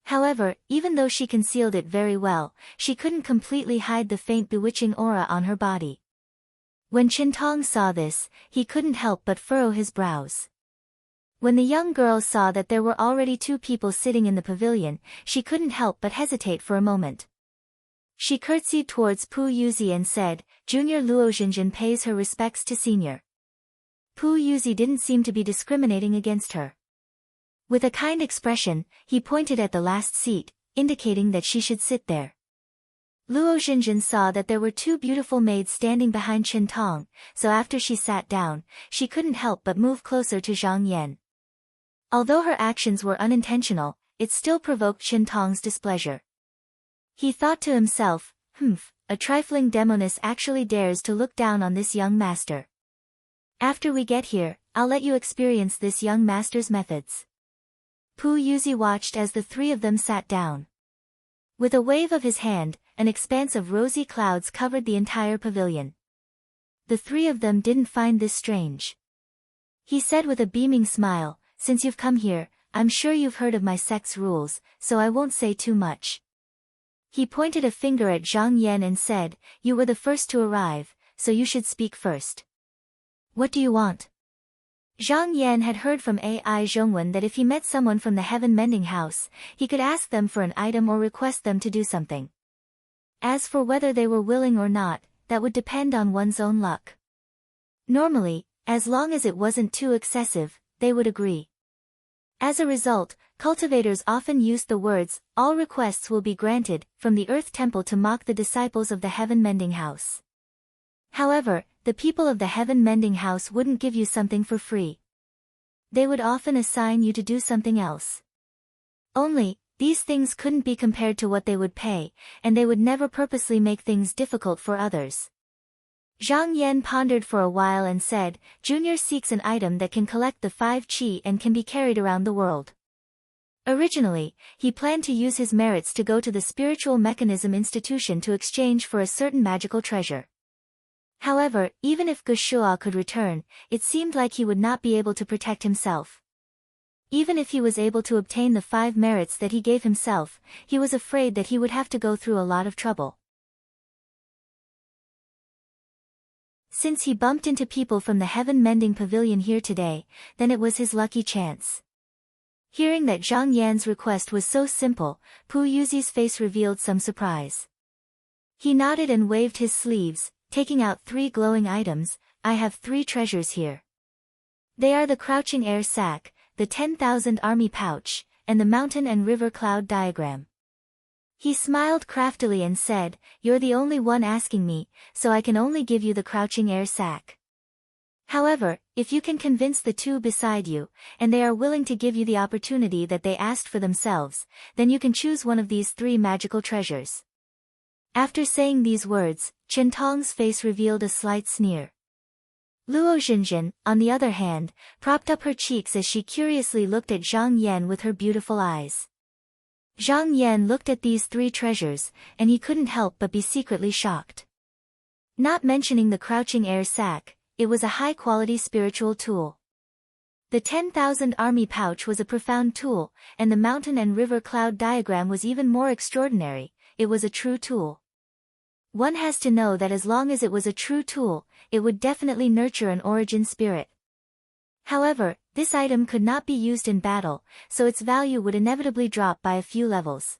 A: However, even though she concealed it very well, she couldn't completely hide the faint bewitching aura on her body. When Chintong saw this, he couldn't help but furrow his brows. When the young girl saw that there were already 2 people sitting in the pavilion, she couldn't help but hesitate for a moment. She curtsied towards Pu Yuzi and said, "Junior Luo Jinjin pays her respects to senior." Pu Yuzi didn't seem to be discriminating against her. With a kind expression, he pointed at the last seat, indicating that she should sit there. Luo Jinjin saw that there were 2 beautiful maids standing behind Chintong, so after she sat down, she couldn't help but move closer to Zhang Yan. Although her actions were unintentional, it still provoked Chintong's displeasure. He thought to himself, a trifling demoness actually dares to look down on this young master. After we get here, I'll let you experience this young master's methods. Pu Yuzi watched as the 3 of them sat down. With a wave of his hand, an expanse of rosy clouds covered the entire pavilion. The 3 of them didn't find this strange. He said with a beaming smile, "Since you've come here, I'm sure you've heard of my sect's rules, so I won't say too much." He pointed a finger at Zhang Yan and said, "You were the first to arrive, so you should speak first. What do you want?" Zhang Yan had heard from Ai Zhongwen that if he met someone from the Heaven Mending House, he could ask them for an item or request them to do something. As for whether they were willing or not, that would depend on one's own luck. Normally, as long as it wasn't too excessive, they would agree. As a result, cultivators often used the words, "All requests will be granted," from the Earth Temple to mock the disciples of the Heaven Mending House. However, the people of the Heaven Mending House wouldn't give you something for free. They would often assign you to do something else. Only, these things couldn't be compared to what they would pay, and they would never purposely make things difficult for others. Zhang Yan pondered for a while and said, "Junior seeks an item that can collect the 5 qi and can be carried around the world." Originally, he planned to use his merits to go to the Spiritual Mechanism Institution to exchange for a certain magical treasure. However, even if Gushua could return, it seemed like he would not be able to protect himself. Even if he was able to obtain the 5 merits that he gave himself, he was afraid that he would have to go through a lot of trouble. Since he bumped into people from the Heaven Mending Pavilion here today, then it was his lucky chance. Hearing that Zhang Yan's request was so simple, Pu Yuzi's face revealed some surprise. He nodded and waved his sleeves, taking out 3 glowing items. "I have 3 treasures here. They are the Crouching Air Sack, the 10,000 army pouch, and the mountain and river cloud diagram. He smiled craftily and said, "You're the only one asking me, so I can only give you the crouching air sac. However, if you can convince the two beside you, and they are willing to give you the opportunity that they asked for themselves, then you can choose one of these three magical treasures." After saying these words, Qiantong's face revealed a slight sneer. Luo Zhenjin, on the other hand, propped up her cheeks as she curiously looked at Zhang Yan with her beautiful eyes. Zhang Yan looked at these three treasures, and he couldn't help but be secretly shocked. Not mentioning the crouching air sac, it was a high-quality spiritual tool. The 10,000 army pouch was a profound tool, and the mountain and river cloud diagram was even more extraordinary. It was a true tool. One has to know that as long as it was a true tool, it would definitely nurture an origin spirit. However, this item could not be used in battle, so its value would inevitably drop by a few levels.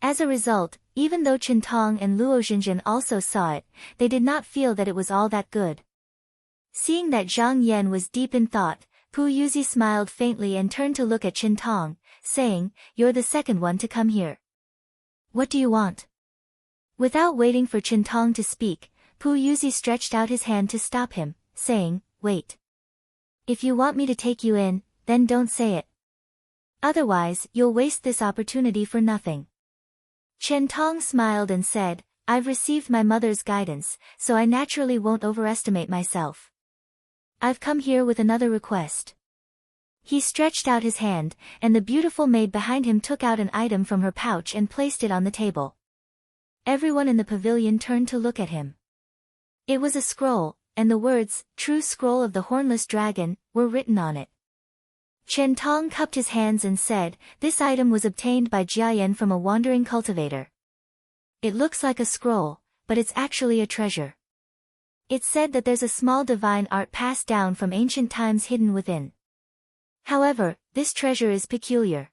A: As a result, even though Qiantong and Luo Zhenjin also saw it, they did not feel that it was all that good. Seeing that Zhang Yan was deep in thought, Pu Yuzi smiled faintly and turned to look at Qiantong, saying, "You're the second one to come here. What do you want?" Without waiting for Qiantong to speak, Pu Yuzi stretched out his hand to stop him, saying, "Wait. If you want me to take you in, then don't say it. Otherwise, you'll waste this opportunity for nothing." Qiantong smiled and said, "I've received my mother's guidance, so I naturally won't overestimate myself. I've come here with another request." He stretched out his hand, and the beautiful maid behind him took out an item from her pouch and placed it on the table. Everyone in the pavilion turned to look at him. It was a scroll, and the words, "True Scroll of the Hornless Dragon," were written on it. Qiantong cupped his hands and said, "This item was obtained by Jiayan from a wandering cultivator. It looks like a scroll, but it's actually a treasure. It's said that there's a small divine art passed down from ancient times hidden within. However, this treasure is peculiar.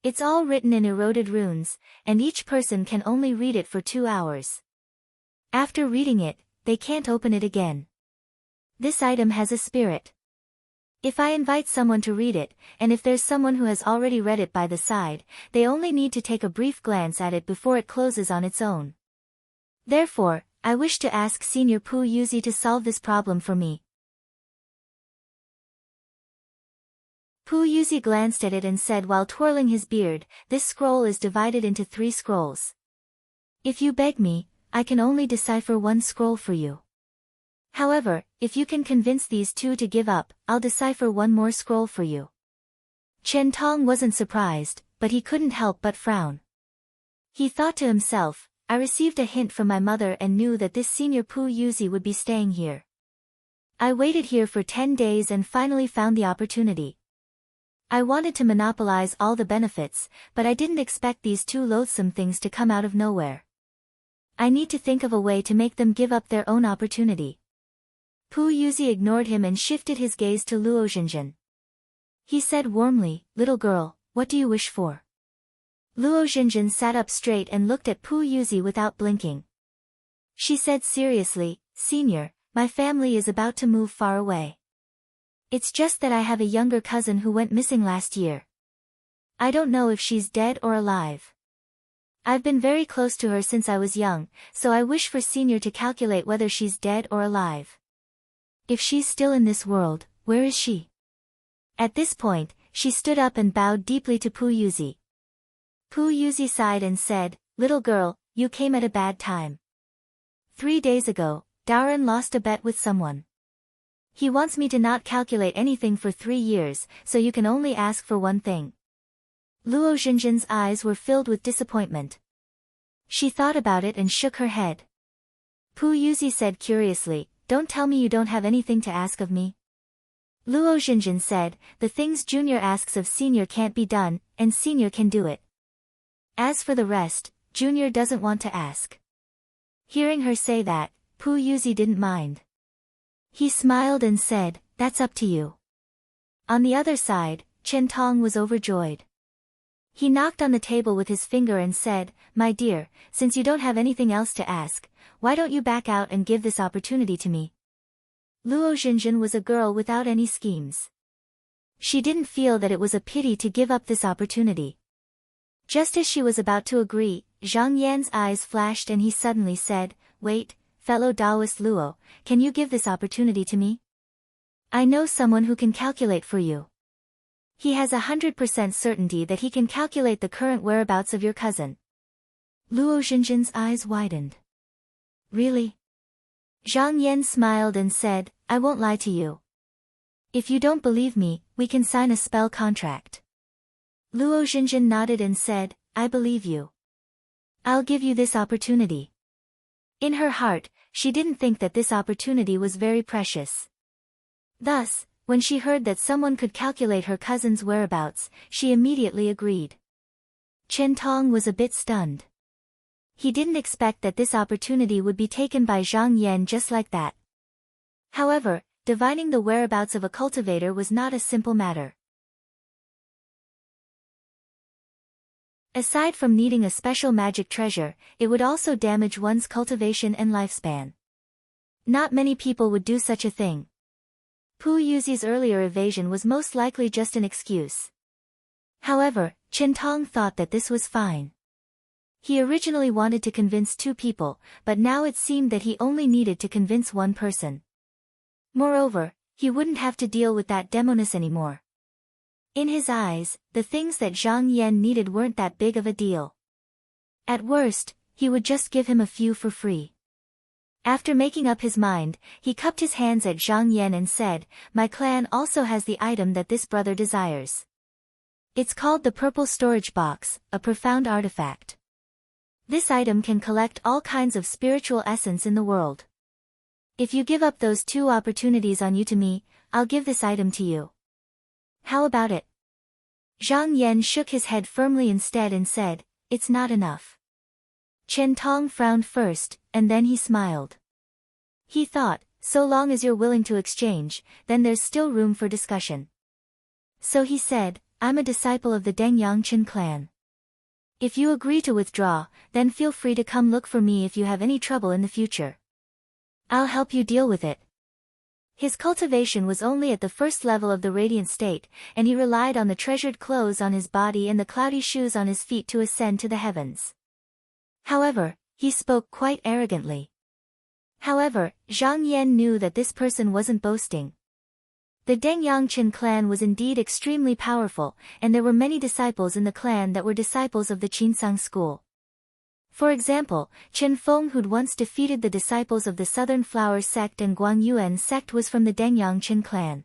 A: It's all written in eroded runes, and each person can only read it for 2 hours. After reading it, they can't open it again. This item has a spirit. If I invite someone to read it, and if there's someone who has already read it by the side, they only need to take a brief glance at it before it closes on its own. Therefore, I wish to ask Senior Pu Yuzi to solve this problem for me." Pu Yuzi glanced at it and said while twirling his beard, "This scroll is divided into 3 scrolls. If you beg me, I can only decipher 1 scroll for you. However, if you can convince these 2 to give up, I'll decipher 1 more scroll for you." Qiantong wasn't surprised, but he couldn't help but frown. He thought to himself, "I received a hint from my mother and knew that this Senior Pu Yuzi would be staying here. I waited here for 10 days and finally found the opportunity. I wanted to monopolize all the benefits, but I didn't expect these 2 loathsome things to come out of nowhere. I need to think of a way to make them give up their own opportunity." Pu Yuzi ignored him and shifted his gaze to Luo Zhenjin. He said warmly, "Little girl, what do you wish for?" Luo Zhenjin sat up straight and looked at Pu Yuzi without blinking. She said seriously, "Senior, my family is about to move far away. It's just that I have a younger cousin who went missing last year. I don't know if she's dead or alive. I've been very close to her since I was young, so I wish for Senior to calculate whether she's dead or alive. If she's still in this world, where is she?" At this point, she stood up and bowed deeply to Pu Yuzi. Pu Yuzi sighed and said, "Little girl, you came at a bad time. 3 days ago, Daoren lost a bet with someone. He wants me to not calculate anything for 3 years, so you can only ask for 1 thing." Luo Zhenjin's eyes were filled with disappointment. She thought about it and shook her head. Pu Yuzi said curiously, "Don't tell me you don't have anything to ask of me." Luo Zhenjin said, "The things Junior asks of Senior can't be done, and Senior can do it. As for the rest, Junior doesn't want to ask." Hearing her say that, Pu Yuzi didn't mind. He smiled and said, "That's up to you." On the other side, Qiantong was overjoyed. He knocked on the table with his finger and said, "My dear, since you don't have anything else to ask, why don't you back out and give this opportunity to me?" Luo Zhenjin was a girl without any schemes. She didn't feel that it was a pity to give up this opportunity. Just as she was about to agree, Zhang Yan's eyes flashed and he suddenly said, "Wait, fellow Taoist Luo, can you give this opportunity to me? I know someone who can calculate for you. He has 100% certainty that he can calculate the current whereabouts of your cousin." Luo Xinjin's eyes widened. "Really?" Zhang Yan smiled and said, "I won't lie to you. If you don't believe me, we can sign a spell contract." Luo Xinjin nodded and said, "I believe you. I'll give you this opportunity." In her heart, she didn't think that this opportunity was very precious. Thus, when she heard that someone could calculate her cousin's whereabouts, she immediately agreed. Chen Tong was a bit stunned. He didn't expect that this opportunity would be taken by Zhang Yan just like that. However, divining the whereabouts of a cultivator was not a simple matter. Aside from needing a special magic treasure, it would also damage one's cultivation and lifespan. Not many people would do such a thing. Pu Yuzi's earlier evasion was most likely just an excuse. However, Chen Tong thought that this was fine. He originally wanted to convince 2 people, but now it seemed that he only needed to convince 1 person. Moreover, he wouldn't have to deal with that demoness anymore. In his eyes, the things that Zhang Yan needed weren't that big of a deal. At worst, he would just give him a few for free. After making up his mind, he cupped his hands at Zhang Yan and said, "My clan also has the item that this brother desires. It's called the Purple Storage Box, a profound artifact. This item can collect all kinds of spiritual essence in the world. If you give up those 2 opportunities on you to me, I'll give this item to you. How about it?" Zhang Yan shook his head firmly instead and said, "It's not enough." Chen Tong frowned first, and then he smiled. He thought, so long as you're willing to exchange, then there's still room for discussion. So he said, "I'm a disciple of the Dengyangchen clan. If you agree to withdraw, then feel free to come look for me if you have any trouble in the future. I'll help you deal with it." His cultivation was only at the first level of the radiant state, and he relied on the treasured clothes on his body and the cloudy shoes on his feet to ascend to the heavens. However, he spoke quite arrogantly. However, Zhang Yan knew that this person wasn't boasting. The Dengyangchen clan was indeed extremely powerful, and there were many disciples in the clan that were disciples of the Qinsang school. For example, Chen Feng, who'd once defeated the disciples of the Southern Flower sect, and Guang Yuan sect, was from the Dengyangchen clan.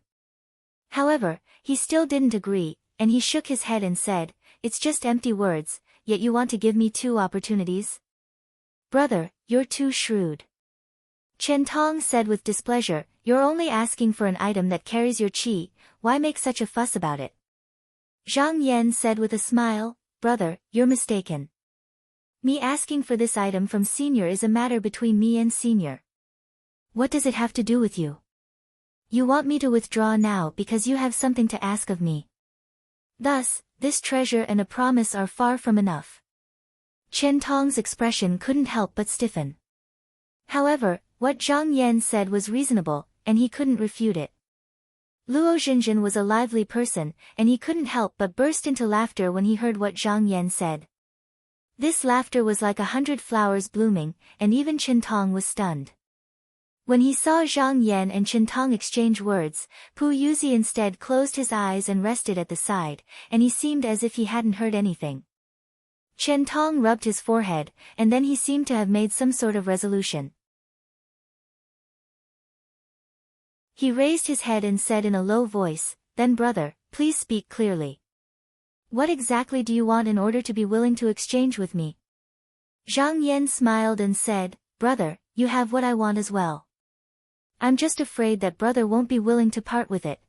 A: However, he still didn't agree, and he shook his head and said, "It's just empty words, yet you want to give me 2 opportunities? Brother, you're too shrewd." Chen Tong said with displeasure, "You're only asking for an item that carries your qi, why make such a fuss about it?" Zhang Yan said with a smile, "Brother, you're mistaken. Me asking for this item from Senior is a matter between me and Senior. What does it have to do with you? You want me to withdraw now because you have something to ask of me. Thus, this treasure and a promise are far from enough." Chen Tong's expression couldn't help but stiffen. However, what Zhang Yan said was reasonable, and he couldn't refute it. Luo Xinjin was a lively person, and he couldn't help but burst into laughter when he heard what Zhang Yan said. This laughter was like 100 flowers blooming, and even Chen Tong was stunned. When he saw Zhang Yan and Chen Tong exchange words, Pu Yuzi instead closed his eyes and rested at the side, and he seemed as if he hadn't heard anything. Chen Tong rubbed his forehead, and then he seemed to have made some sort of resolution. He raised his head and said in a low voice, "Then brother, please speak clearly. What exactly do you want in order to be willing to exchange with me?" Zhang Yan smiled and said, "Brother, you have what I want as well. I'm just afraid that brother won't be willing to part with it."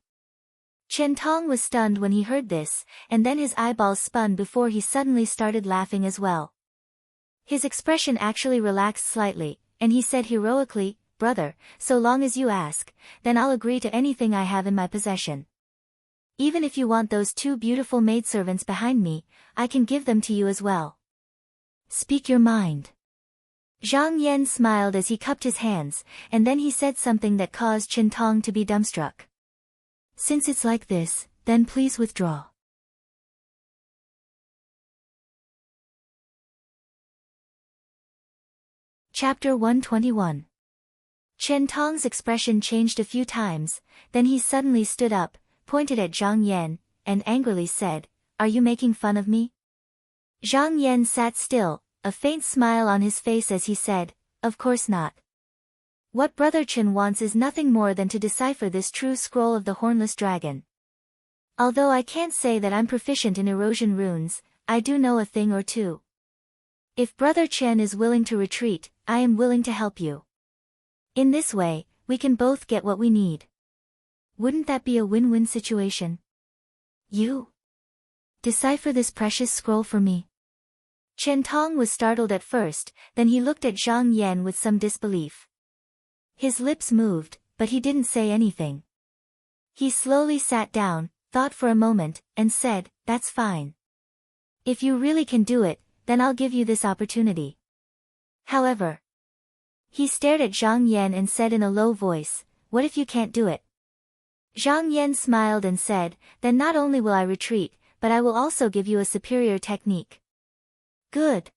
A: Chen Tong was stunned when he heard this, and then his eyeballs spun before he suddenly started laughing as well. His expression actually relaxed slightly, and he said heroically, "Brother, so long as you ask, then I'll agree to anything I have in my possession. Even if you want those 2 beautiful maidservants behind me, I can give them to you as well. Speak your mind." Zhang Yan smiled as he cupped his hands, and then he said something that caused Chen Tong to be dumbstruck. "Since it's like this, then please withdraw. Chapter 121. Chen Tong's expression changed a few times, then he suddenly stood up, pointed at Zhang Yan, and angrily said, "Are you making fun of me?" Zhang Yan sat still, a faint smile on his face as he said, "Of course not. What Brother Chen wants is nothing more than to decipher this true scroll of the Hornless Dragon. Although I can't say that I'm proficient in erosion runes, I do know a thing or two. If Brother Chen is willing to retreat, I am willing to help you. In this way, we can both get what we need. Wouldn't that be a win-win situation? You decipher this precious scroll for me." Chen Tong was startled at first, then he looked at Zhang Yan with some disbelief. His lips moved, but he didn't say anything. He slowly sat down, thought for a moment, and said, "That's fine. If you really can do it, then I'll give you this opportunity. However..." He stared at Zhang Yan and said in a low voice, "What if you can't do it?" Zhang Yan smiled and said, "Then not only will I retreat, but I will also give you a superior technique." "Good."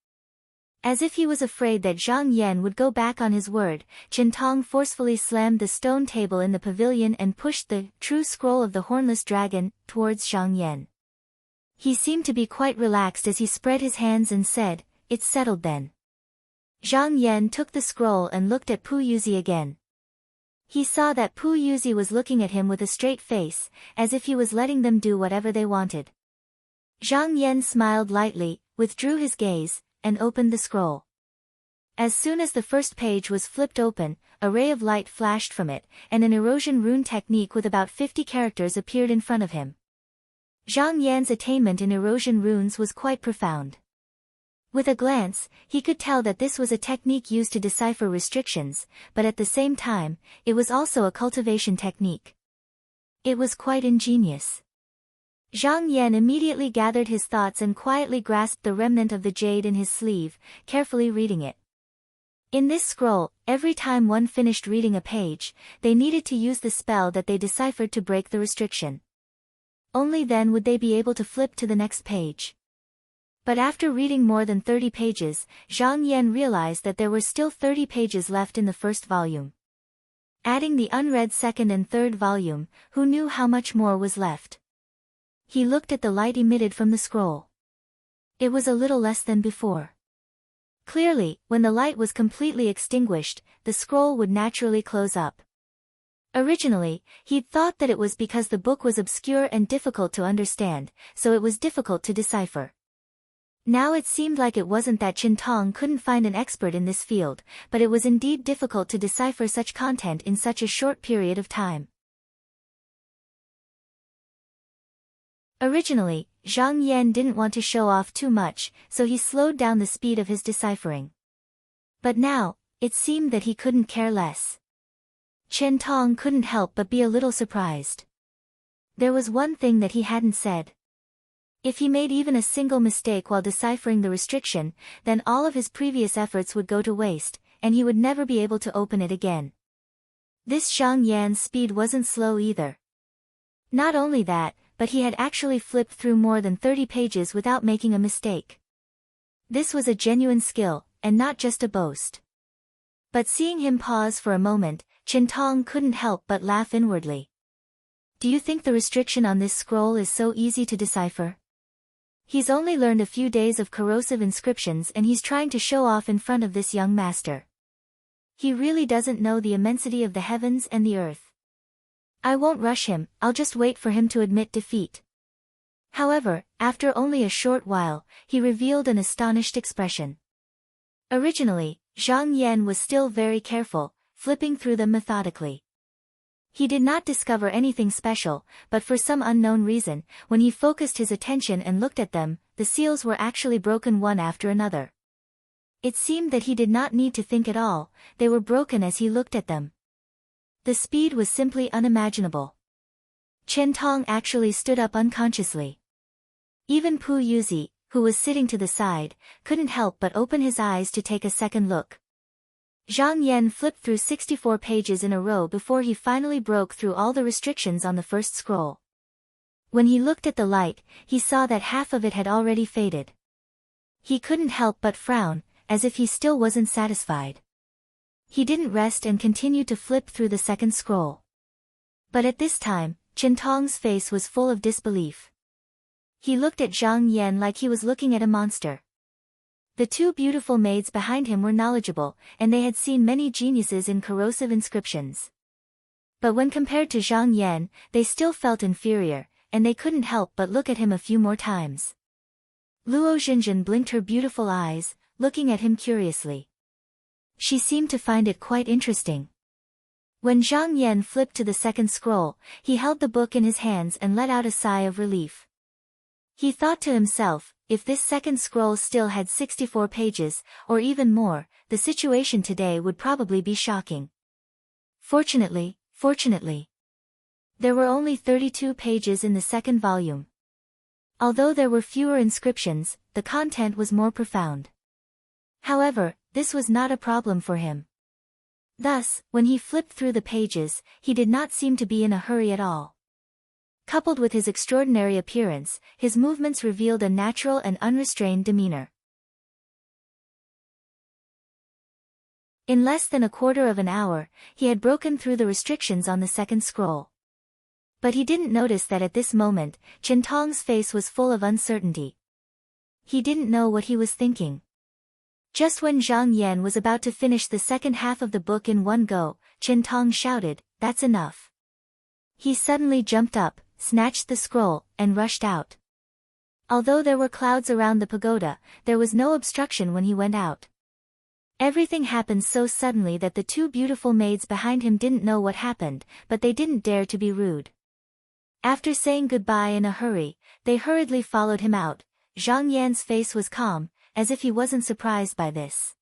A: As if he was afraid that Zhang Yan would go back on his word, Chen Tong forcefully slammed the stone table in the pavilion and pushed the true scroll of the Hornless Dragon towards Zhang Yan. He seemed to be quite relaxed as he spread his hands and said, "It's settled then." Zhang Yan took the scroll and looked at Pu Yuzi again. He saw that Pu Yuzi was looking at him with a straight face, as if he was letting them do whatever they wanted. Zhang Yan smiled lightly, withdrew his gaze, and opened the scroll. As soon as the first page was flipped open, a ray of light flashed from it, and an erosion rune technique with about 50 characters appeared in front of him. Zhang Yan's attainment in erosion runes was quite profound. With a glance, he could tell that this was a technique used to decipher restrictions, but at the same time, it was also a cultivation technique. It was quite ingenious. Zhang Yan immediately gathered his thoughts and quietly grasped the remnant of the jade in his sleeve, carefully reading it. In this scroll, every time one finished reading a page, they needed to use the spell that they deciphered to break the restriction. Only then would they be able to flip to the next page. But after reading more than 30 pages, Zhang Yan realized that there were still 30 pages left in the first volume. Adding the unread second and third volume, who knew how much more was left? He looked at the light emitted from the scroll. It was a little less than before. Clearly, when the light was completely extinguished, the scroll would naturally close up. Originally, he'd thought that it was because the book was obscure and difficult to understand, so it was difficult to decipher. Now it seemed like it wasn't that Chen Tong couldn't find an expert in this field, but it was indeed difficult to decipher such content in such a short period of time. Originally, Zhang Yan didn't want to show off too much, so he slowed down the speed of his deciphering. But now, it seemed that he couldn't care less. Chen Tong couldn't help but be a little surprised. There was one thing that he hadn't said. If he made even a single mistake while deciphering the restriction, then all of his previous efforts would go to waste, and he would never be able to open it again. This Zhang Yan's speed wasn't slow either. Not only that, but he had actually flipped through more than 30 pages without making a mistake. This was a genuine skill, and not just a boast. But seeing him pause for a moment, Chen Tong couldn't help but laugh inwardly. Do you think the restriction on this scroll is so easy to decipher? He's only learned a few days of corrosive inscriptions and he's trying to show off in front of this young master. He really doesn't know the immensity of the heavens and the earth. I won't rush him, I'll just wait for him to admit defeat. However, after only a short while, he revealed an astonished expression. Originally, Zhang Yan was still very careful, flipping through them methodically. He did not discover anything special, but for some unknown reason, when he focused his attention and looked at them, the seals were actually broken one after another. It seemed that he did not need to think at all, they were broken as he looked at them. The speed was simply unimaginable. Chen Tong actually stood up unconsciously. Even Pu Yuzi, who was sitting to the side, couldn't help but open his eyes to take a second look. Zhang Yan flipped through 64 pages in a row before he finally broke through all the restrictions on the first scroll. When he looked at the light, he saw that half of it had already faded. He couldn't help but frown, as if he still wasn't satisfied. He didn't rest and continued to flip through the second scroll. But at this time, Qintong's face was full of disbelief. He looked at Zhang Yan like he was looking at a monster. The two beautiful maids behind him were knowledgeable, and they had seen many geniuses in corrosive inscriptions. But when compared to Zhang Yan, they still felt inferior, and they couldn't help but look at him a few more times. Luo Xinzhen blinked her beautiful eyes, looking at him curiously. She seemed to find it quite interesting. When Zhang Yan flipped to the second scroll, he held the book in his hands and let out a sigh of relief. He thought to himself, if this second scroll still had 64 pages, or even more, the situation today would probably be shocking. Fortunately, there were only 32 pages in the second volume. Although there were fewer inscriptions, the content was more profound. However, this was not a problem for him. Thus, when he flipped through the pages, he did not seem to be in a hurry at all. Coupled with his extraordinary appearance, his movements revealed a natural and unrestrained demeanor. In less than a quarter of an hour, he had broken through the restrictions on the second scroll. But he didn't notice that at this moment, Qintong's face was full of uncertainty. He didn't know what he was thinking. Just when Zhang Yan was about to finish the second half of the book in one go, Qintong shouted, "That's enough." He suddenly jumped up, snatched the scroll, and rushed out. Although there were clouds around the pagoda, there was no obstruction when he went out. Everything happened so suddenly that the two beautiful maids behind him didn't know what happened, but they didn't dare to be rude. After saying goodbye in a hurry, they hurriedly followed him out. Zhang Yan's face was calm, as if he wasn't surprised by this.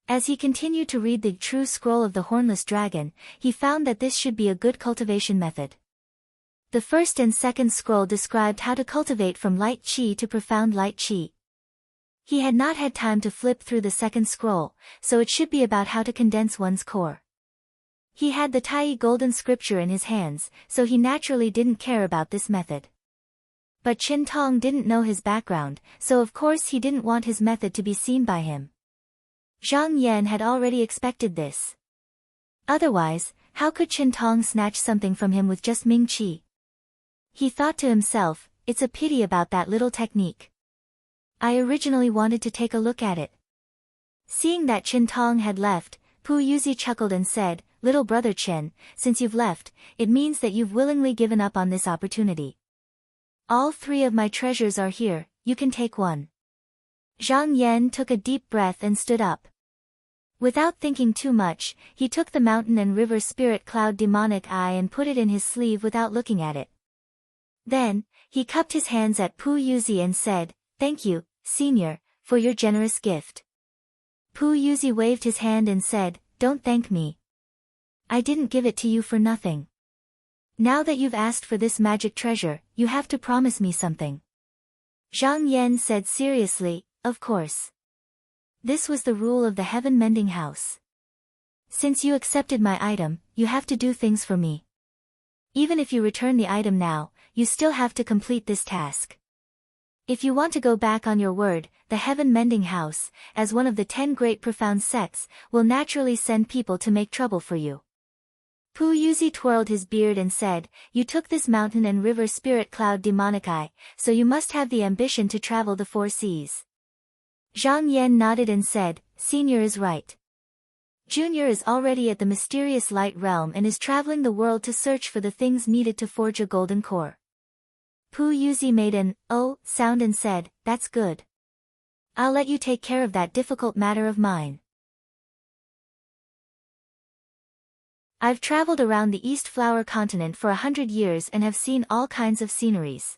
A: As he continued to read the true scroll of the Hornless Dragon, he found that this should be a good cultivation method. The first and second scroll described how to cultivate from light qi to profound light qi. He had not had time to flip through the second scroll, so it should be about how to condense one's core. He had the Tai golden scripture in his hands, so he naturally didn't care about this method. But Qintong didn't know his background, so of course he didn't want his method to be seen by him. Zhang Yan had already expected this. Otherwise, how could Qintong snatch something from him with just Ming Qi? He thought to himself, it's a pity about that little technique. I originally wanted to take a look at it. Seeing that Qintong had left, Pu Yuzi chuckled and said, "Little brother Chen, since you've left, it means that you've willingly given up on this opportunity. All three of my treasures are here, you can take one." Zhang Yan took a deep breath and stood up. Without thinking too much, he took the mountain and river spirit cloud demonic eye and put it in his sleeve without looking at it. Then, he cupped his hands at Pu Yuzi and said, "Thank you, Senior, for your generous gift." Pu Yuzi waved his hand and said, "Don't thank me. I didn't give it to you for nothing. Now that you've asked for this magic treasure, you have to promise me something." Zhang Yan said seriously, "Of course. This was the rule of the Heaven Mending House. Since you accepted my item, you have to do things for me. Even if you return the item now, you still have to complete this task. If you want to go back on your word, the Heaven Mending House, as one of the 10 great profound sects, will naturally send people to make trouble for you." Pu Yuzi twirled his beard and said, "You took this mountain and river spirit cloud demonic eye, so you must have the ambition to travel the 4 seas. Zhang Yan nodded and said, "Senior is right. Junior is already at the mysterious light realm and is traveling the world to search for the things needed to forge a golden core." Pu Yuzi made an "oh" sound and said, "That's good. I'll let you take care of that difficult matter of mine. I've traveled around the East Flower continent for 100 years and have seen all kinds of sceneries.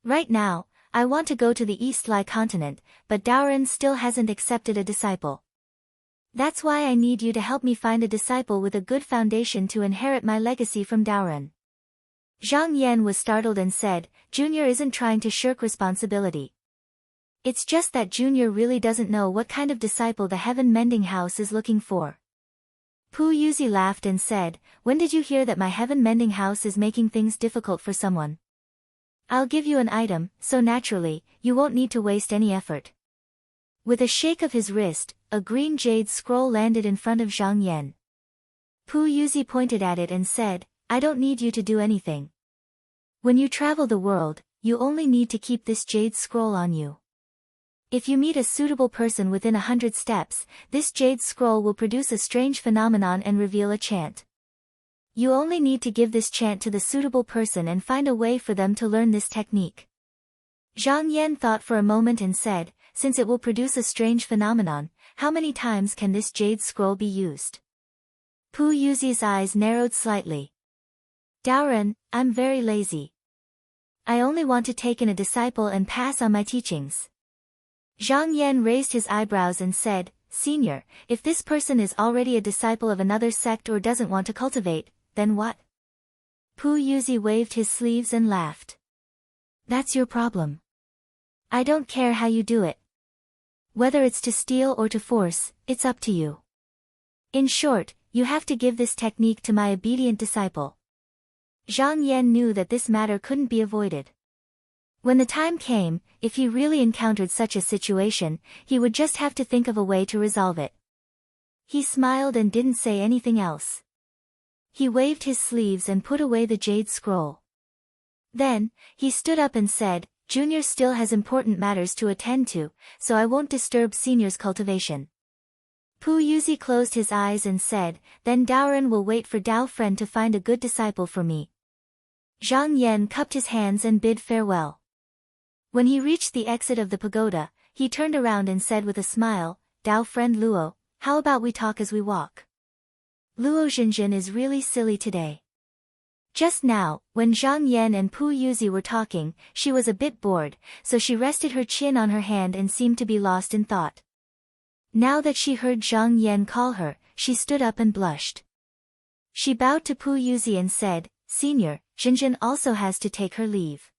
A: Right now, I want to go to the East Lai continent, but Daoren still hasn't accepted a disciple. That's why I need you to help me find a disciple with a good foundation to inherit my legacy from Daoren." Zhang Yan was startled and said, "Junior isn't trying to shirk responsibility. It's just that Junior really doesn't know what kind of disciple the Heaven Mending House is looking for." Pu Yuzi laughed and said, "When did you hear that my Heaven Mending House is making things difficult for someone? I'll give you an item, so naturally, you won't need to waste any effort. With a shake of his wrist, a green jade scroll landed in front of Zhang Yan. Pu Yuzi pointed at it and said, I don't need you to do anything. When you travel the world, you only need to keep this jade scroll on you. If you meet a suitable person within 100 steps, this jade scroll will produce a strange phenomenon and reveal a chant. You only need to give this chant to the suitable person and find a way for them to learn this technique. Zhang Yan thought for a moment and said, since it will produce a strange phenomenon, how many times can this jade scroll be used? Pu Yuzi's eyes narrowed slightly. Daoren, I'm very lazy. I only want to take in a disciple and pass on my teachings. Zhang Yan raised his eyebrows and said, Senior, if this person is already a disciple of another sect or doesn't want to cultivate, then what? Pu Yuzi waved his sleeves and laughed. That's your problem. I don't care how you do it. Whether it's to steal or to force, it's up to you. In short, you have to give this technique to my obedient disciple. Zhang Yan knew that this matter couldn't be avoided. When the time came, if he really encountered such a situation, he would just have to think of a way to resolve it. He smiled and didn't say anything else. He waved his sleeves and put away the jade scroll. Then, he stood up and said, Junior still has important matters to attend to, so I won't disturb Senior's cultivation. Pu Yuzi closed his eyes and said, then Daoren will wait for Dao Friend to find a good disciple for me. Zhang Yan cupped his hands and bid farewell. When he reached the exit of the pagoda, he turned around and said with a smile, Dao Friend Luo, how about we talk as we walk? Luo Zhenjin is really silly today. Just now, when Zhang Yan and Pu Yuzi were talking, she was a bit bored, so she rested her chin on her hand and seemed to be lost in thought. Now that she heard Zhang Yan call her, she stood up and blushed. She bowed to Pu Yuzi and said, Senior, Zhenjin also has to take her leave.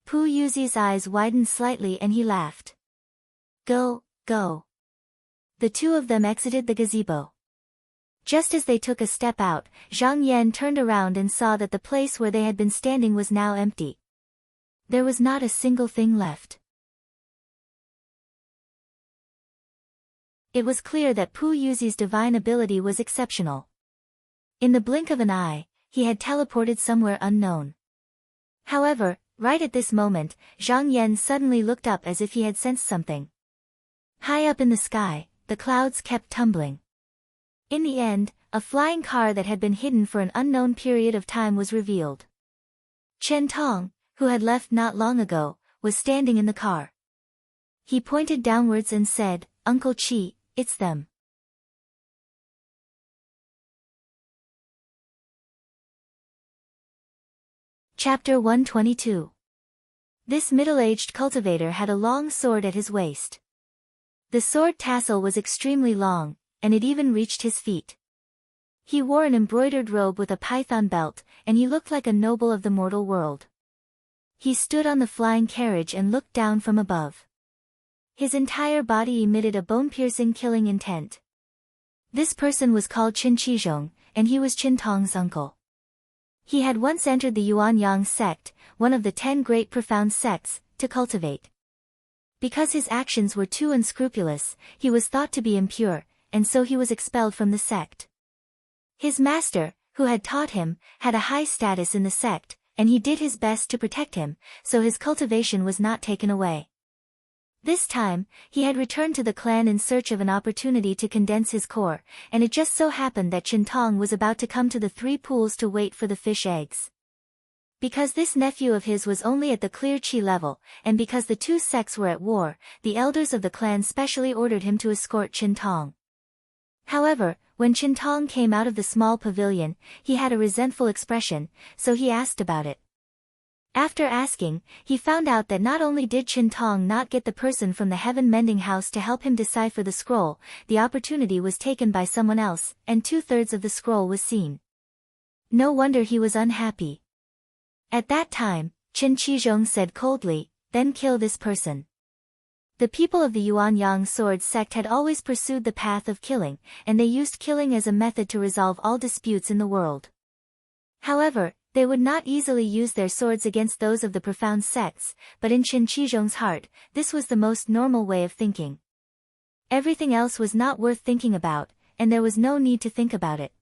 A: Pu Yuzi's eyes widened slightly and he laughed. Go, go. The two of them exited the gazebo. Just as they took a step out, Zhang Yan turned around and saw that the place where they had been standing was now empty. There was not a single thing left. It was clear that Pu Yuzi's divine ability was exceptional. In the blink of an eye, he had teleported somewhere unknown. However, right at this moment, Zhang Yan suddenly looked up as if he had sensed something. High up in the sky, the clouds kept tumbling. In the end, a flying car that had been hidden for an unknown period of time was revealed. Chen Tong, who had left not long ago, was standing in the car. He pointed downwards and said, Uncle Chi, it's them. Chapter 122. This middle-aged cultivator had a long sword at his waist. The sword tassel was extremely long, and it even reached his feet. He wore an embroidered robe with a python belt, and he looked like a noble of the mortal world. He stood on the flying carriage and looked down from above. His entire body emitted a bone-piercing killing intent. This person was called Qin Qizhong, and he was Qin Tong's uncle. He had once entered the Yuanyang sect, one of the 10 great profound sects, to cultivate. Because his actions were too unscrupulous, he was thought to be impure, and so he was expelled from the sect. His master, who had taught him, had a high status in the sect, and he did his best to protect him, so his cultivation was not taken away. This time, he had returned to the clan in search of an opportunity to condense his core, and it just so happened that Qin Tong was about to come to the 3 pools to wait for the fish eggs. Because this nephew of his was only at the clear chi level, and because the 2 sects were at war, the elders of the clan specially ordered him to escort Qin Tong. However, when Qin Tong came out of the small pavilion, he had a resentful expression, so he asked about it. After asking, he found out that not only did Qin Tong not get the person from the heaven mending house to help him decipher the scroll, the opportunity was taken by someone else, and 2/3 of the scroll was seen. No wonder he was unhappy. At that time, Qin Qizhong said coldly, then kill this person. The people of the Yuanyang sword sect had always pursued the path of killing, and they used killing as a method to resolve all disputes in the world. However, They would not easily use their swords against those of the profound sects, but in Qin Shizhong's heart, this was the most normal way of thinking. Everything else was not worth thinking about, and there was no need to think about it.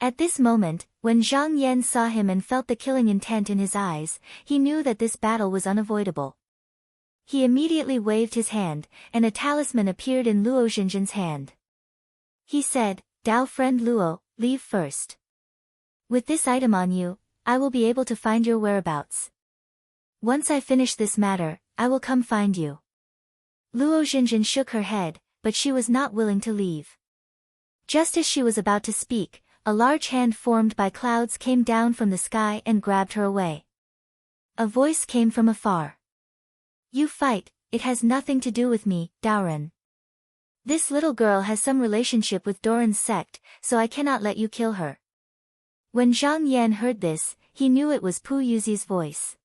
A: At this moment, when Zhang Yan saw him and felt the killing intent in his eyes, he knew that this battle was unavoidable. He immediately waved his hand, and a talisman appeared in Luo Xinzhen's hand. He said, "Dao friend Luo, leave first. With this item on you, I will be able to find your whereabouts. Once I finish this matter, I will come find you." Luo Xinzhen shook her head, but she was not willing to leave. Just as she was about to speak, a large hand formed by clouds came down from the sky and grabbed her away. A voice came from afar. "You fight, it has nothing to do with me, Daoren. This little girl has some relationship with Doran's sect, so I cannot let you kill her." When Zhang Yan heard this, he knew it was Pu Yuzi's voice.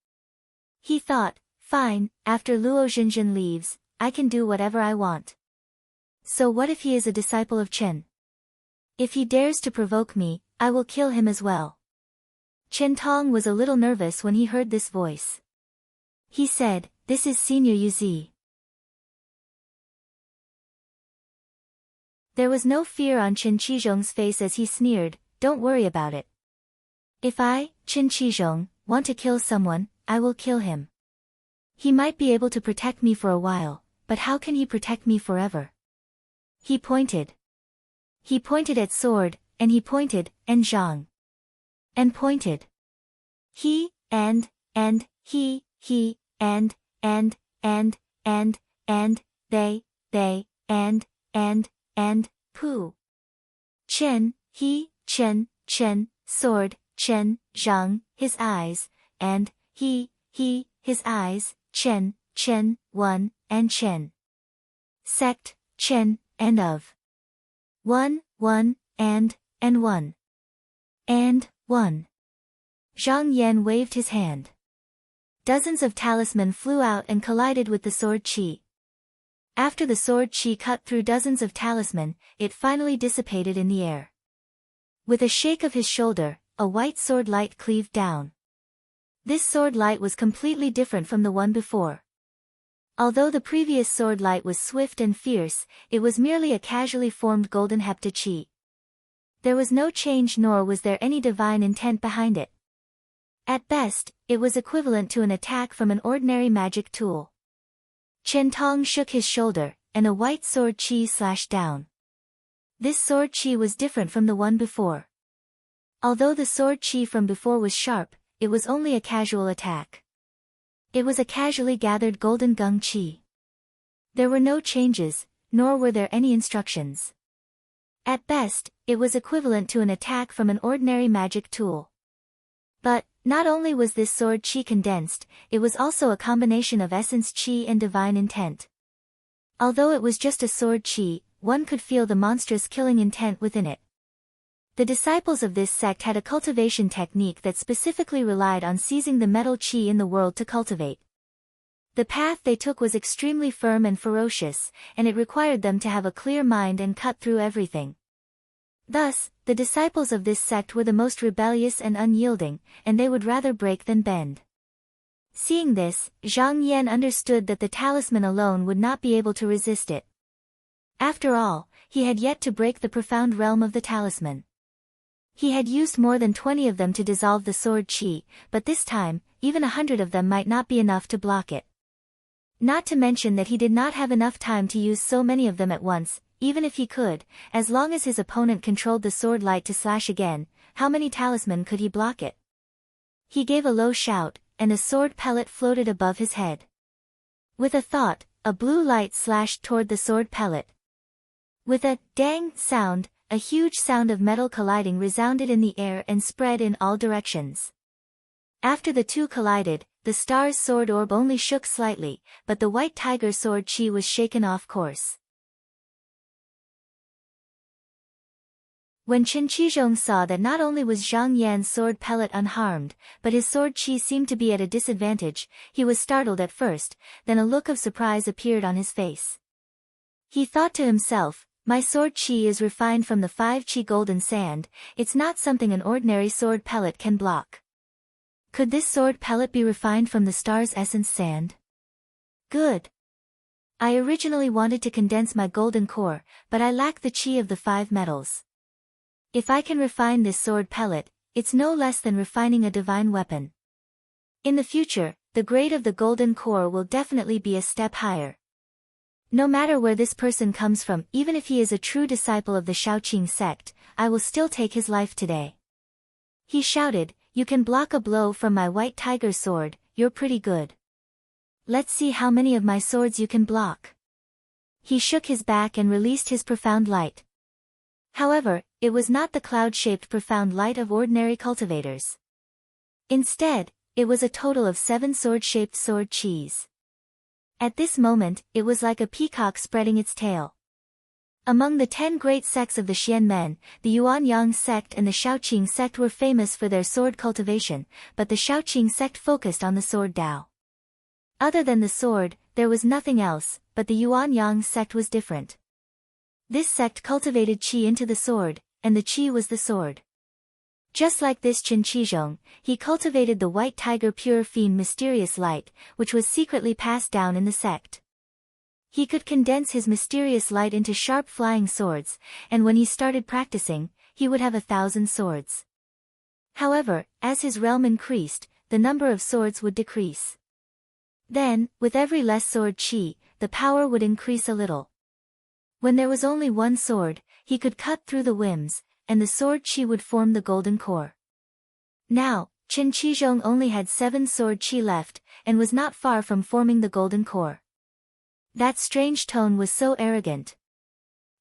A: He thought, "Fine, after Luo Xinzhen leaves, I can do whatever I want. So what if he is a disciple of Chen? If he dares to provoke me, I will kill him as well." Chen Tong was a little nervous when he heard this voice. He said, "This is Senior Yuzi." There was no fear on Qin Shizhong's face as he sneered, "Don't worry about it. If I, Qin Shizhong, want to kill someone, I will kill him. He might be able to protect me for a while, but how can he protect me forever?" He pointed. He pointed at sword, and he pointed, and Zhang. And pointed. He, and, he, and, they, and, Pu. Chen, he, Chen, sword, Chen, Zhang, his eyes, and, he, his eyes, Chen, one, and Chen. Sect, Chen, and of. One, and one. And, one. Zhang Yan waved his hand. Dozens of talisman flew out and collided with the sword qi. After the sword qi cut through dozens of talisman, it finally dissipated in the air. With a shake of his shoulder, a white sword light cleaved down. This sword light was completely different from the one before. Although the previous sword light was swift and fierce, it was merely a casually formed golden hepta qi. There was no change nor was there any divine intent behind it. At best, it was equivalent to an attack from an ordinary magic tool. Chen Tong shook his shoulder, and a white sword qi slashed down. This sword qi was different from the one before. Although the sword qi from before was sharp, it was only a casual attack. It was a casually gathered golden gung qi. There were no changes, nor were there any instructions. At best, it was equivalent to an attack from an ordinary magic tool. But, not only was this sword qi condensed, it was also a combination of essence qi and divine intent. Although it was just a sword qi, one could feel the monstrous killing intent within it. The disciples of this sect had a cultivation technique that specifically relied on seizing the metal qi in the world to cultivate. The path they took was extremely firm and ferocious, and it required them to have a clear mind and cut through everything. Thus, the disciples of this sect were the most rebellious and unyielding, and they would rather break than bend. Seeing this, Zhang Yan understood that the talisman alone would not be able to resist it. After all, he had yet to break the profound realm of the talisman. He had used more than 20 of them to dissolve the sword qi, but this time, even 100 of them might not be enough to block it. Not to mention that he did not have enough time to use so many of them at once, even if he could, as long as his opponent controlled the sword light to slash again, how many talisman could he block it? He gave a low shout, and a sword pellet floated above his head. With a thought, a blue light slashed toward the sword pellet. With a dang sound, a huge sound of metal colliding resounded in the air and spread in all directions. After the two collided, the star's sword orb only shook slightly, but the white tiger sword qi was shaken off course. When Qin Shizhong saw that not only was Zhang Yan's sword pellet unharmed, but his sword qi seemed to be at a disadvantage, he was startled at first, then a look of surprise appeared on his face. He thought to himself, my sword qi is refined from the 5 qi golden sand, it's not something an ordinary sword pellet can block. Could this sword pellet be refined from the star's essence sand? Good. I originally wanted to condense my golden core, but I lack the chi of the 5 metals. If I can refine this sword pellet, it's no less than refining a divine weapon. In the future, the grade of the golden core will definitely be a step higher. No matter where this person comes from, even if he is a true disciple of the Shaoqing sect, I will still take his life today. He shouted, "You can block a blow from my white tiger sword, you're pretty good. Let's see how many of my swords you can block." He shook his back and released his profound light. However, it was not the cloud-shaped profound light of ordinary cultivators. Instead, it was a total of 7 sword-shaped sword chis. At this moment, it was like a peacock spreading its tail. Among the 10 great sects of the Xianmen, the Yuanyang sect and the Shaoqing sect were famous for their sword cultivation, but the Shaoqing sect focused on the sword Dao. Other than the sword, there was nothing else, but the Yuanyang sect was different. This sect cultivated qi into the sword, and the qi was the sword. Just like this Chen Qizhong, he cultivated the white tiger pure fiend mysterious light, which was secretly passed down in the sect. He could condense his mysterious light into sharp flying swords, and when he started practicing, he would have 1,000 swords. However, as his realm increased, the number of swords would decrease. Then, with every less sword qi, the power would increase a little. When there was only one sword, he could cut through the whims, and the sword qi would form the golden core. Now, Chen Qizhong only had 7 sword qi left, and was not far from forming the golden core. That strange tone was so arrogant.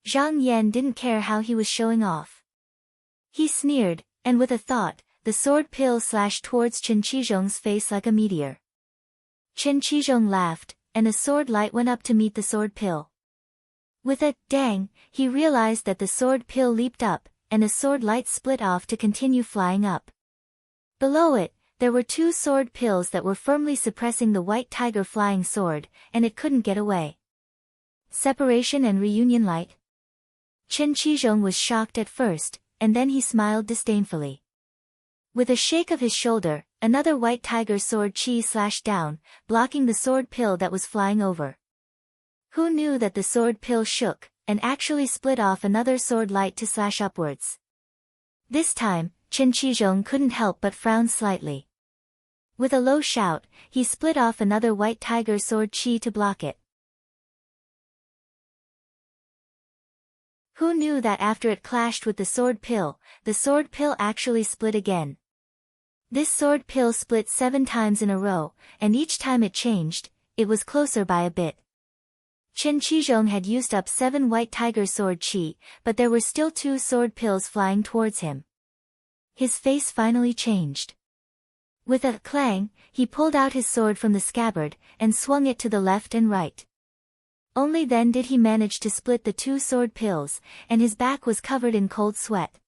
A: Zhang Yan didn't care how he was showing off. He sneered, and with a thought, the sword pill slashed towards Chen Qizhong's face like a meteor. Chen Qizhong laughed, and a sword light went up to meet the sword pill. With a dang, he realized that the sword pill leaped up, and a sword light split off to continue flying up. Below it, there were 2 sword pills that were firmly suppressing the white tiger flying sword, and it couldn't get away. Separation and reunion light? Chen Qizhong was shocked at first, and then he smiled disdainfully. With a shake of his shoulder, another white tiger sword qi slashed down, blocking the sword pill that was flying over. Who knew that the sword pill shook, and actually split off another sword light to slash upwards? This time, Chen Qizhong couldn't help but frown slightly. With a low shout, he split off another white tiger sword qi to block it. Who knew that after it clashed with the sword pill actually split again? This sword pill split 7 times in a row, and each time it changed, it was closer by a bit. Chen Qizhong had used up 7 white tiger sword qi, but there were still 2 sword pills flying towards him. His face finally changed. With a clang, he pulled out his sword from the scabbard, and swung it to the left and right. Only then did he manage to split the 2 sword pills, and his back was covered in cold sweat.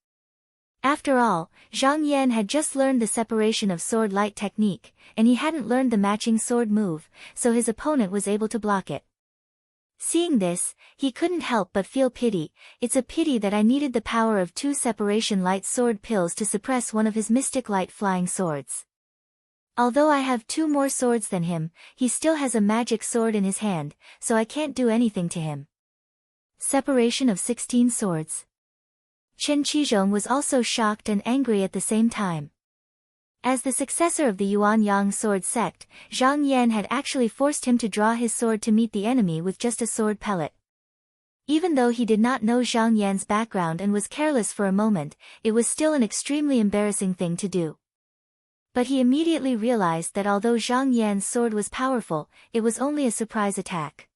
A: After all, Zhang Yan had just learned the separation of sword light technique, and he hadn't learned the matching sword move, so his opponent was able to block it. Seeing this, he couldn't help but feel pity. It's a pity that I needed the power of 2 separation light sword pills to suppress one of his mystic light flying swords. Although I have 2 more swords than him, he still has a magic sword in his hand, so I can't do anything to him. Separation of 16 swords. Chen Qizhong was also shocked and angry at the same time. As the successor of the Yuanyang sword sect, Zhang Yan had actually forced him to draw his sword to meet the enemy with just a sword pellet. Even though he did not know Zhang Yan's background and was careless for a moment, it was still an extremely embarrassing thing to do. But he immediately realized that although Zhang Yan's sword was powerful, it was only a surprise attack.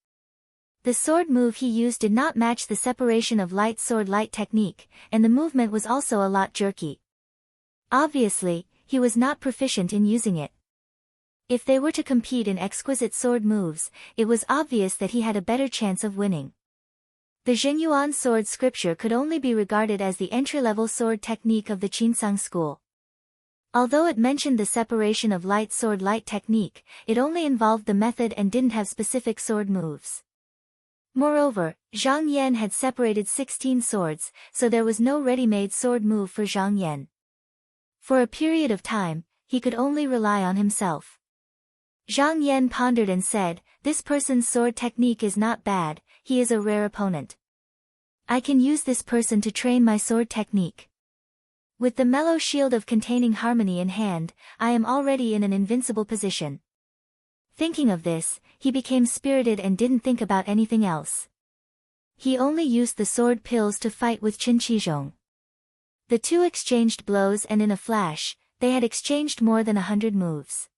A: The sword move he used did not match the separation of light sword light technique, and the movement was also a lot jerky. Obviously, he was not proficient in using it. If they were to compete in exquisite sword moves, it was obvious that he had a better chance of winning. The Zhenyuan sword scripture could only be regarded as the entry-level sword technique of the Qinsang school. Although it mentioned the separation of light sword light technique, it only involved the method and didn't have specific sword moves. Moreover, Zhang Yan had separated 16 swords, so there was no ready-made sword move for Zhang Yan. For a period of time, he could only rely on himself. Zhang Yan pondered and said, "This person's sword technique is not bad, he is a rare opponent. I can use this person to train my sword technique. With the mellow shield of containing harmony in hand, I am already in an invincible position." Thinking of this, he became spirited and didn't think about anything else. He only used the sword pills to fight with Qin Qizhong. The two exchanged blows and in a flash, they had exchanged more than 100 moves.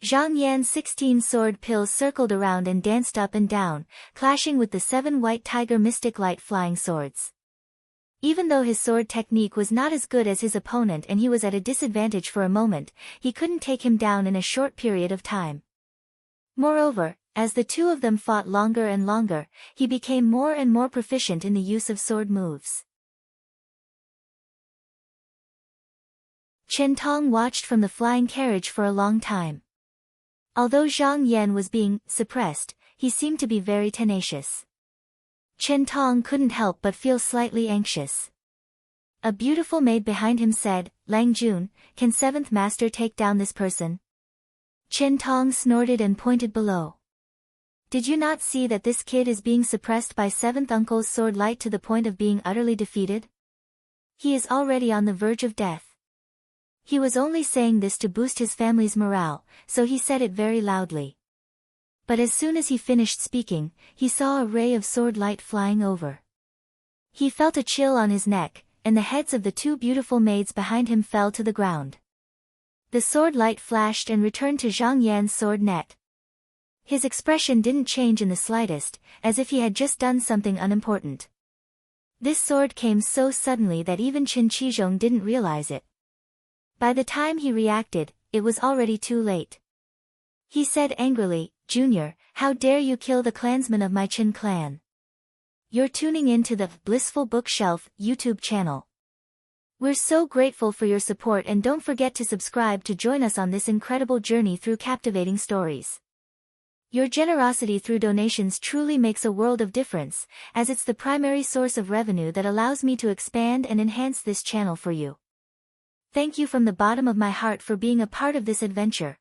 A: Zhang Yan's 16 sword pills circled around and danced up and down, clashing with the 7 white tiger mystic light flying swords. Even though his sword technique was not as good as his opponent and he was at a disadvantage for a moment, he couldn't take him down in a short period of time. Moreover, as the two of them fought longer and longer, he became more and more proficient in the use of sword moves. Chen Tong watched from the flying carriage for a long time. Although Zhang Yan was being suppressed, he seemed to be very tenacious. Chen Tong couldn't help but feel slightly anxious. A beautiful maid behind him said, "Lang Jun, can 7th Master take down this person?" Chen Tong snorted and pointed below. "Did you not see that this kid is being suppressed by 7th Uncle's sword light to the point of being utterly defeated? He is already on the verge of death." He was only saying this to boost his family's morale, so he said it very loudly. But as soon as he finished speaking, he saw a ray of sword light flying over. He felt a chill on his neck, and the heads of the two beautiful maids behind him fell to the ground. The sword light flashed and returned to Zhang Yan's sword net. His expression didn't change in the slightest, as if he had just done something unimportant. This sword came so suddenly that even Qin Qizhong didn't realize it. By the time he reacted, it was already too late. He said angrily, "Junior, how dare you kill the clansmen of my Qin clan? You're tuning in to the Blissful Bookshelf YouTube channel. We're so grateful for your support and don't forget to subscribe to join us on this incredible journey through captivating stories. Your generosity through donations truly makes a world of difference, as it's the primary source of revenue that allows me to expand and enhance this channel for you. Thank you from the bottom of my heart for being a part of this adventure."